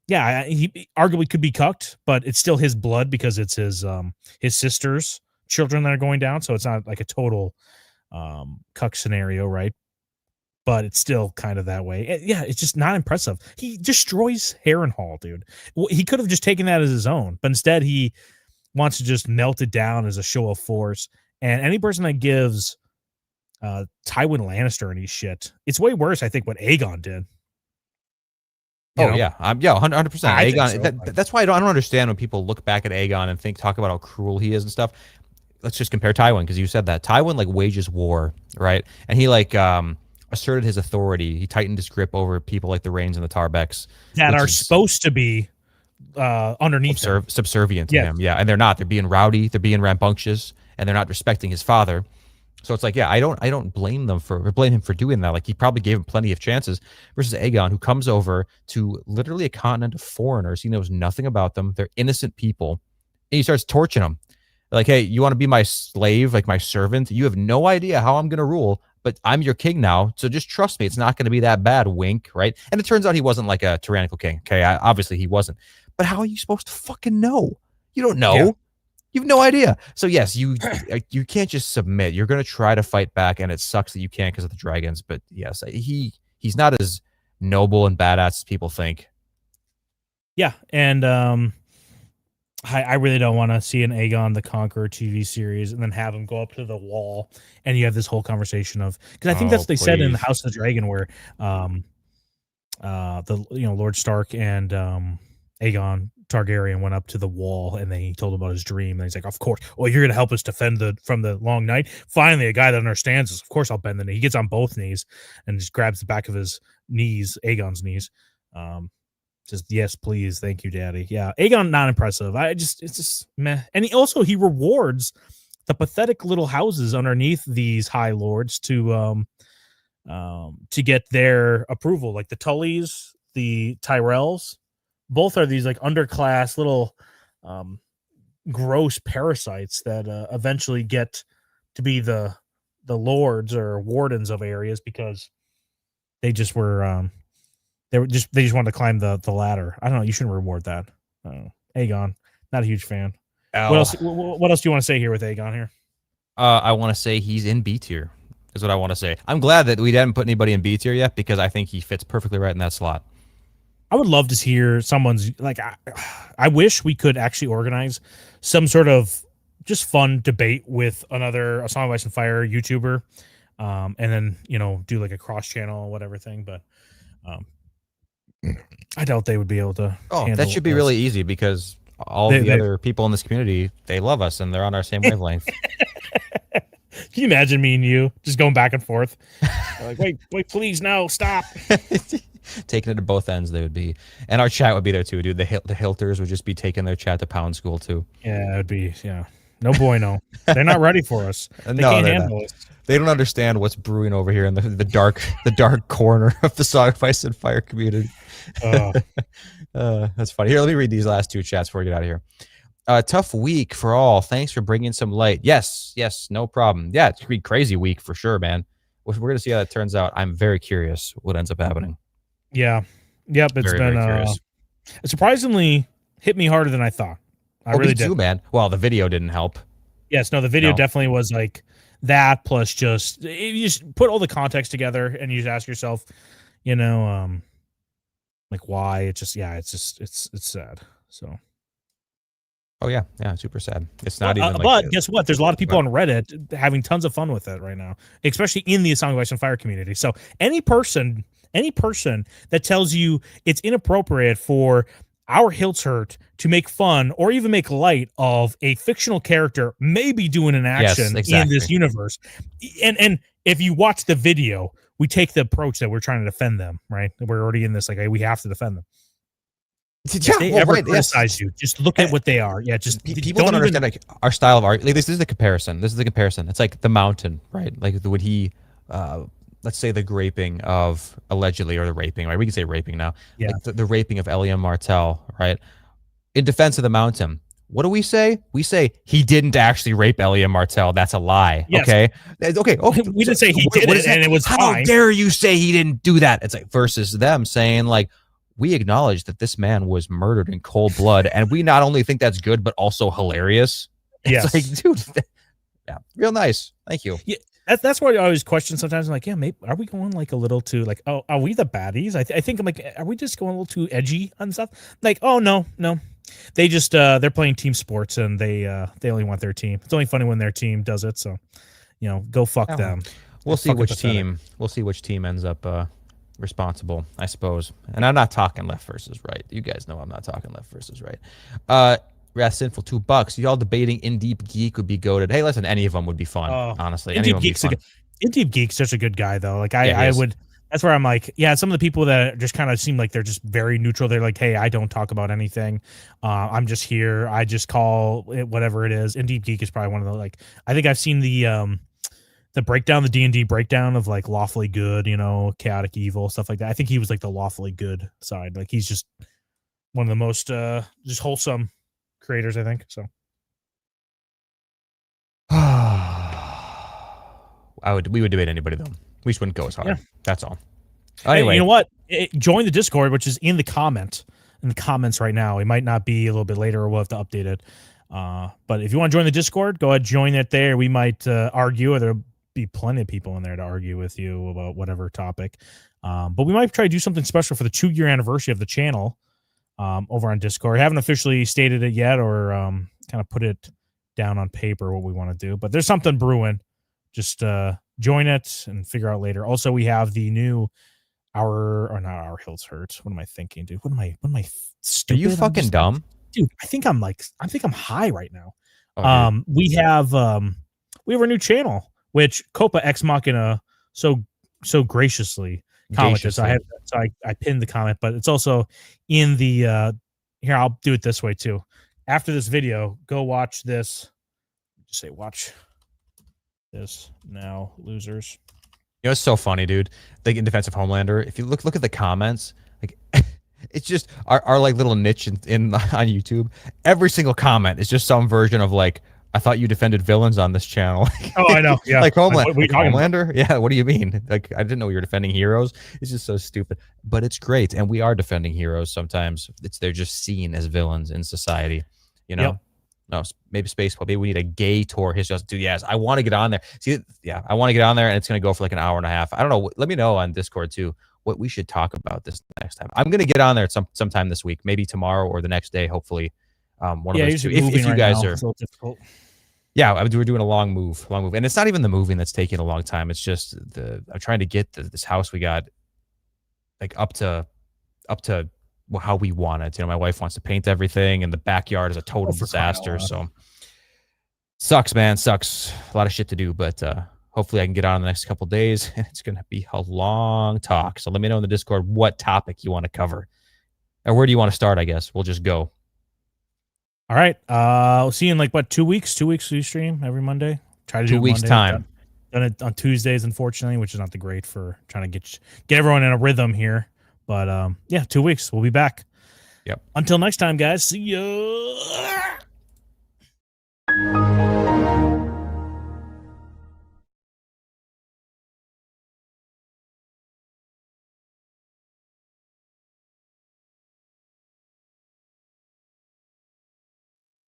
yeah, he arguably could be cucked, but it's still his blood because it's his sister's children that are going down. So it's not like a total cuck scenario, right? But it's still kind of that way. Yeah, it's just not impressive. He destroys Harrenhal, dude. He could have just taken that as his own, but instead he wants to just melt it down as a show of force. And any person that gives Tywin Lannister any shit, it's way worse, I think, what Aegon did. Yeah, 100%. Aegon. So. That's why I don't understand when people look back at Aegon and talk about how cruel he is and stuff. Let's just compare Tywin, because you said that Tywin wages war, right? And he asserted his authority. He tightened his grip over people like the Rains and the Tarbecks that are supposed to be underneath subservient to him. Yeah, and they're not. They're being rowdy. They're being rambunctious, and they're not respecting his father. So it's like, yeah, I don't blame him for doing that. Like, he probably gave him plenty of chances. Versus Aegon, who comes over to literally a continent of foreigners. He knows nothing about them. They're innocent people, and he starts torching them. Like, hey, you want to be my slave, like my servant? You have no idea how I'm going to rule, but I'm your king now, so just trust me. It's not going to be that bad, wink, right? And it turns out he wasn't like a tyrannical king. Okay, obviously he wasn't. But how are you supposed to fucking know? You don't know. Yeah. You have no idea. So yes, you can't just submit. You're going to try to fight back, and it sucks that you can't because of the dragons. But yes, he's not as noble and badass as people think. Yeah, and I really don't want to see an Aegon the Conqueror TV series and then have him go up to the wall and you have this whole conversation of, because I think that's what they said in the House of the Dragon, where Lord Stark and Aegon Targaryen went up to the wall and then he told him about his dream, and he's like, of course, well, you're gonna help us defend from the long night. Finally, a guy that understands us. Of course I'll bend the knee. He gets on both knees and just grabs the back of his knees, Aegon's knees. Just, yes, please, thank you, Daddy. Yeah, Aegon, not impressive. It's just meh. And he rewards the pathetic little houses underneath these high lords to get their approval, like the Tullys, the Tyrells. Both are these like underclass little gross parasites that eventually get to be the lords or wardens of areas because they just were. They just wanted to climb the ladder. I don't know. You shouldn't reward that. Aegon, not a huge fan. What else do you want to say here with Aegon here? I want to say he's in B tier. Is what I want to say. I'm glad that we didn't put anybody in B tier yet, because I think he fits perfectly right in that slot. I would love to hear someone's like. I wish we could actually organize some sort of just fun debate with another A Song of Ice and Fire YouTuber, and then do like a cross channel or whatever thing, but. I doubt they would be able to. Oh, that should be really easy, because all the other people in this community, they love us and they're on our same wavelength. you imagine me and you just going back and forth? Like, wait, please, no, stop. Taking it to both ends, they would be, and our chat would be there too, dude. The Hilters would just be taking their chat to Pound School too. Yeah, it'd be no bueno. They're not ready for us. They No, can't they're handle not. us. They don't understand what's brewing over here in the dark corner of the Song of Ice and Fire community. Oh. That's funny. Here, let me read these last two chats before we get out of here. Tough week for all. Thanks for bringing some light. Yes, no problem. Yeah, it's gonna be a crazy week for sure, man. We're gonna see how that turns out. I'm very curious what ends up happening. Yeah. Yep. It's Very been curious. it surprisingly hit me harder than I thought. I really me did. too, man. Well, the video didn't help. Yes, no, the video No. definitely was like that. Plus, just you just put all the context together, and you just ask yourself, like why? It's sad. So. Oh yeah, super sad. It's not Well, even. but guess what? There's a lot of people on Reddit having tons of fun with it right now, especially in the Song of Ice and Fire community. So any person that tells you it's inappropriate for our Hiltshurt to make fun or even make light of a fictional character maybe doing an action in this universe, and if you watch the video, we take the approach that we're trying to defend them. Right? We're already in this like we have to defend them. If they ever criticize you, just look at what they are. Yeah, just people don't understand like our style of art. Like, this is the comparison. It's like the Mountain, right? Like when he, let's say the graping of allegedly or the raping, right? We can say raping now. Yeah. Like the raping of Elia Martell, right? In defense of the Mountain, what do we say? We say he didn't actually rape Elia Martell. That's a lie. Yes. Okay. We didn't say he did it, and it was how fine. dare you say he didn't do that? It's like versus them saying like, we acknowledge that this man was murdered in cold blood, and we not only think that's good, but also hilarious. It's like, dude, yeah, real nice. Thank you. Yeah, that's why I always question sometimes. I'm like, yeah, maybe are we going like a little too like, oh, are we the baddies? I think I'm like, are we just going a little too edgy on stuff? Like, oh no, they just they're playing team sports and they only want their team. It's only funny when their team does it. So, go fuck them. We'll see which team. We'll see which team ends up responsible, I suppose. And I'm not talking left versus right. You guys know I'm not talking left versus right. Wrath Sinful, $2. Y'all debating In Deep Geek would be goated. Hey, listen, any of them would be fun. Honestly, In Deep Geek's such a good guy though. Like I would. That's where I'm like, yeah. Some of the people that just kind of seem like they're just very neutral. They're like, hey, I don't talk about anything. I'm just here. I just call it whatever it is. In Deep Geek is probably one of the like. I think I've seen the breakdown, the D&D breakdown of like lawfully good, chaotic evil, stuff like that. I think he was like the lawfully good side. Like he's just one of the most just wholesome creators, I think. So we would debate anybody though. We just wouldn't go as hard. Yeah. That's all. Anyway, hey, you know what? Join the Discord, which is in the comments right now. It might not be a little bit later, or we'll have to update it. But if you want to join the Discord, go ahead, join it there. We might argue, or there'll be plenty of people in there to argue with you about whatever topic. But we might try to do something special for the 2-year anniversary of the channel over on Discord. I haven't officially stated it yet or kind of put it down on paper what we want to do. But there's something brewing. Just join it and figure out later. Also, we have the new not our Hiltshurt. What am I thinking, dude? What am I stupid? Are you fucking dumb? Dude, I think I'm high right now. Oh, we have our new channel, which Copa Ex Machina so graciously commented. So I pinned the comment, but it's also in the here. I'll do it this way too. After this video, go watch this. Just say watch this now, losers. It's so funny, dude. Like in Defense of Homelander, if you look at the comments, like it's just our like little niche in on YouTube. Every single comment is just some version of like, I thought you defended villains on this channel. Oh, I know. Yeah. Like Homelander. Like, Homelander? Yeah, what do you mean? Like, I didn't know you were defending heroes. It's just so stupid. But it's great. And we are defending heroes sometimes. They're just seen as villains in society. Yep. No, maybe Space. Maybe we need a gay tour history. Dude, yes, I want to get on there. See, yeah, I want to get on there, and it's going to go for like an hour and a half. I don't know. Let me know on Discord too what we should talk about this next time. I'm going to get on there sometime this week, maybe tomorrow or the next day, hopefully. One of those two. If you guys are, yeah, we're doing a long move, and it's not even the moving that's taking a long time. It's just I'm trying to get this house we got like up to how we want it. My wife wants to paint everything, and the backyard is a total disaster. So Sucks, man. Sucks. A lot of shit to do, but hopefully I can get on in the next couple days, and it's going to be a long talk. So let me know in the Discord what topic you want to cover. Or where do you want to start, I guess? We'll just go. All right. We'll see you in 2 weeks. 2 weeks we stream every Monday. Try to do 2 weeks Monday. time. Done it on Tuesdays, unfortunately, which is not the great for trying to get everyone in a rhythm here. But 2 weeks. We'll be back. Yep. Until next time, guys. See ya.